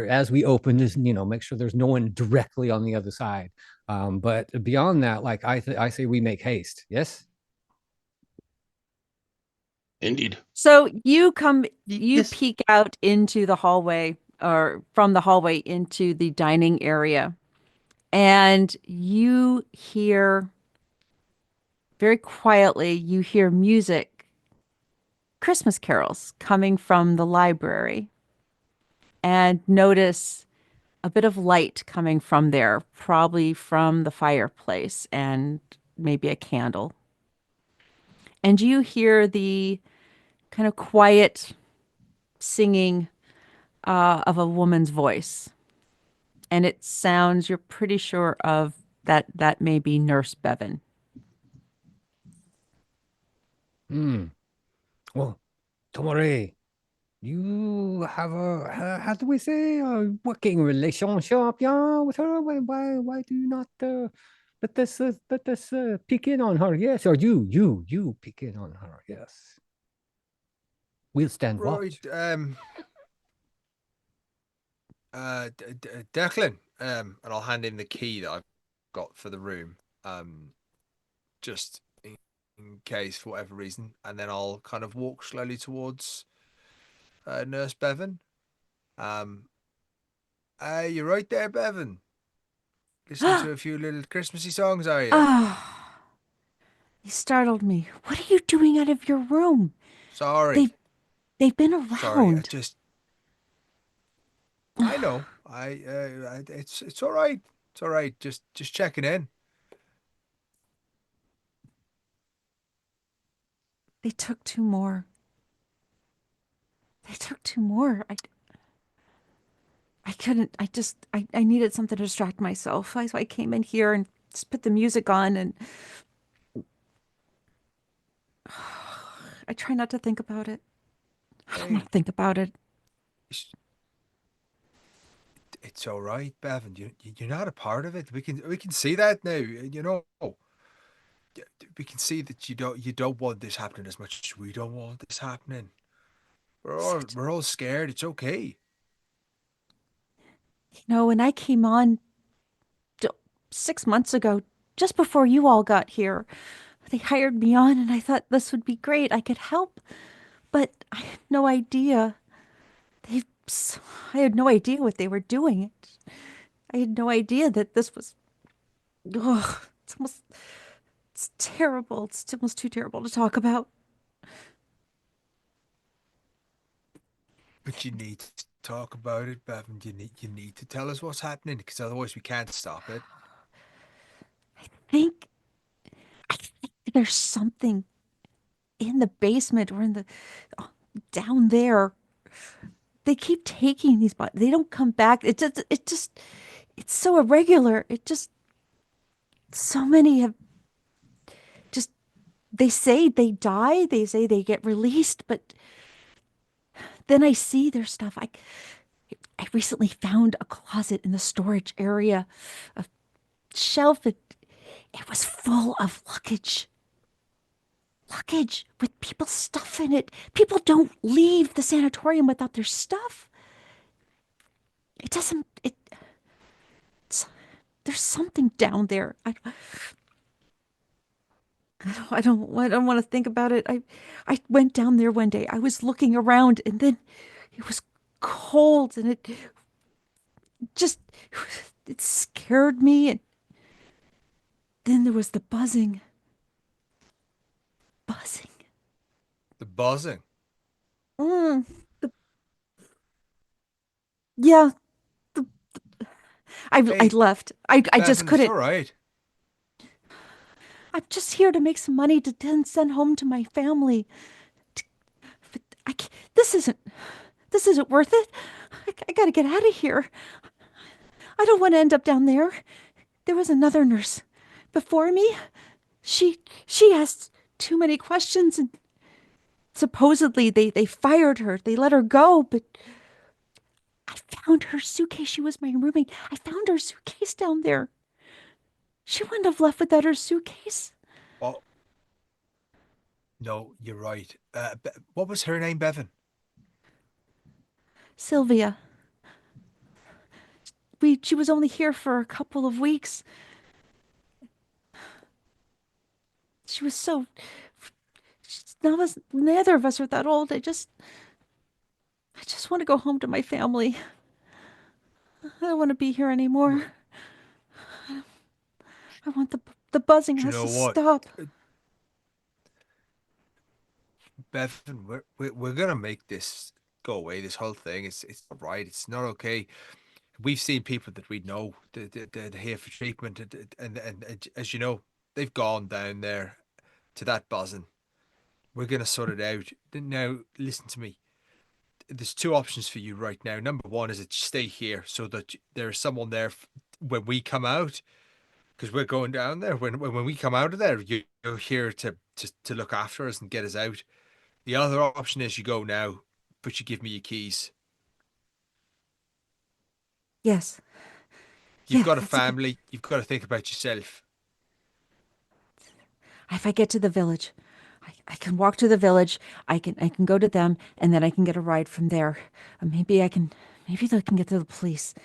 as we open, is make sure there's no one directly on the other side. But beyond that, like I say, we make haste. Yes. Indeed. So you peek out into the hallway, or from the hallway into the dining area, and you hear very quietly. You hear music, Christmas carols coming from the library. And notice a bit of light coming from there, probably from the fireplace and maybe a candle. And you hear the kind of quiet singing of a woman's voice. And it sounds, you're pretty sure of that may be Nurse Bevan. Well, Tommeny, you have how do we say, a working relationship, yeah, with her? Why do you not let us peek in on her? Yes, or you peek in on her? Yes, we'll stand watch. Declan, and I'll hand him the key that I've got for the room, just in case for whatever reason, and then I'll kind of walk slowly towards Nurse Bevan. You're right there, Bevan. Listening to a few little Christmassy songs, are you? You startled me. What are you doing out of your room? Sorry. They've been around. Sorry, I know. It's all right. It's all right. Just checking in. They took two more. They took two more. I couldn't. I needed something to distract myself. So I came in here and just put the music on, and I try not to think about it. I don't want to think about it. It's all right, Bevan. You're not a part of it. We can see that now. You know, we can see that you don't want this happening as much as we don't want this happening. We're all scared. It's okay. You know, when I came on 6 months ago, just before you all got here, they hired me on, and I thought this would be great. I could help, but I had no idea. They, I had no idea what they were doing. I had no idea that this was. Ugh, it's terrible. It's almost too terrible to talk about. But you need to talk about it, Bevan. You need to tell us what's happening, because otherwise we can't stop it. think I think there's something in the basement or down there. They keep taking these bodies. They don't come back. It's so irregular. So many have just, they say they die. They say they get released, but then I see their stuff. I recently found a closet in the storage area, a shelf. It was full of luggage. Luggage with people's stuff in it. People don't leave the sanatorium without their stuff. It doesn't. There's something down there. I don't want to think about it. I went down there one day. I was looking around, and then it was cold, and it scared me. And then there was the buzzing. Buzzing. The buzzing. The, yeah. I left. I just couldn't. It's all right. I'm just here to make some money to then send home to my family. But this isn't worth it. I gotta get out of here. I don't want to end up down there. There was another nurse before me. She asked too many questions, and supposedly they fired her. They let her go, but I found her suitcase. She was my roommate. I found her suitcase down there. She wouldn't have left without her suitcase. Oh, no, you're right. What was her name, Bevan? Sylvia. She was only here for a couple of weeks. She was so. Neither of us are that old. I just want to go home to my family. I don't want to be here anymore. I want the buzzing has to stop. Bevan, we're gonna make this go away. This whole thing, it's not right. It's not okay. We've seen people that we know that are here for treatment, and as you know, they've gone down there to that buzzing. We're gonna sort it out. Now, listen to me. There's two options for you right now. Number one is that you stay here so that there's someone there when we come out, because we're going down there. When we come out of there, you're here to look after us and get us out. The other option is you go now, but you give me your keys. Yes. You've got a family. You've got to think about yourself. If I get to the village, I can walk to the village. I can go to them, and then I can get a ride from there. Maybe they can get to the police.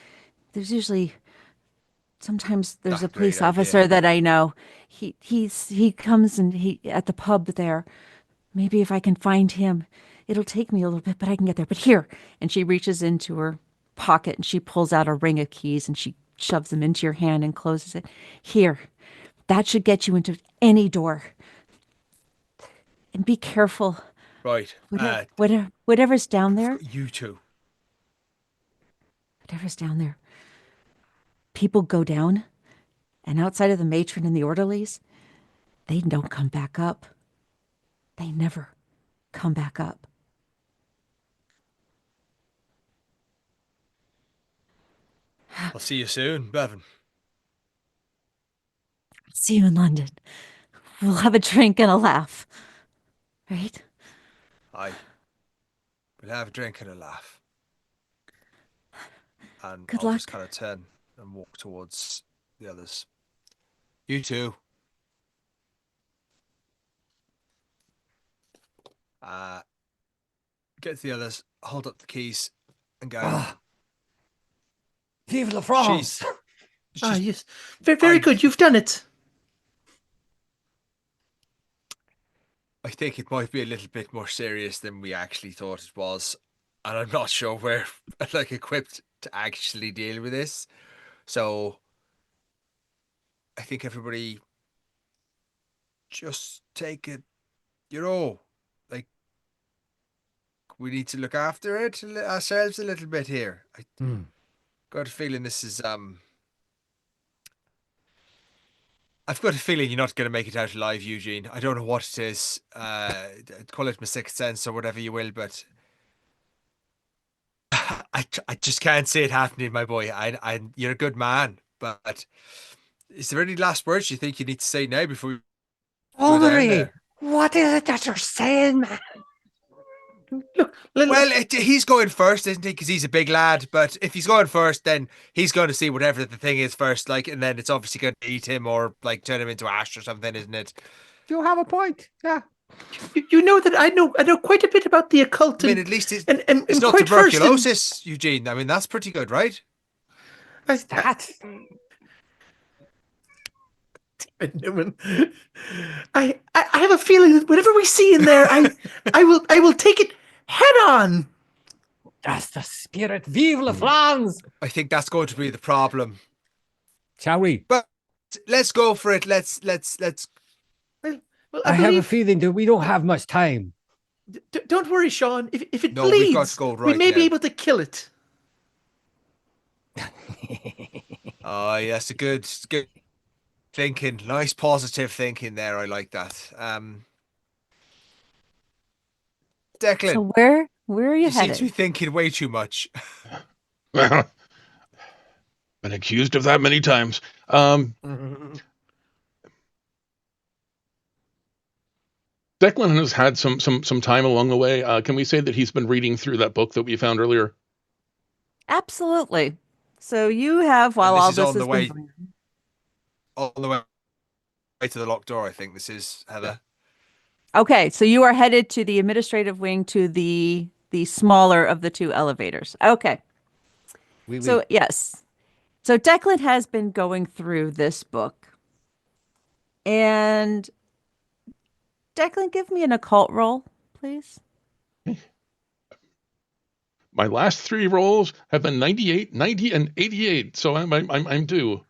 Sometimes there's a police officer that I know. He comes and at the pub there. Maybe if I can find him, it'll take me a little bit, but I can get there. But here, and she reaches into her pocket and she pulls out a ring of keys and she shoves them into your hand and closes it. Here, that should get you into any door. And be careful. Right. Whatever's down there. You too. whatever's down there, people go down, and outside of the matron and the orderlies, they don't come back up. They never come back up. I'll see you soon, Bevan. See you in London. We'll have a drink and a laugh. Right? Aye. We'll have a drink and a laugh. And Good I'll luck. just kind of turn and walk towards the others. You too. Get to the others, hold up the keys, and go. Vive la France! Yes. Very good. You've done it. I think it might be a little bit more serious than we actually thought it was. And I'm not sure we're equipped to actually deal with this. So I think everybody just take it, we need to look after it ourselves a little bit here. I got a feeling this is I've got a feeling you're not going to make it out alive, Eugene. I don't know what it is. Call it my sixth sense or whatever you will, but I just can't see it happening, my boy. You're a good man, but is there any last words you think you need to say now before we go down there? What is it that you're saying, man? Look, he's going first, isn't he? Because he's a big lad. But if he's going first, then he's going to see whatever the thing is first, and then it's obviously going to eat him or turn him into ash or something, isn't it? You have a point. Yeah. You know that I know quite a bit about the occult. I mean, at least it's not tuberculosis, Eugene. I mean, that's pretty good, right? Newman. I have a feeling that whatever we see in there, I will take it head on. That's the spirit. Vive la France! I think that's going to be the problem. Shall we? But let's go for it. Let's. Well, I have a feeling that we don't have much time. Don't worry, Sean. If it bleeds, we've got to go we may be able to kill it. Oh, yes, good thinking. Nice positive thinking there. I like that. Declan. So where are you headed? You seem to be thinking way too much. Well, been accused of that many times. Declan has had some time along the way. Can we say that he's been reading through that book that we found earlier? Absolutely. So you have, while all this is on the way to the locked door, I think this is, Heather. Okay, so you are headed to the administrative wing, to the smaller of the two elevators. Okay. So yes. So Declan has been going through this book. And Declan, give me an occult roll, please. My last three rolls have been 98, 90, and 88, so I'm due.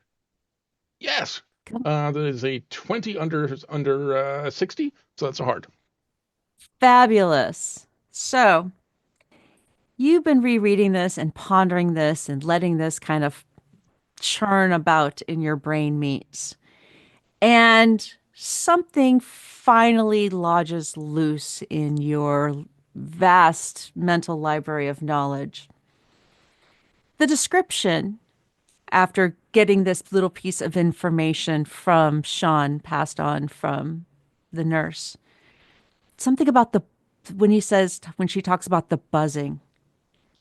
Yes. That is a 20 under 60, so that's a hard. Fabulous. So you've been rereading this and pondering this and letting this kind of churn about in your brain meets. And something finally lodges loose in your vast mental library of knowledge. The description, after getting this little piece of information from Sean, passed on from the nurse, something about when she talks about the buzzing,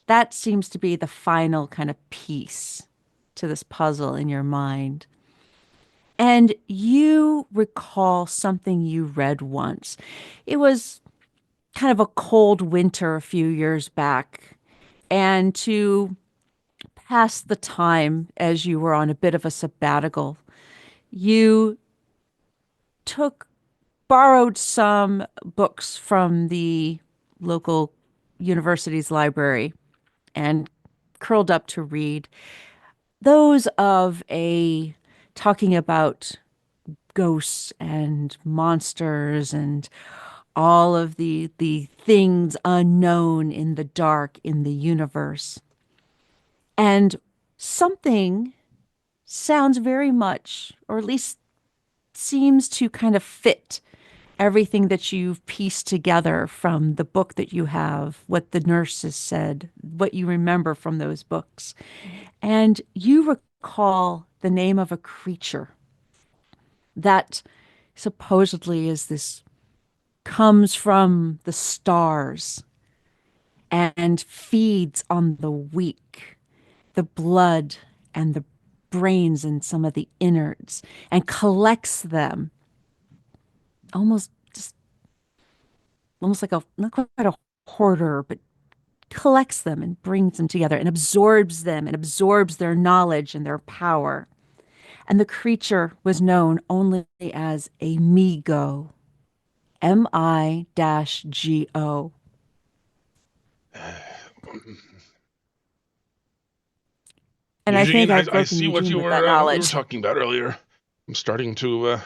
that seems to be the final kind of piece to this puzzle in your mind. And you recall something you read once. It was kind of a cold winter a few years back. And to pass the time as you were on a bit of a sabbatical, you borrowed some books from the local university's library and curled up to read. Those talking about ghosts and monsters and all of the things unknown in the dark in the universe. And something sounds very much, or at least seems to kind of fit everything that you've pieced together from the book that you have, what the nurses said, what you remember from those books. And you recall the name of a creature that supposedly is this, comes from the stars and feeds on the weak, the blood and the brains and some of the innards, and collects them almost just almost like a, not quite a hoarder, but collects them and brings them together and absorbs them and absorbs their knowledge and their power. And the creature was known only as a Migo. M-I-G-O. And Eugene, I think I see what you were talking about earlier. I'm starting to.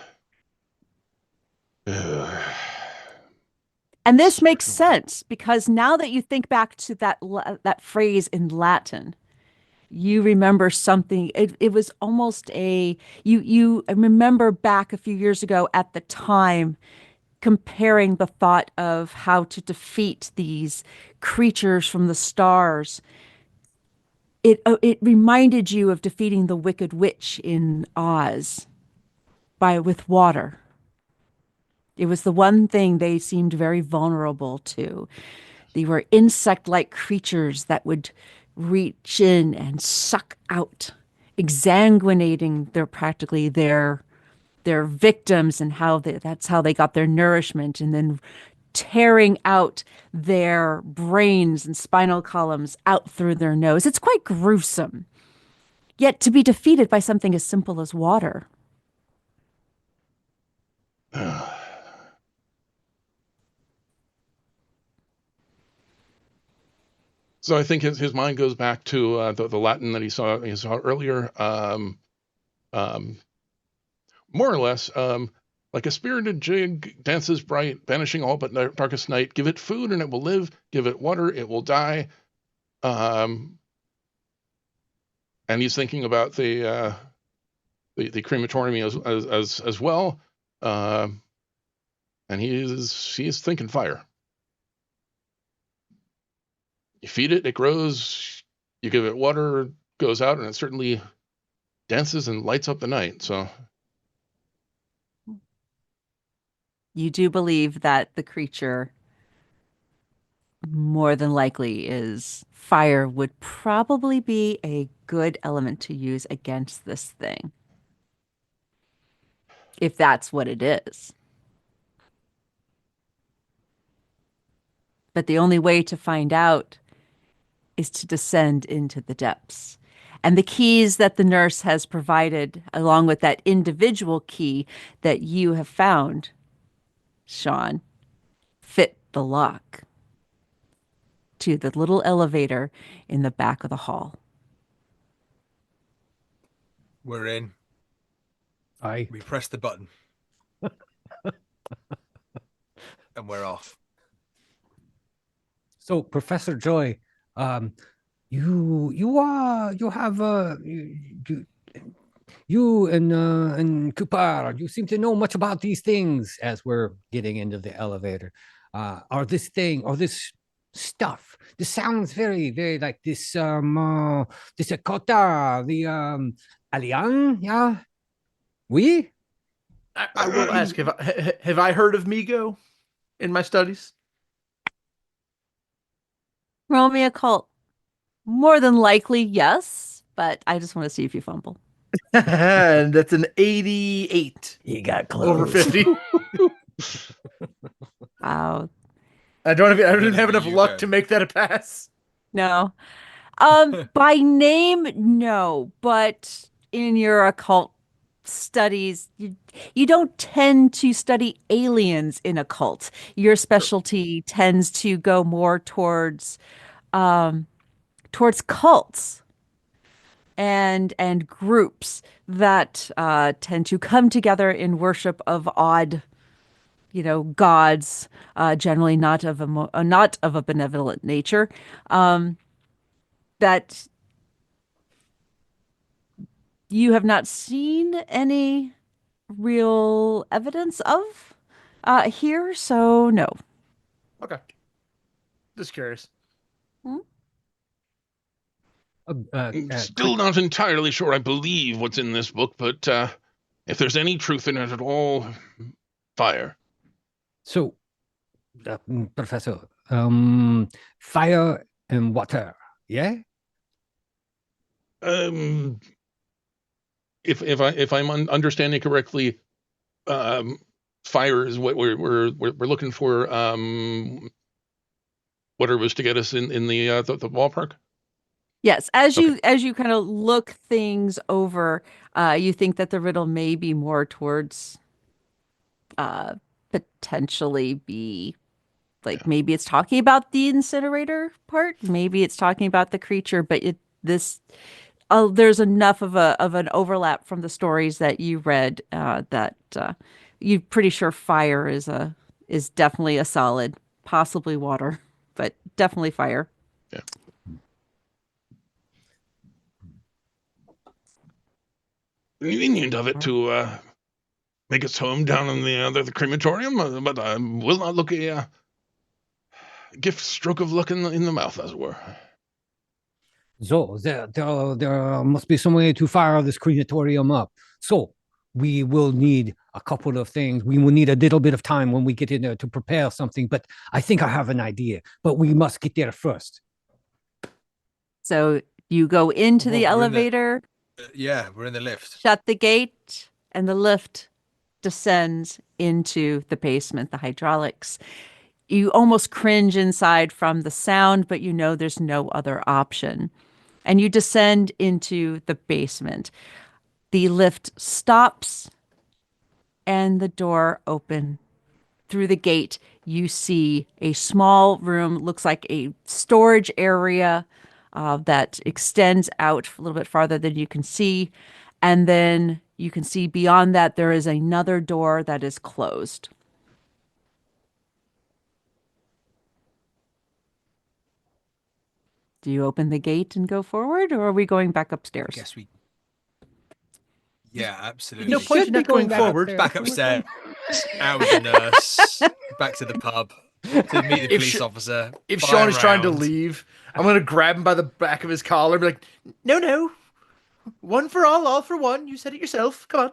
And this makes sense because now that you think back to that phrase in Latin, you remember something. It was almost you remember back a few years ago at the time comparing the thought of how to defeat these creatures from the stars. It reminded you of defeating the Wicked Witch in Oz with water. It was the one thing they seemed very vulnerable to. They were insect-like creatures that would reach in and suck out, exsanguinating their victims, and that's how they got their nourishment, and then tearing out their brains and spinal columns out through their nose. It's quite gruesome. Yet to be defeated by something as simple as water. So I think his mind goes back to the Latin that he saw earlier, more or less, like a spirited jig dances bright, banishing all but darkest night. Give it food and it will live. Give it water, it will die. And he's thinking about the crematorium as well, and he's thinking fire. You feed it, it grows. You give it water, it goes out, and it certainly dances and lights up the night. So you do believe that the creature more than likely is fire would probably be a good element to use against this thing. If that's what it is. But the only way to find out is to descend into the depths. And the keys that the nurse has provided, along with that individual key that you have found, Sean, fit the lock to the little elevator in the back of the hall. We're in. Aye. We press the button. And we're off. So, Professor Joy, you and Cooper, you seem to know much about these things as we're getting into the elevator. Or this stuff. This sounds very, very like this Akota, the Alien, yeah? Oui? I will ask, have I heard of Migo in my studies? Roll me a cult. More than likely, yes, but I just want to see if you fumble. And that's an 88. He got close. Over 50. Wow. I don't have enough luck to make that a pass. No. By name, no, but in your occult studies, you don't tend to study aliens in occult. Your specialty tends to go more towards cults and groups that tend to come together in worship of odd, gods, generally not of a benevolent nature, that you have not seen any real evidence of here, so no. Okay. Just curious. Still not entirely sure I believe what's in this book, but if there's any truth in it at all, fire. So, Professor, fire and water, yeah? If I'm understanding correctly, fire is what we're looking for. Whatever was to get us in the ballpark. Yes, as you kind of look things over, you think that the riddle may be more towards potentially be like maybe it's talking about the incinerator part, maybe it's talking about the creature, but there's enough of an overlap from the stories that you read that you're pretty sure fire is definitely a solid, possibly water, but definitely fire. Yeah. Convenient of it to make its home down in the crematorium, but will not look a gift stroke of luck in the mouth, as it were. So there must be some way to fire this crematorium up. So we will need a couple of things. We will need a little bit of time when we get in there to prepare something, but I think I have an idea, but we must get there first. So you go into the elevator. We're in the lift. Shut the gate, and the lift descends into the basement, the hydraulics. You almost cringe inside from the sound, but you know there's no other option. And you descend into the basement. The lift stops, and the door opens. Through the gate, you see a small room, looks like a storage area that extends out a little bit farther than you can see. And then you can see beyond that, there is another door that is closed. Do you open the gate and go forward, or are we going back upstairs? I guess we... Yeah, absolutely. No point in not going forward. Back upstairs. Out with the nurse. Back to the pub. To meet the police officer. If Sean is trying to leave, I'm going to grab him by the back of his collar and be like, no. One for all for one. You said it yourself. Come on.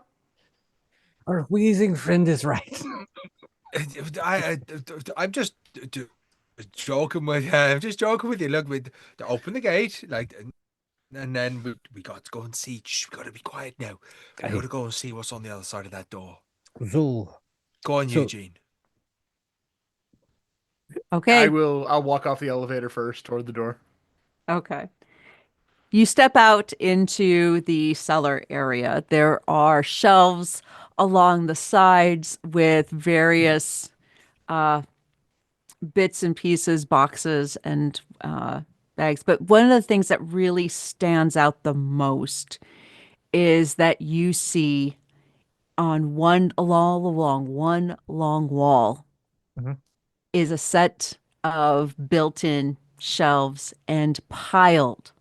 Our wheezing friend is right. I'm just joking with you. I'm just joking with you. Look, we open the gate, and then we got to go and see. Shh, we got to be quiet now. We got to go and see what's on the other side of that door. So, go on, Eugene. Okay. I'll walk off the elevator first toward the door. Okay. You step out into the cellar area. There are shelves along the sides with various bits and pieces, boxes, and bags. But one of the things that really stands out the most is that you see on one long wall is a set of built-in shelves, and piled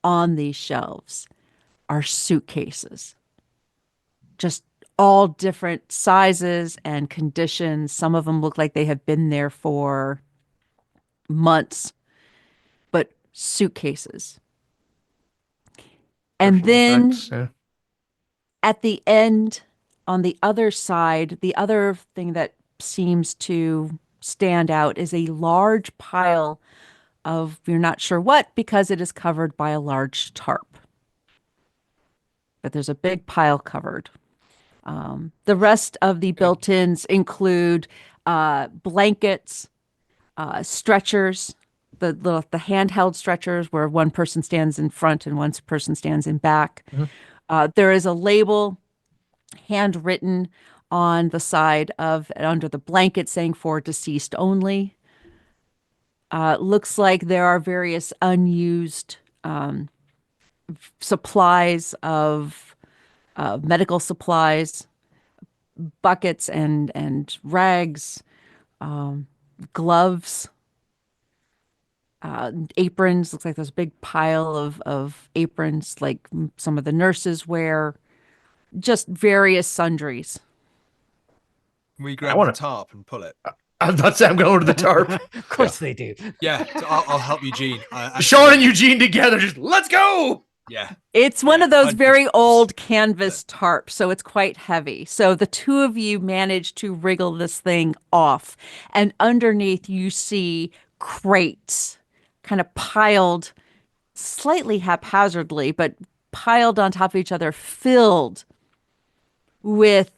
on these shelves are suitcases. Just all different sizes and conditions. Some of them look like they have been there for months, but suitcases. And then at the end, on the other side, the other thing that seems to stand out is a large pile of, you're not sure what, because it is covered by a large tarp. But there's a big pile covered. The rest of the built-ins include blankets, stretchers, the handheld stretchers where one person stands in front and one person stands in back. There is a label handwritten on the side of under the blanket saying for deceased only. Looks like there are various unused supplies of medical supplies, buckets and rags, gloves. aprons. Looks like there's a big pile of aprons like some of the nurses wear. Just various sundries. We grab the tarp and pull it. I was about to say I'm going to the tarp. Of course they do. Yeah, so I'll help Eugene. Sean and Eugene together, just let's go. Yeah. It's one of those very old canvas tarps, so it's quite heavy. So the two of you manage to wriggle this thing off, and underneath you see crates kind of piled slightly haphazardly, but piled on top of each other, filled with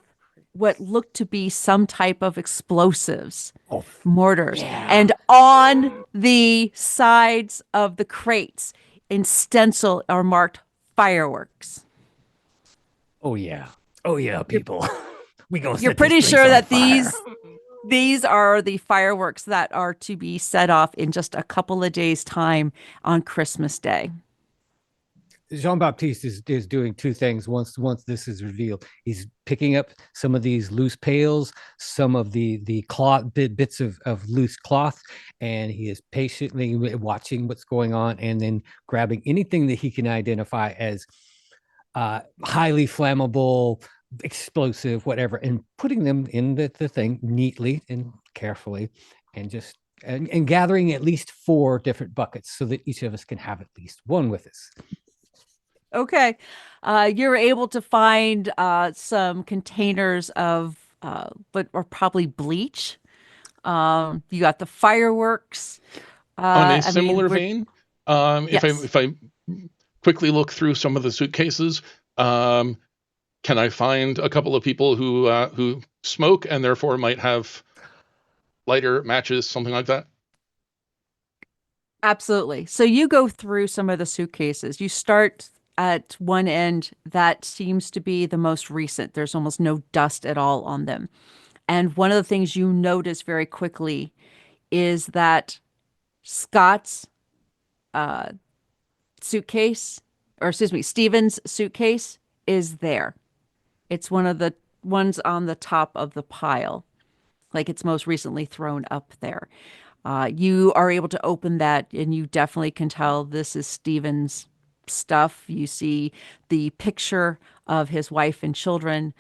what looked to be some type of explosives, mortars. Yeah. And on the sides of the crates, in stencil, are marked fireworks. Oh yeah, people. We go. You're pretty sure that these are the fireworks that are to be set off in just a couple of days' time on Christmas Day. Jean-Baptiste is doing two things. Once this is revealed, he's picking up some of these loose pails, some of the cloth bits of loose cloth, and he is patiently watching what's going on, and then grabbing anything that he can identify as highly flammable, explosive, whatever, and putting them in the thing neatly and carefully, and just and gathering at least 4 different buckets so that each of us can have at least one with us. Okay. You're able to find some containers of what are probably bleach. You got the fireworks. On a similar vein, yes. if I quickly look through some of the suitcases, can I find a couple of people who smoke and therefore might have lighter, matches, something like that? Absolutely. So you go through some of the suitcases. You start at one end that seems to be the most recent. There's almost no dust at all on them. And one of the things you notice very quickly is that Scott's suitcase, or excuse me, Steven's suitcase is there. It's one of the ones on the top of the pile, like it's most recently thrown up there. You are able to open that, and you definitely can tell this is Steven's stuff. You see the picture of his wife and children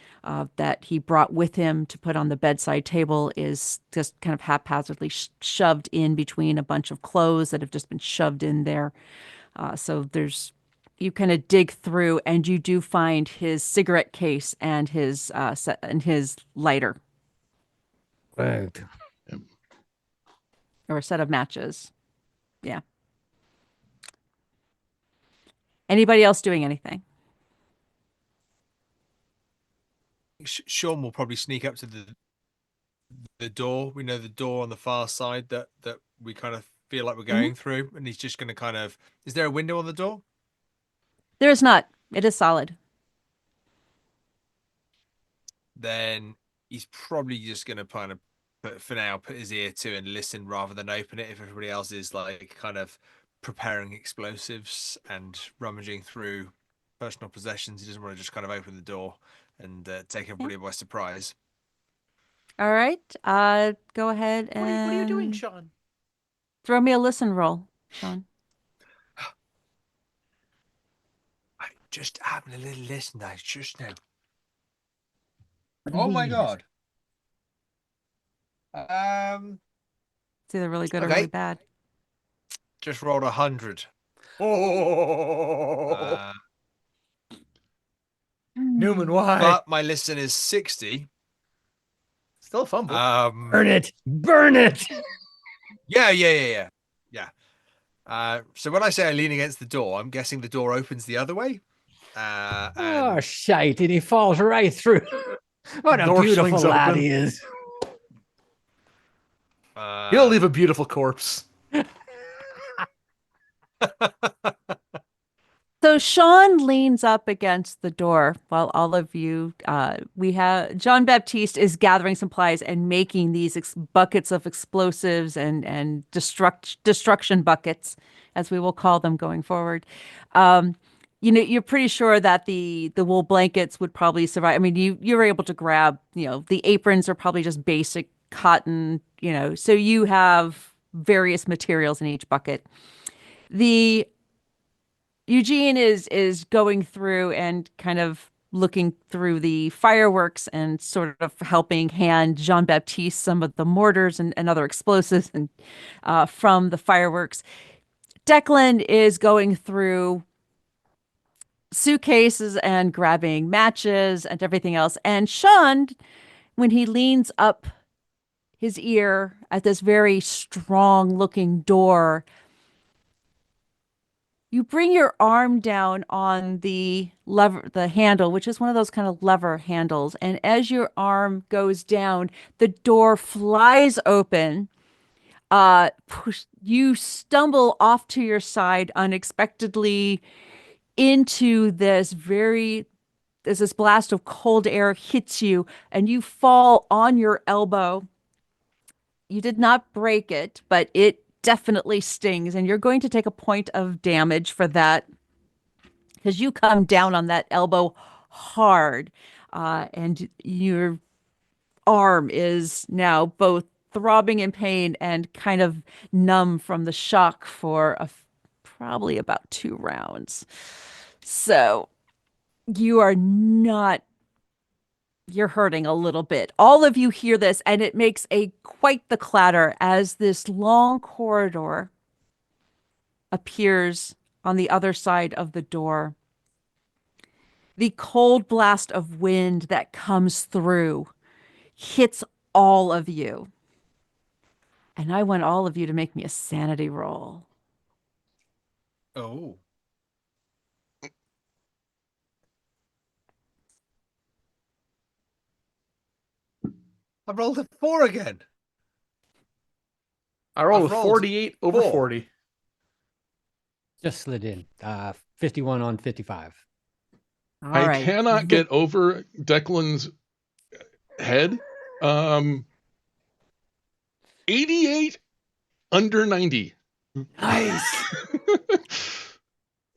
that he brought with him to put on the bedside table is just kind of haphazardly shoved in between a bunch of clothes that have just been shoved in there. So you kind of dig through, and you do find his cigarette case and his lighter. Right. Or a set of matches. Yeah. Anybody else doing anything? Sean will probably sneak up to the door. We know the door on the far side that we kind of feel like we're going through, and he's just going to kind of... Is there a window on the door? There is not. It is solid. Then he's probably just going to kind of, for now, put his ear to and listen rather than open it if everybody else is like kind of preparing explosives and rummaging through personal possessions. He doesn't want to just kind of open the door and take everybody by surprise. All right. Go ahead and... What are you doing, Sean? Throw me a listen roll, Sean. I'm just having a little listen, I just know. Oh my god. It's either really good or really bad. Just rolled 100. Oh. Newman, why? But my listen is 60. Still a fumble. Burn it. Burn it. Yeah. So when I say I lean against the door, I'm guessing the door opens the other way. Oh, shite. And he falls right through. What a beautiful lad he is. He'll leave a beautiful corpse. So Sean leans up against the door while all of you, we have Jean-Baptiste is gathering supplies and making these buckets of explosives and destruction buckets, as we will call them going forward. You're pretty sure that the wool blankets would probably survive. I mean, you're able to grab, the aprons are probably just basic cotton, so you have various materials in each bucket. The Eugene is going through and kind of looking through the fireworks and sort of helping hand Jean-Baptiste some of the mortars and other explosives and from the fireworks. Declan is going through suitcases and grabbing matches and everything else. And Sean, when he leans up his ear at this very strong looking door, you bring your arm down on the lever, the handle, which is one of those kind of lever handles. And as your arm goes down, the door flies open. You stumble off to your side unexpectedly into this as this blast of cold air hits you and you fall on your elbow. You did not break it, but it definitely stings, and you're going to take a point of damage for that because you come down on that elbow hard, and your arm is now both throbbing in pain and kind of numb from the shock for probably about 2 rounds. So you're hurting a little bit. All of you hear this, and it makes quite the clatter as this long corridor appears on the other side of the door. The cold blast of wind that comes through hits all of you. And I want all of you to make me a sanity roll. Oh. I rolled a 4 again. I rolled a 48 over 40. Just slid in. 51 on 55. All I right. cannot get over Declan's head. 88 under 90. Nice.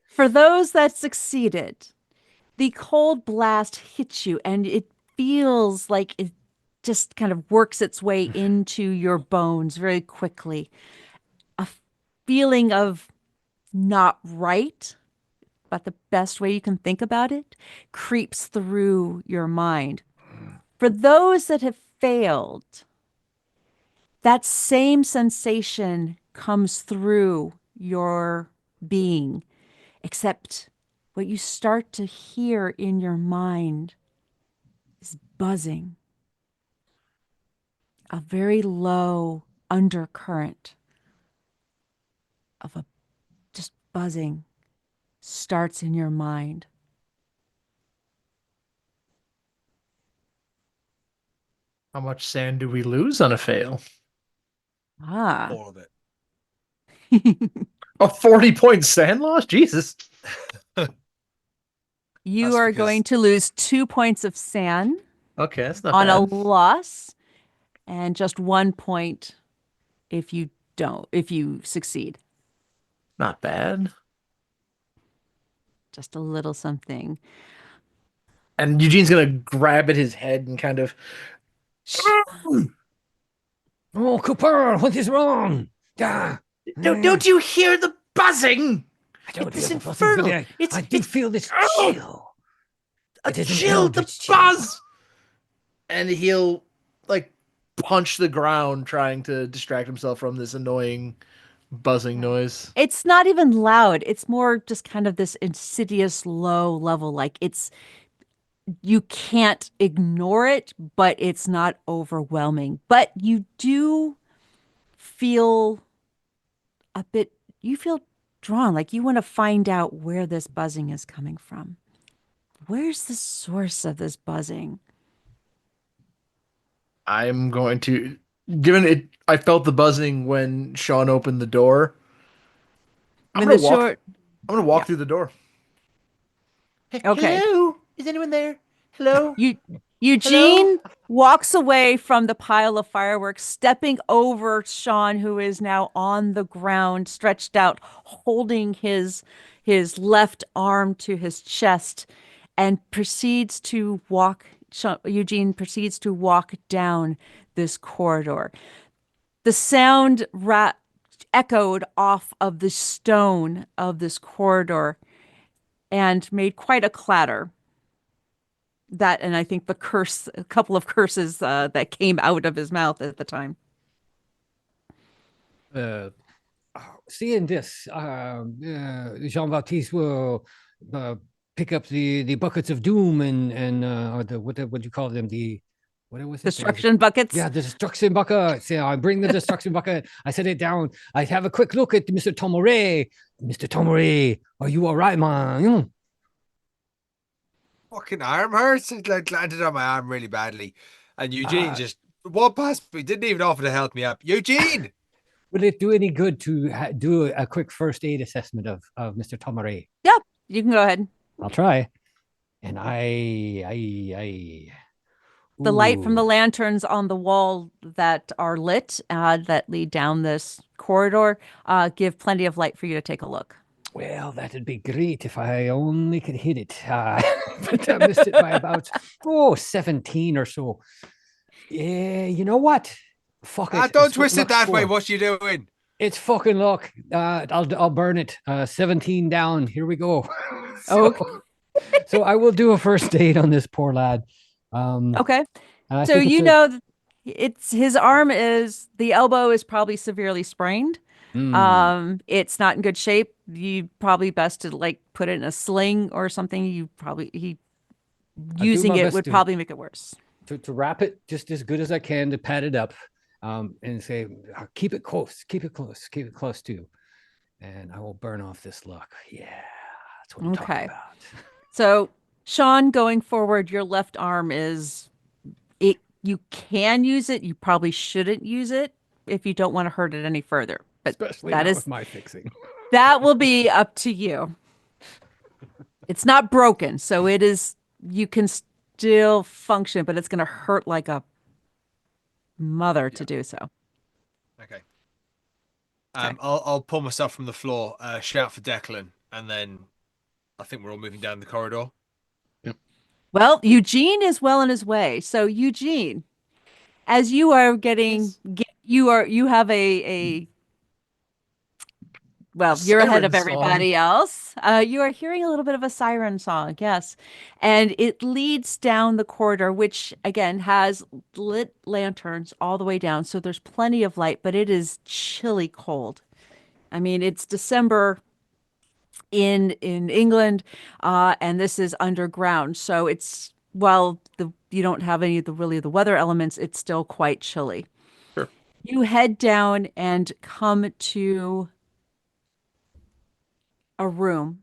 For those that succeeded, the cold blast hits you and it feels like it just kind of works its way into your bones very quickly. A feeling of not right, but the best way you can think about it, creeps through your mind. For those that have failed, that same sensation comes through your being, except what you start to hear in your mind is buzzing. A very low undercurrent of just buzzing starts in your mind. How much sand do we lose on a fail? All of it. A 40-point sand loss? Jesus. You are going to lose 2 points of sand. Okay, that's not on bad. A loss, and just 1 point if you succeed. Not bad. Just a little something. And Eugene's gonna grab at his head and kind of. Oh, Cooper, what is wrong? Don't you hear the buzzing? I don't It's hear the infernal. buzzing, but I do feel this chill. A It is an chill, the eldritch chill. buzz. And he'll punch the ground, trying to distract himself from this annoying buzzing noise. It's not even loud. It's more just kind of this insidious low level. You can't ignore it, but it's not overwhelming. But you do feel you feel drawn, like you want to find out where this buzzing is coming from. Where's the source of this buzzing? I'm going to, given it, I felt the buzzing when Sean opened the door. I'm going to walk through the door. Okay. Hello? Is anyone there? Hello? Eugene walks away from the pile of fireworks, stepping over Sean, who is now on the ground, stretched out, holding his left arm to his chest, and Eugene proceeds to walk down this corridor. The sound echoed off of the stone of this corridor and made quite a clatter. That, and I think a couple of curses that came out of his mouth at the time. Seeing this, Jean-Baptiste will pick up the buckets of doom and or what do you call them? What was it? Destruction buckets? Yeah, the destruction buckets. Yeah, I bring the destruction bucket. I set it down. I have a quick look at Mr. Tommeny. Mr. Tommeny, are you all right, man? Fucking arm hurts. It like landed on my arm really badly. And Eugene just walked past me, didn't even offer to help me up. Eugene! Would it do any good to do a quick first aid assessment of Mr. Tommeny? Yeah, you can go ahead. I'll try. And the light from the lanterns on the wall that are lit that lead down this corridor give plenty of light for you to take a look. Well, that'd be great if I only could hit it. But I missed it by about 17 or so. Yeah, you know what? Fuck it. Don't twist it that way. What you doing? It's fucking luck. I'll burn it. 17 down. Here we go. So I will do a first aid on this poor lad. Okay. So it's his arm the elbow is probably severely sprained. It's not in good shape. You probably best to like put it in a sling or something. Using it would probably make it worse. To wrap it just as good as I can, to pat it up, and say, keep it close too. And I will burn off this luck. Yeah, that's what I'm talking about. So Sean, going forward, your left arm you can use it. You probably shouldn't use it if you don't want to hurt it any further. But especially not with my fixing. That will be up to you. It's not broken, so you can still function, but it's going to hurt like a mother to do so. Okay. I'll pull myself from the floor, shout for Declan, and then I think we're all moving down the corridor. Yep. Well, Eugene is well on his way. So Eugene, as you are you have you're ahead of everybody else. You are hearing a little bit of a siren song, yes. And it leads down the corridor, which again has lit lanterns all the way down. So there's plenty of light, but it is chilly cold. I mean, it's December in England, and this is underground. So it's, you don't have any of the weather elements, it's still quite chilly. Sure. You head down and come to a room.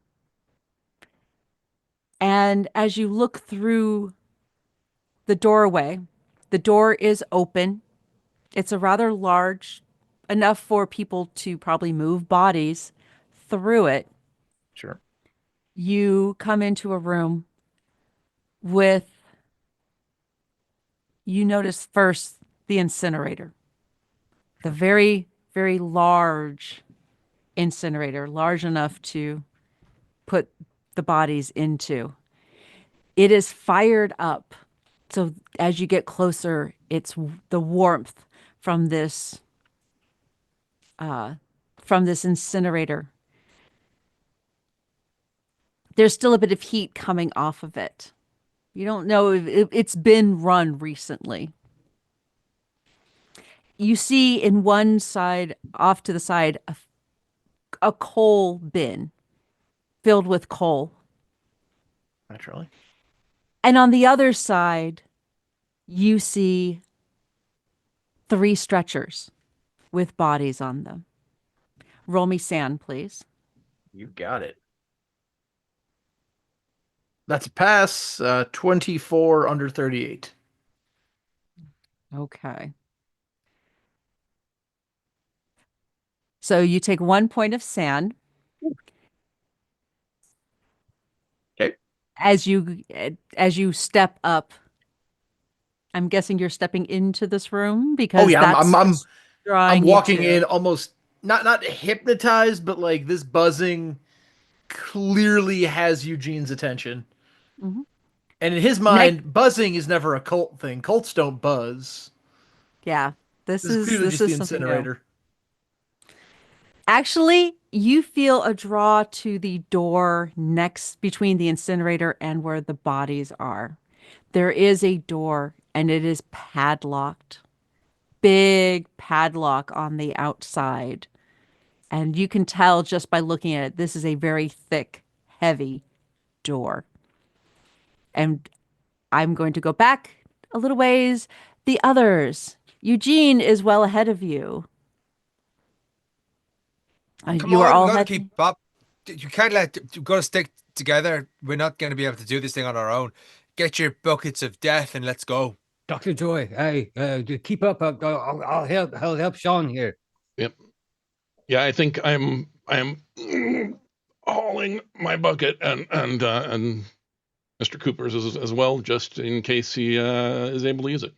And as you look through the doorway, the door is open. It's a rather large, enough for people to probably move bodies through it. Sure. You come into a room you notice first the incinerator. The very, very large incinerator, large enough to put the bodies into. It is fired up. So as you get closer, it's the warmth from this incinerator. There's still a bit of heat coming off of it. You don't know if it's been run recently. You see in one side, off to the side, a coal bin filled with coal. Naturally. And on the other side, you see 3 stretchers with bodies on them. Roll me sand, please. You got it. That's a pass. 24 under 38. Okay. So you take 1 point of sand. Okay. As you step up, I'm guessing you're stepping into this room because I'm walking in almost not hypnotized, but like this buzzing clearly has Eugene's attention. Mm-hmm. And in his mind, buzzing is never a cult thing. Cults don't buzz. Yeah, this is clearly just the incinerator. Actually, you feel a draw to the door next between the incinerator and where the bodies are. There is a door and it is padlocked. Big padlock on the outside. And you can tell just by looking at it, this is a very thick, heavy door. And I'm going to go back a little ways. The others. Eugene is well ahead of you. Come you are on, all we gotta keep up. You can't you've got to stick together. We're not going to be able to do this thing on our own. Get your buckets of death and let's go. Dr. Joy, hey, keep up. I'll help Sean here. Yep. Yeah, I think I'm hauling my bucket and Mr. Cooper's as well, just in case he is able to use it.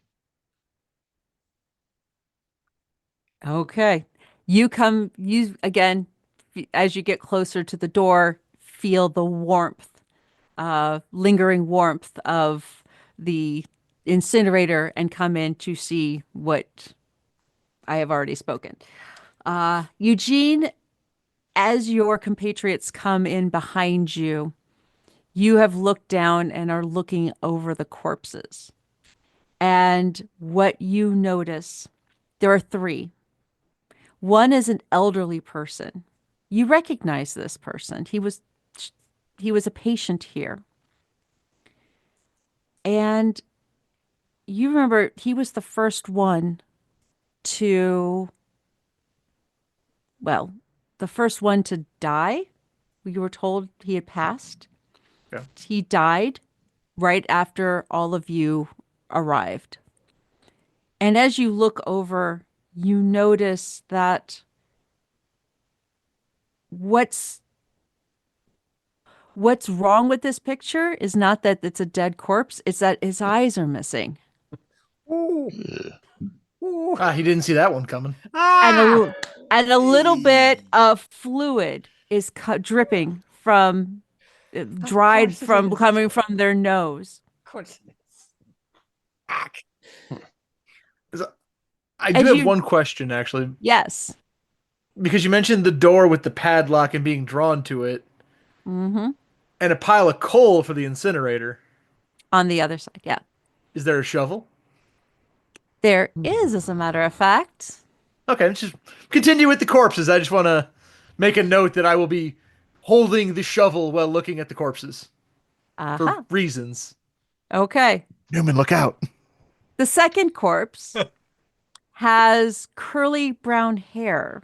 Okay. You again, as you get closer to the door, feel the warmth, lingering warmth of the incinerator and come in to see what I have already spoken. Eugene, as your compatriots come in behind you, you have looked down and are looking over the corpses. And what you notice, there are three. One is an elderly person. You recognize this person. He was a patient here. And you remember he was the first one to die. You were told he had passed. Yeah. He died right after all of you arrived. And as you look over, you notice that what's wrong with this picture is not that it's a dead corpse, it's that his eyes are missing. Ooh. Ooh. He didn't see that one coming. And a little bit of fluid is dripping from coming from their nose. Of course it is. I do have one question, actually. Yes. Because you mentioned the door with the padlock and being drawn to it. Mm-hmm. And a pile of coal for the incinerator. On the other side, yeah. Is there a shovel? There is, as a matter of fact. Okay, let's just continue with the corpses. I just want to make a note that I will be holding the shovel while looking at the corpses. For reasons. Okay. Newman, look out. The second corpse has curly brown hair.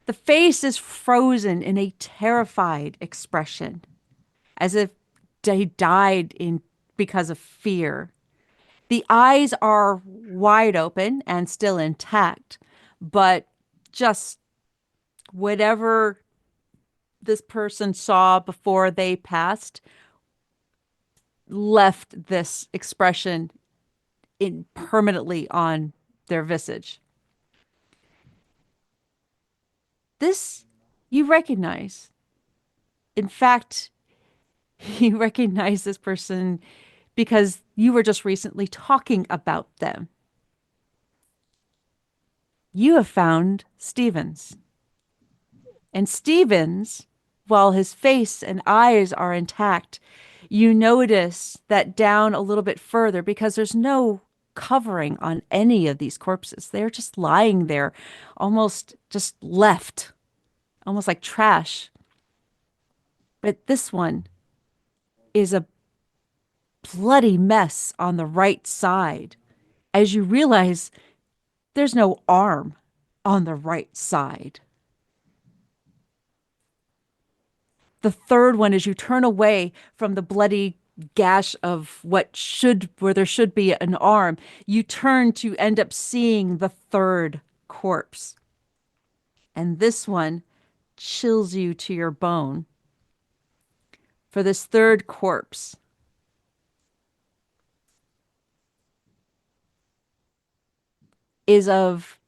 The face is frozen in a terrified expression, as if they died because of fear. The eyes are wide open and still intact, but just whatever this person saw before they passed left this expression permanently on their visage. This you recognize. In fact, you recognize this person because you were just recently talking about them. You have found Stevens. And Stevens, while his face and eyes are intact, you notice that down a little bit further, because there's no covering on any of these corpses. They're just lying there, almost just left, almost like trash. But this one is a bloody mess on the right side, as you realize there's no arm on the right side. The third one, as you turn away from the bloody gash of where there should be an arm, you turn to end up seeing the third corpse. And this one chills you to your bone. For this third corpse is of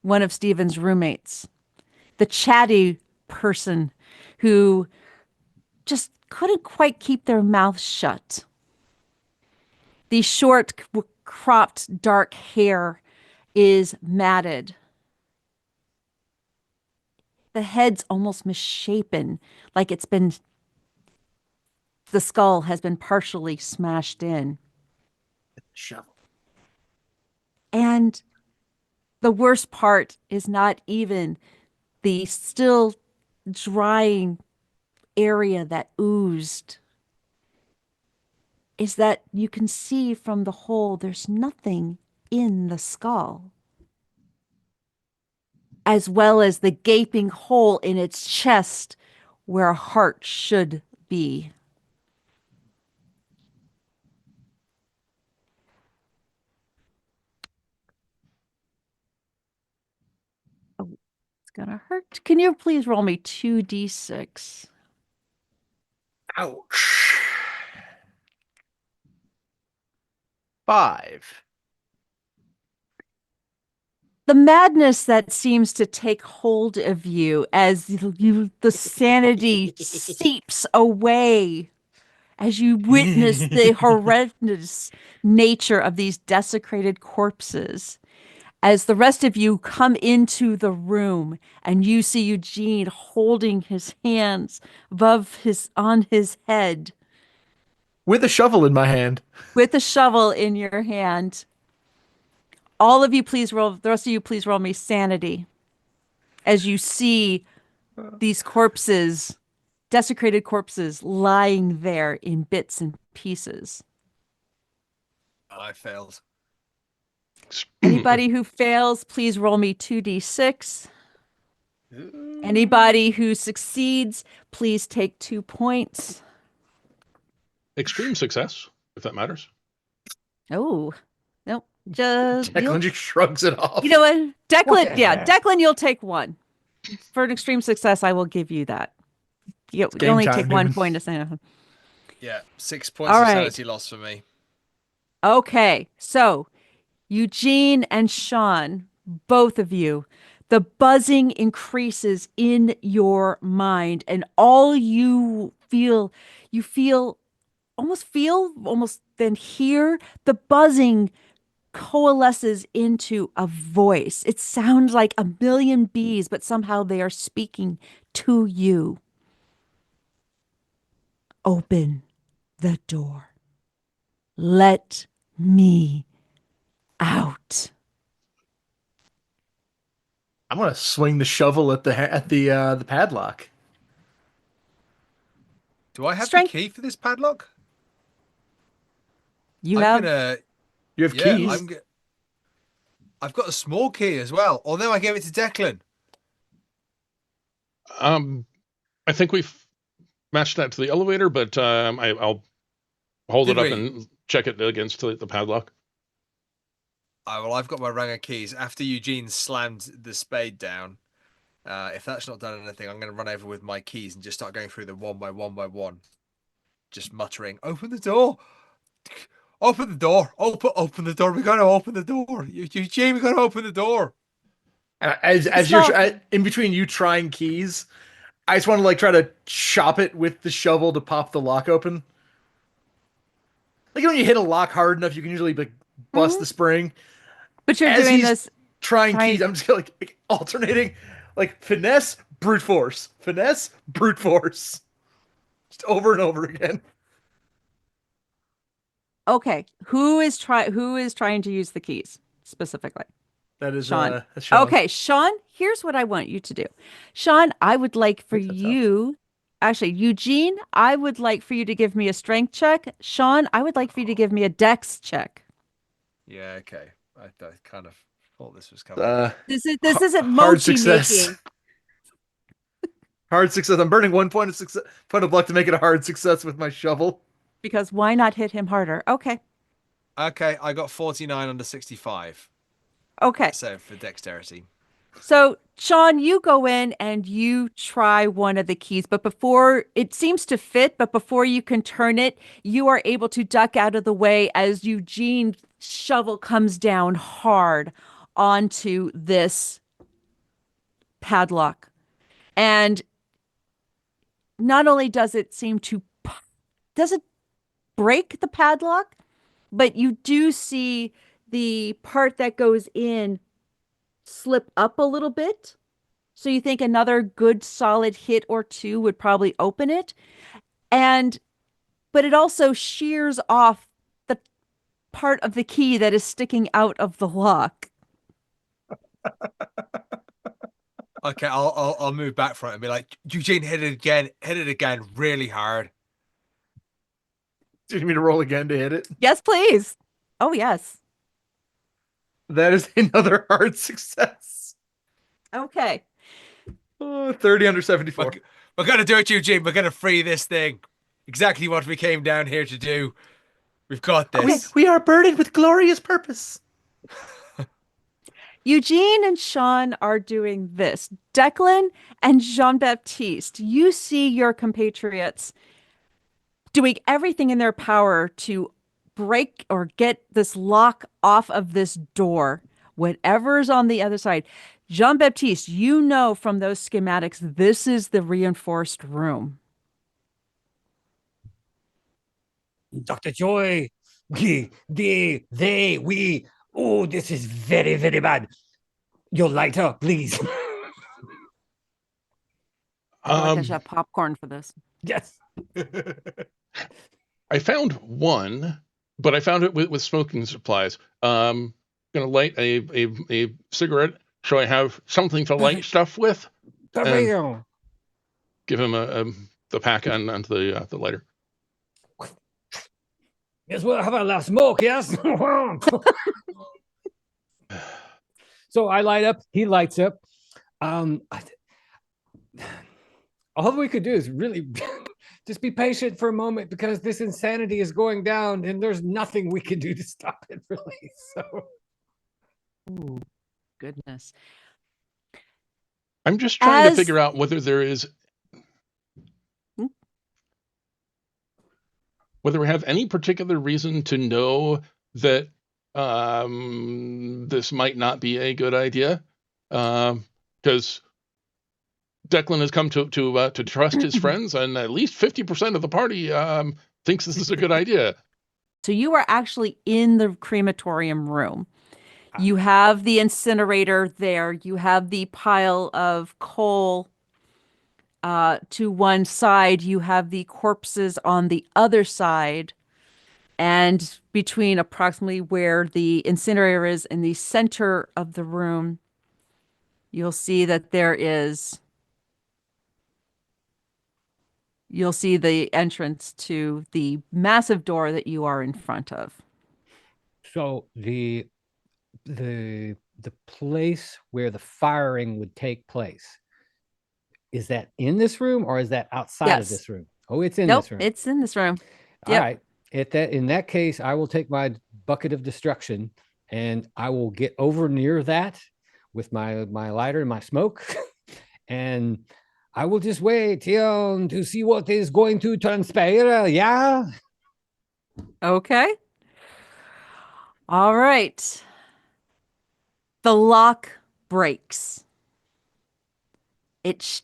one of Stephen's roommates, the chatty person who just couldn't quite keep their mouth shut. The short, cropped, dark hair is matted, the head's almost misshapen, like the skull has been partially smashed in. Shovel. And the worst part is not even the still drying area that oozed, is that you can see from the hole there's nothing in the skull, as well as the gaping hole in its chest where a heart should be. Oh, it's gonna hurt. Can you please roll me 2d6? Ouch. 5. The madness that seems to take hold of you as the sanity seeps away as you witness the horrendous nature of these desecrated corpses. As the rest of you come into the room and you see Eugene holding his hands on his head. With a shovel in my hand. With a shovel in your hand. All of you, please roll, the rest of you, please roll me sanity. As you see these corpses, desecrated corpses, lying there in bits and pieces. I failed. Anybody who fails, please roll me 2d6. Anybody who succeeds, please take 2 points. Extreme success, if that matters. Oh, nope. Declan just shrugs it off. You know what? Declan, you'll take 1. For an extreme success, I will give you that. You only take 1 point of sanity. Yeah, 6 points of sanity loss for me. Okay, so Eugene and Sean, both of you, the buzzing increases in your mind, and all you almost then hear the buzzing coalesces into a voice. It sounds like a million bees, but somehow they are speaking to you. Open the door. Let me out. I'm gonna swing the shovel at the padlock. Do I have the key for this padlock? You have keys. I've got a small key as well. Although I gave it to Declan. I think we've matched that to the elevator, but I'll hold it up and check it against the padlock. Well, I've got my rang of keys. After Eugene slammed the spade down, if that's not done anything, I'm going to run over with my keys and just start going through them one by one. Just muttering, open the door. Open the door. Open the door. We got to open the door. Eugene, we got to open the door. As you're in between you trying keys, I just want to try to chop it with the shovel to pop the lock open. Like when you hit a lock hard enough, you can usually bust the spring. But you're doing this trying keys. I'm just alternating, finesse, brute force, finesse, brute force, just over and over again. Okay, who is trying to use the keys specifically? That is Sean. Sean. Okay, Sean, here's what I want you to do. Sean, I would like for you, actually, Eugene, I would like for you to give me a strength check. Sean, I would like for you to give me a dex check. Yeah, okay. I kind of thought this was coming. This isn't mochi making. Hard success. I'm burning 1 point of luck to make it a hard success with my shovel. Because why not hit him harder? Okay. Okay, I got 49 under 65. Okay. So for dexterity. So, Sean, you go in and you try one of the keys, but before it seems to fit, but before you can turn it, you are able to duck out of the way as Eugene's shovel comes down hard onto this padlock. And not only does it break the padlock, but you do see the part that goes in slip up a little bit. So you think another good solid hit or two would probably open it. But it also shears off the part of the key that is sticking out of the lock. Okay, I'll move back from it and be like, Eugene, hit it again really hard. Do you need me to roll again to hit it? Yes, please. Oh, yes. That is another hard success. Okay. 30 under 74. We're going to do it, Eugene. We're going to free this thing. Exactly what we came down here to do. We've got this. We are burdened with glorious purpose. Eugene and Sean are doing this. Declan and Jean-Baptiste, you see your compatriots doing everything in their power to break or get this lock off of this door, whatever's on the other side. Jean-Baptiste, you know from those schematics, this is the reinforced room. Dr. Joy, we, oh, this is very, very bad. Your lighter, please. I should have popcorn for this. Yes. I found one, but I found it with smoking supplies. Gonna light a cigarette, so I have something to light stuff with. Give him the pack and the lighter. Yes, we'll have a last smoke, yes? So I light up, he lights up. All we could do is really just be patient for a moment, because this insanity is going down and there's nothing we can do to stop it, really. So, ooh, goodness. I'm just trying to figure out whether there is... whether we have any particular reason to know that this might not be a good idea, because Declan has come to trust his friends, and at least 50% of the party thinks this is a good idea. So you are actually in the crematorium room. You have the incinerator there. You have the pile of coal to one side. You have the corpses on the other side. And between approximately where the incinerator is in the center of the room, you'll see that you'll see the entrance to the massive door that you are in front of. So the place where the firing would take place, is that in this room or is that outside of this room? Oh, it's in this room. It's in this room. All right. In that case, I will take my bucket of destruction and I will get over near that with my lighter and my smoke, and I will just wait to see what is going to transpire. Yeah. Okay. All right. The lock breaks. It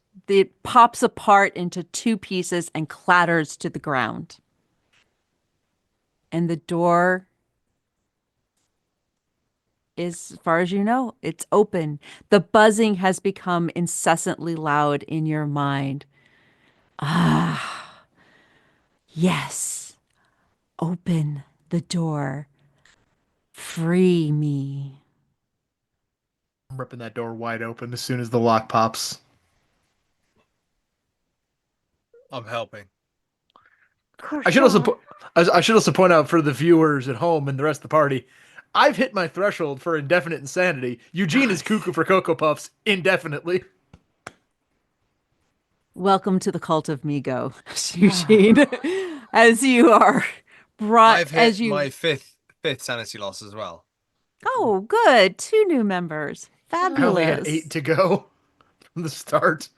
pops apart into two pieces and clatters to the ground. And the door is, as far as you know, it's open. The buzzing has become incessantly loud in your mind. Ah, yes. Open the door. Free me. I'm ripping that door wide open as soon as the lock pops. I'm helping. I should also point out for the viewers at home and the rest of the party, I've hit my threshold for indefinite insanity. Eugene is cuckoo for Cocoa Puffs indefinitely. Welcome to the cult of Migo, Eugene. As you are brought, I've hit my fifth sanity loss as well. Oh, good. 2 new members. Fabulous. I only had 8 to go from the start.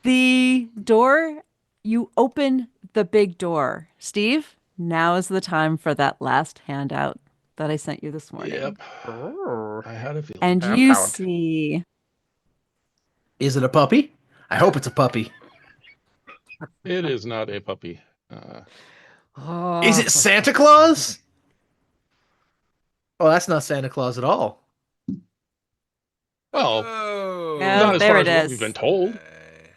The door, you open the big door. Steve, now is the time for that last handout that I sent you this morning. Yep. I had a feeling. And you see... Is it a puppy? I hope it's a puppy. It is not a puppy. Is it Santa Claus? Oh, that's not Santa Claus at all. Well, not as there far it as what is. we've been told.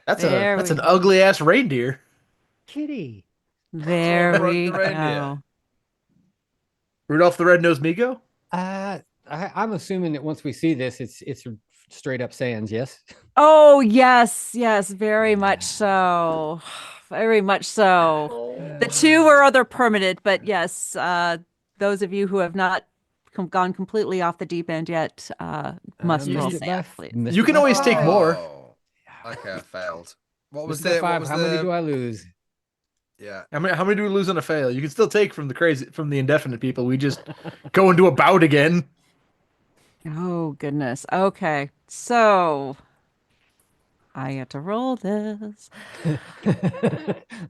That's an ugly ass reindeer. Kitty. There we go. Rudolph the Red-Nosed Migo? I'm assuming that once we see this, it's straight up sans, yes? Oh, yes, very much so. Very much so. The two are other permanent, but yes, those of you who have not gone completely off the deep end yet must roll sans, please. You can always take more. Okay, I failed. What was the the five? How many do I lose? Yeah. How many do we lose on a fail? You can still take from the indefinite people. We just go into a bout again. Oh, goodness. Okay. So I get to roll this.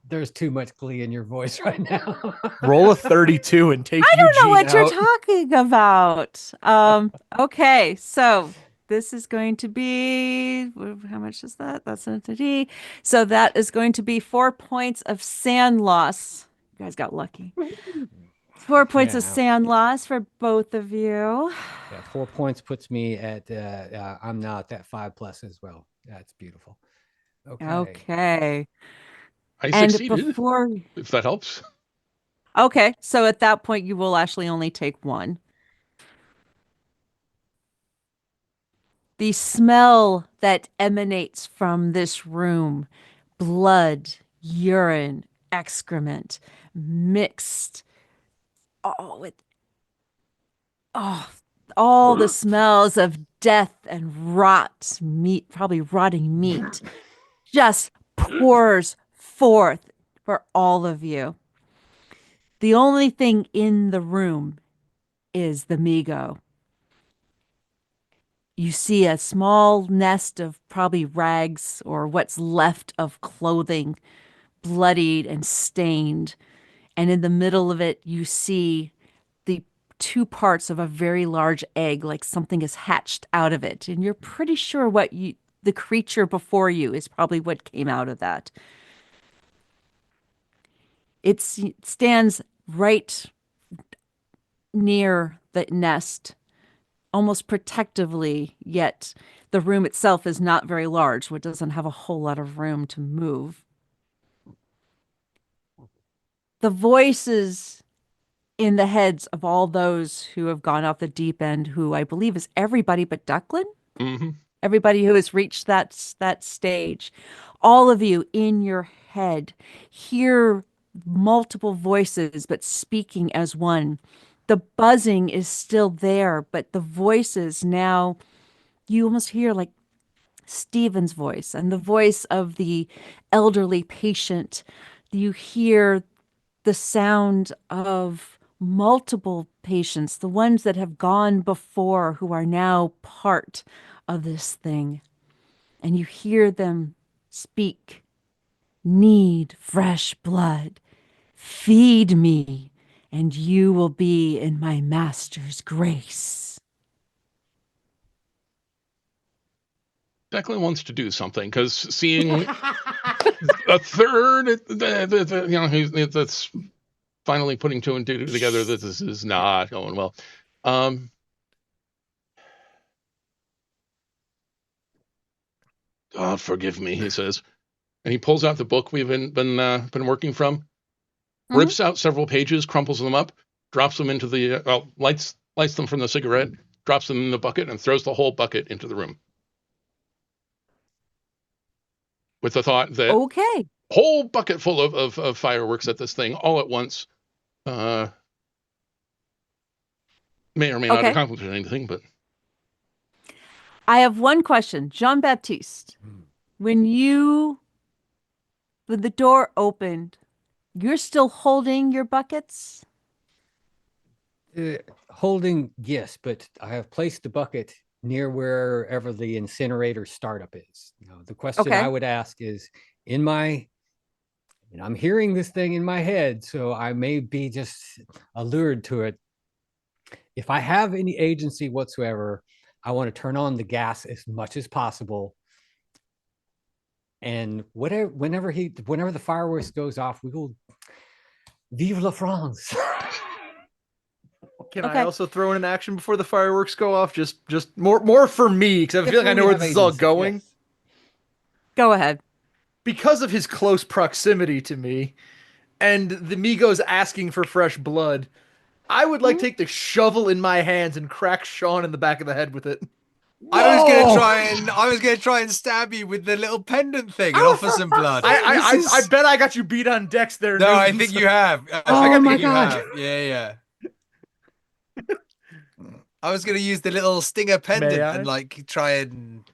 There's too much glee in your voice right now. Roll a 32 and take I don't Eugene know what out. you're talking about. Okay, so this is going to be, how much is that? That's an entity. So that is going to be 4 points of sand loss. You guys got lucky. 4 points of sand loss for both of you. Yeah, 4 points puts me at, I'm now at that 5+ as well. That's beautiful. Okay. I succeeded, if that helps. Okay, so at that point, you will actually only take 1. The smell that emanates from this room, blood, urine, excrement, mixed, all the smells of death and rot meat, probably rotting meat, just pours forth for all of you. The only thing in the room is the Migo. You see a small nest of probably rags or what's left of clothing, bloodied and stained. And in the middle of it, you see the 2 parts of a very large egg, like something is hatched out of it. And you're pretty sure the creature before you is probably what came out of that. It stands right near the nest, almost protectively, yet the room itself is not very large, so it doesn't have a whole lot of room to move. The voices in the heads of all those who have gone off the deep end, who I believe is everybody but Declan, everybody who has reached that stage, all of you in your head hear multiple voices, but speaking as one. The buzzing is still there, but the voices now, you almost hear like Stephen's voice and the voice of the elderly patient. You hear the sound of multiple patients, the ones that have gone before who are now part of this thing. And you hear them speak, "Need fresh blood. Feed me, and you will be in my master's grace." Declan wants to do something because seeing a third, that's finally putting 2 and 2 together. That this is not going well. God forgive me, he says, and he pulls out the book we've been working from, rips out several pages, crumples them up, drops them into the lights them from the cigarette, drops them in the bucket, and throws the whole bucket into the room. With the thought that whole bucket full of fireworks at this thing all at once may or may not accomplish anything, but I have one question. Jean-Baptiste, when the door opened, you're still holding your buckets? Holding, yes, but I have placed the bucket near wherever the incinerator startup is. The question I would ask is, I'm hearing this thing in my head, so I may be just allured to it. If I have any agency whatsoever, I want to turn on the gas as much as possible. And whenever the fireworks goes off, we will vive la France. Can I also throw in an action before the fireworks go off? Just more for me, because I feel like I know where this is all going. Yes. Go ahead. Because of his close proximity to me, and the Migos asking for fresh blood, I would like to take the shovel in my hands and crack Sean in the back of the head with it. I was gonna try and stab you with the little pendant thing and offer some blood. I bet I got you beat on decks there. No, I think you have. Oh my god! Yeah. I was gonna use the little stinger pendant and like try and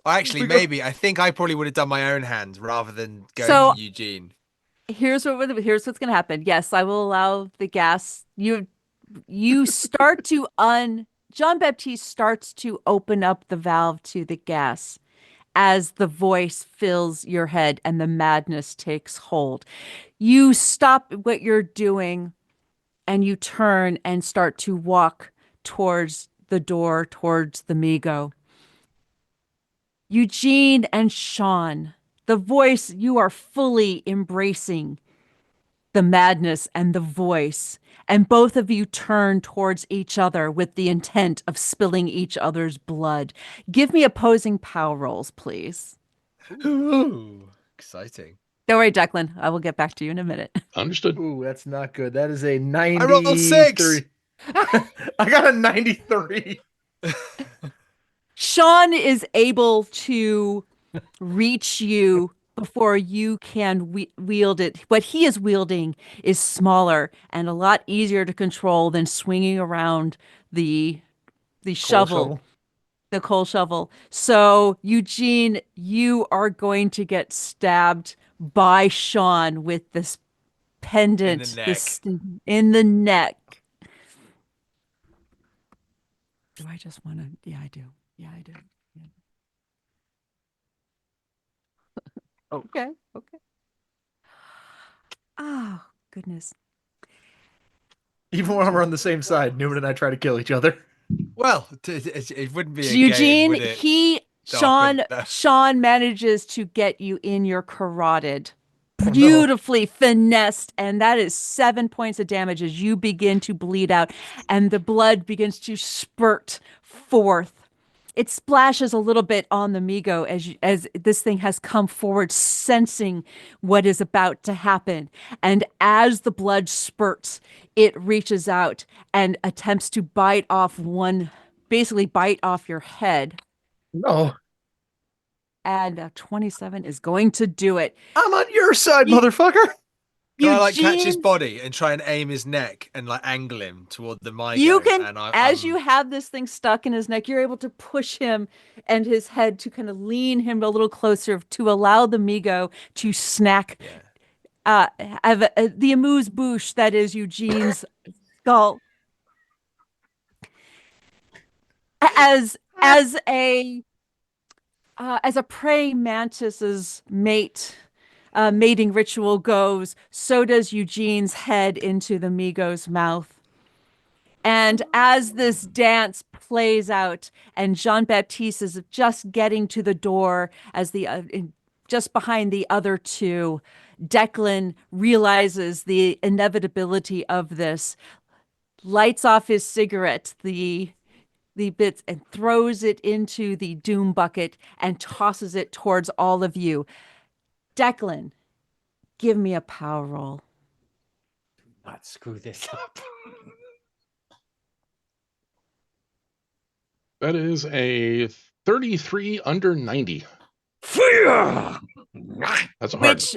Actually, maybe I think I probably would have done my own hands rather than going to Eugene. Here's what's gonna happen. Yes, I will allow the gas. You start to Jean-Baptiste starts to open up the valve to the gas as the voice fills your head and the madness takes hold. You stop what you're doing and you turn and start to walk towards the door, towards the Migo. Eugene and Sean, the voice, you are fully embracing the madness and the voice, and both of you turn towards each other with the intent of spilling each other's blood. Give me opposing power rolls, please. Ooh, exciting. Don't worry, Declan. I will get back to you in a minute. Understood. Ooh, that's not good. That is a 93. I rolled 6. I got a 93. Sean is able to reach you before you can wield it. What he is wielding is smaller and a lot easier to control than swinging around the shovel, the coal shovel. So, Eugene, you are going to get stabbed by Sean with this pendant in the neck. Do I just want to? Yeah, I do. Yeah, I do. Yeah. Okay. Oh, goodness. Even when we're on the same side, Newman and I try to kill each other. Well, it wouldn't be a Eugene, game, would it? Sean manages to get you in your carotid. Beautifully finessed, and that is 7 points of damage as you begin to bleed out and the blood begins to spurt forth. It splashes a little bit on the Migo as this thing has come forward, sensing what is about to happen. And as the blood spurts, it reaches out and attempts to bite off your head. No. And 27 is going to do it. I'm on your side, motherfucker. Can I catch his body and try and aim his neck and angle him toward the Migo? You can, as you have this thing stuck in his neck, you're able to push him and his head to kind of lean him a little closer to allow the Migo to snack the amuse-bouche that is Eugene's skull. As a praying mantis's mating ritual goes, so does Eugene's head into the Migo's mouth. And as this dance plays out, and Jean-Baptiste is just getting to the door as just behind the other two, Declan realizes the inevitability of this, lights off his cigarette, the bits, and throws it into the doom bucket and tosses it towards all of you. Declan, give me a power roll. Not screw this up. That is a 33 under 90. That's a hard. Which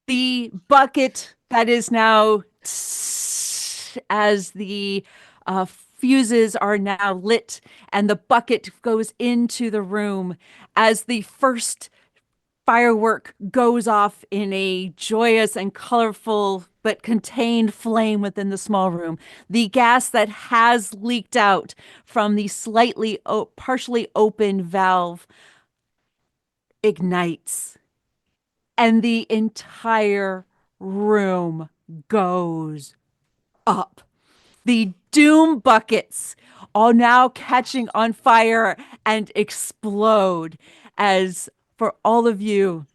the bucket that is now, as the fuses are now lit and the bucket goes into the room as the first firework goes off in a joyous and colorful but contained flame within the small room. The gas that has leaked out from the slightly partially open valve ignites, and the entire room goes up. The doom buckets are now catching on fire and explode as, for all of you,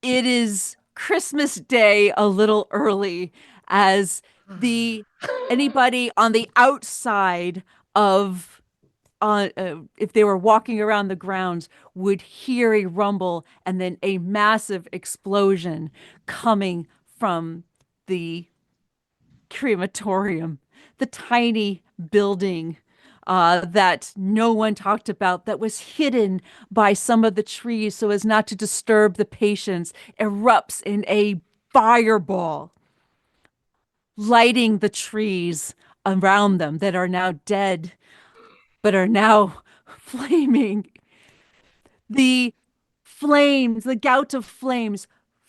it is Christmas Day a little early, as anybody on the outside of if they were walking around the grounds would hear a rumble and then a massive explosion coming from the crematorium, the tiny building that no one talked about, that was hidden by some of the trees so as not to disturb the patients, erupts in a fireball, lighting the trees around them that are now dead, but are now flaming. The flames, the gout of flames,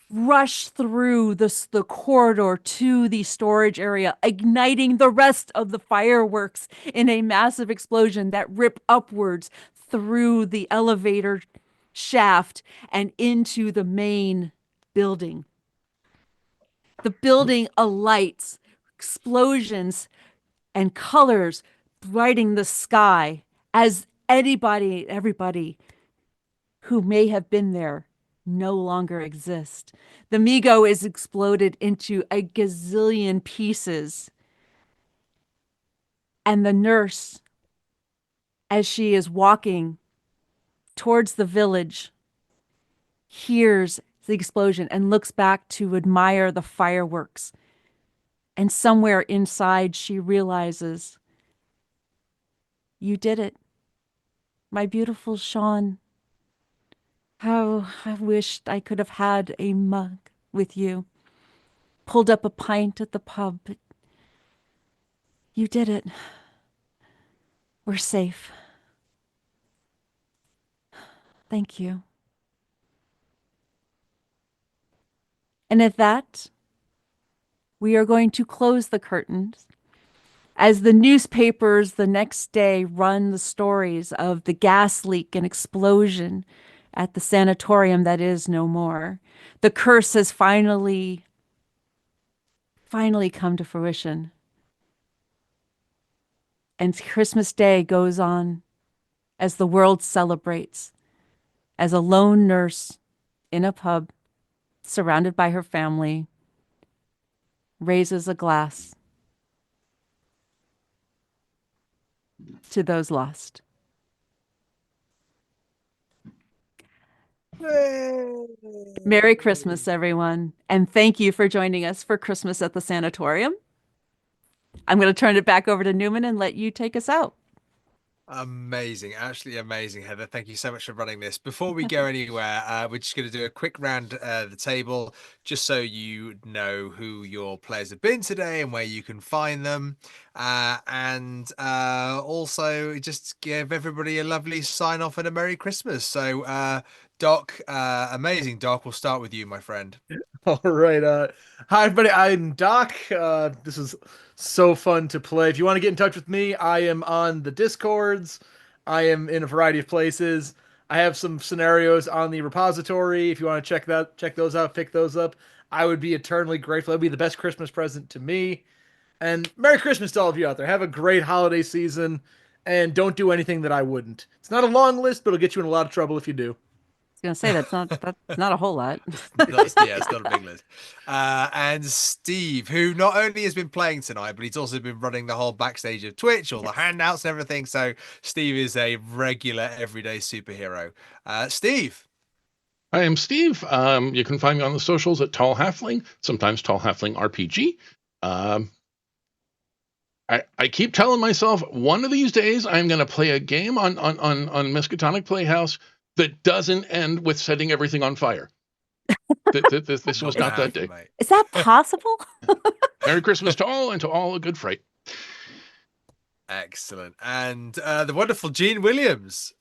rush through the corridor to the storage area, igniting the rest of the fireworks in a massive explosion that rip upwards through the elevator shaft and into the main building. The building alights, explosions and colors brighting the sky as everybody who may have been there no longer exist. The Migo is exploded into a gazillion pieces. And the nurse, as she is walking towards the village, hears the explosion and looks back to admire the fireworks. And somewhere inside, she realizes, you did it. My beautiful Sean. How I wished I could have had a mug with you. Pulled up a pint at the pub, but you did it. We're safe. Thank you. And at that, we are going to close the curtains as the newspapers the next day run the stories of the gas leak and explosion at the sanatorium that is no more. The curse has finally come to fruition. And Christmas Day goes on as the world celebrates, as a lone nurse in a pub, surrounded by her family, raises a glass to those lost. Merry Christmas, everyone. And thank you for joining us for Christmas at the Sanatorium. I'm going to turn it back over to Newman and let you take us out. Amazing, absolutely amazing, Heather. Thank you so much for running this. Before we go anywhere, we're just going to do a quick round the table, just so you know who your players have been today and where you can find them, and also just give everybody a lovely sign off and a Merry Christmas. So, Doc, amazing Doc, we'll start with you, my friend. All right. Hi, everybody. I'm Doc. This is so fun to play. If you want to get in touch with me, I am on the Discords. I am in a variety of places. I have some scenarios on the repository. If you want to check those out, pick those up. I would be eternally grateful. That'd be the best Christmas present to me. And Merry Christmas to all of you out there. Have a great holiday season, and don't do anything that I wouldn't. It's not a long list, but it'll get you in a lot of trouble if you do. I was gonna say that's not a whole lot. It's not a big list. And Steve, who not only has been playing tonight, but he's also been running the whole backstage of Twitch, all the handouts and everything. So Steve is a regular, everyday superhero. Steve. I am Steve. You can find me on the socials at Tall Halfling, sometimes Tall Halfling RPG. I keep telling myself one of these days I'm going to play a game on Miskatonic Playhouse that doesn't end with setting everything on fire. This was not that day. Mate. Is that possible? Merry Christmas to all, and to all a good fright. Excellent. And the wonderful Gene Williams.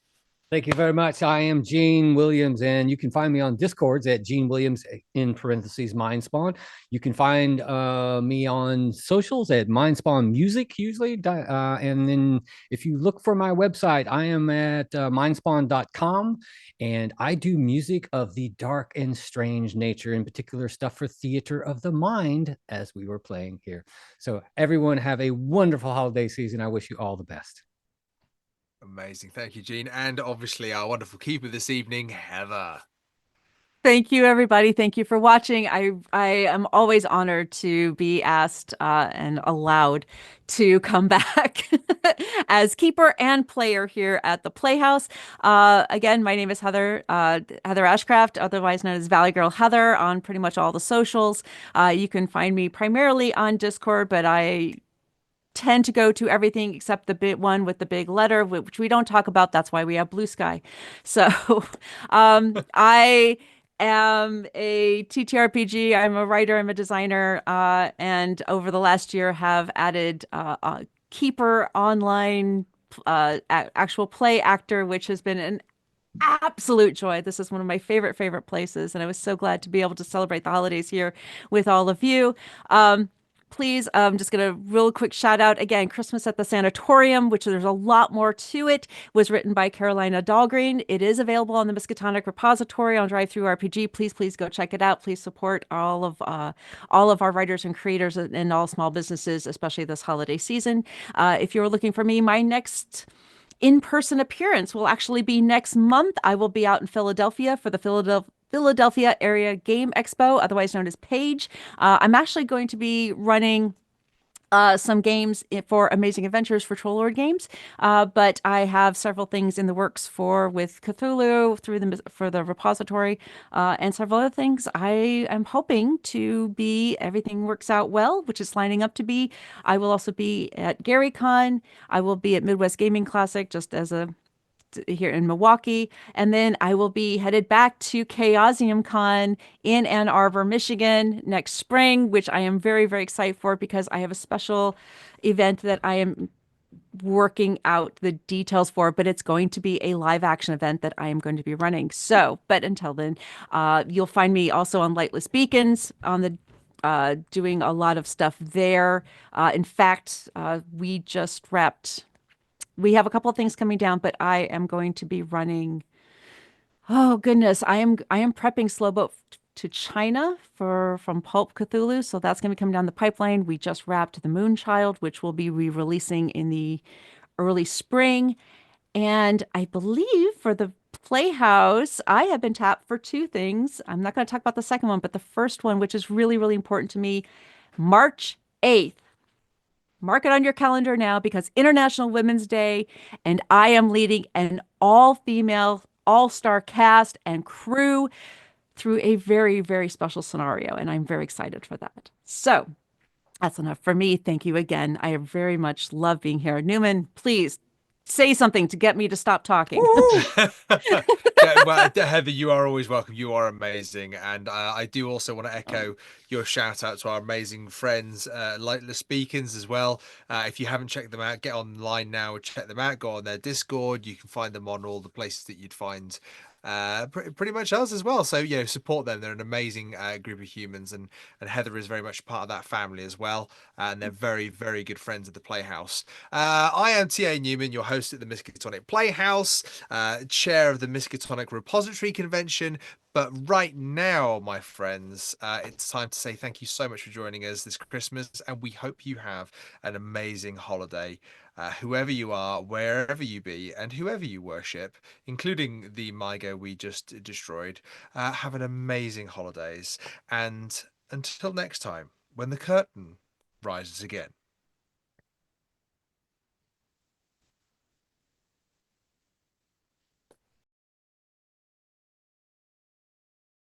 Thank you very much. I am Gene Williams, and you can find me on Discords at Gene Williams in parentheses Mindspawn. You can find me on socials at Mindspawn Music usually, and then if you look for my website, I am at mindspawn.com, and I do music of the dark and strange nature, in particular stuff for theater of the mind, as we were playing here. So everyone have a wonderful holiday season. I wish you all the best. Amazing. Thank you, Gene. And obviously our wonderful keeper this evening, Heather. Thank you, everybody. Thank you for watching. I am always honored to be asked and allowed to come back as keeper and player here at the Playhouse. Again, my name is Heather Ashcraft, otherwise known as ValyGirl Heather, on pretty much all the socials. You can find me primarily on Discord, but I tend to go to everything except the big one with the big letter, which we don't talk about. That's why we have Blue Sky. So I am a TTRPG. I'm a writer. I'm a designer. And over the last year have added Keeper online, actual play actor, which has been an absolute joy. This is one of my favorite places. And I was so glad to be able to celebrate the holidays here with all of you. Please, I'm just going to real quick shout out again, Christmas at the Sanatorium, which there's a lot more to it, was written by Carolina Dahlgreen. It is available on the Miskatonic repository on Drive-Thru RPG. Please go check it out. Please support all of our writers and creators and all small businesses, especially this holiday season. If you're looking for me, my next in-person appearance will actually be next month. I will be out in Philadelphia for the Philadelphia Area Game Expo, otherwise known as PAGE. I'm actually going to be running some games for Amazing Adventures for Trollord Games, but I have several things in the works with Cthulhu for the repository, and several other things. I am hoping to be, everything works out well, which is lining up to be. I will also be at GaryCon. I will be at Midwest Gaming Classic just as here in Milwaukee, and then I will be headed back to Chaosium Con in Ann Arbor, Michigan next spring, which I am very excited for because I have a special event that I am working out the details for, but it's going to be a live action event that I am going to be running. So, but until then, you'll find me also on Lightless Beacons on the doing a lot of stuff there. In fact, we just wrapped. We have a couple of things coming down, but I am going to be running. Oh goodness, I am prepping Slowboat to China from Pulp Cthulhu, so that's going to be coming down the pipeline. We just wrapped The Moonchild, which will be re-releasing in the early spring, and I believe for the Playhouse, I have been tapped for two things. I'm not going to talk about the second one, but the first one, which is really important to me, March 8th. Mark it on your calendar now because International Women's Day, and I am leading an all-female, all-star cast and crew through a very special scenario, and I'm very excited for that. So that's enough for me. Thank you again. I very much love being here. Newman, please say something to get me to stop talking. Well, Heather, you are always welcome. You are amazing. And I do also want to echo your shout out to our amazing friends, Lightless Beacons as well. If you haven't checked them out, get online now and check them out. Go on their Discord. You can find them on all the places that you'd find pretty much us as well. So, support them. They're an amazing group of humans, and Heather is very much part of that family as well. And they're very good friends of the Playhouse. I am T.A. Newman, your host at the Miskatonic Playhouse, chair of the Miskatonic Repository Convention. But right now, my friends, it's time to say thank you so much for joining us this Christmas, and we hope you have an amazing holiday. Whoever you are, wherever you be, and whoever you worship, including the MyGo we just destroyed, have an amazing holidays. And until next time, when the curtain rises again.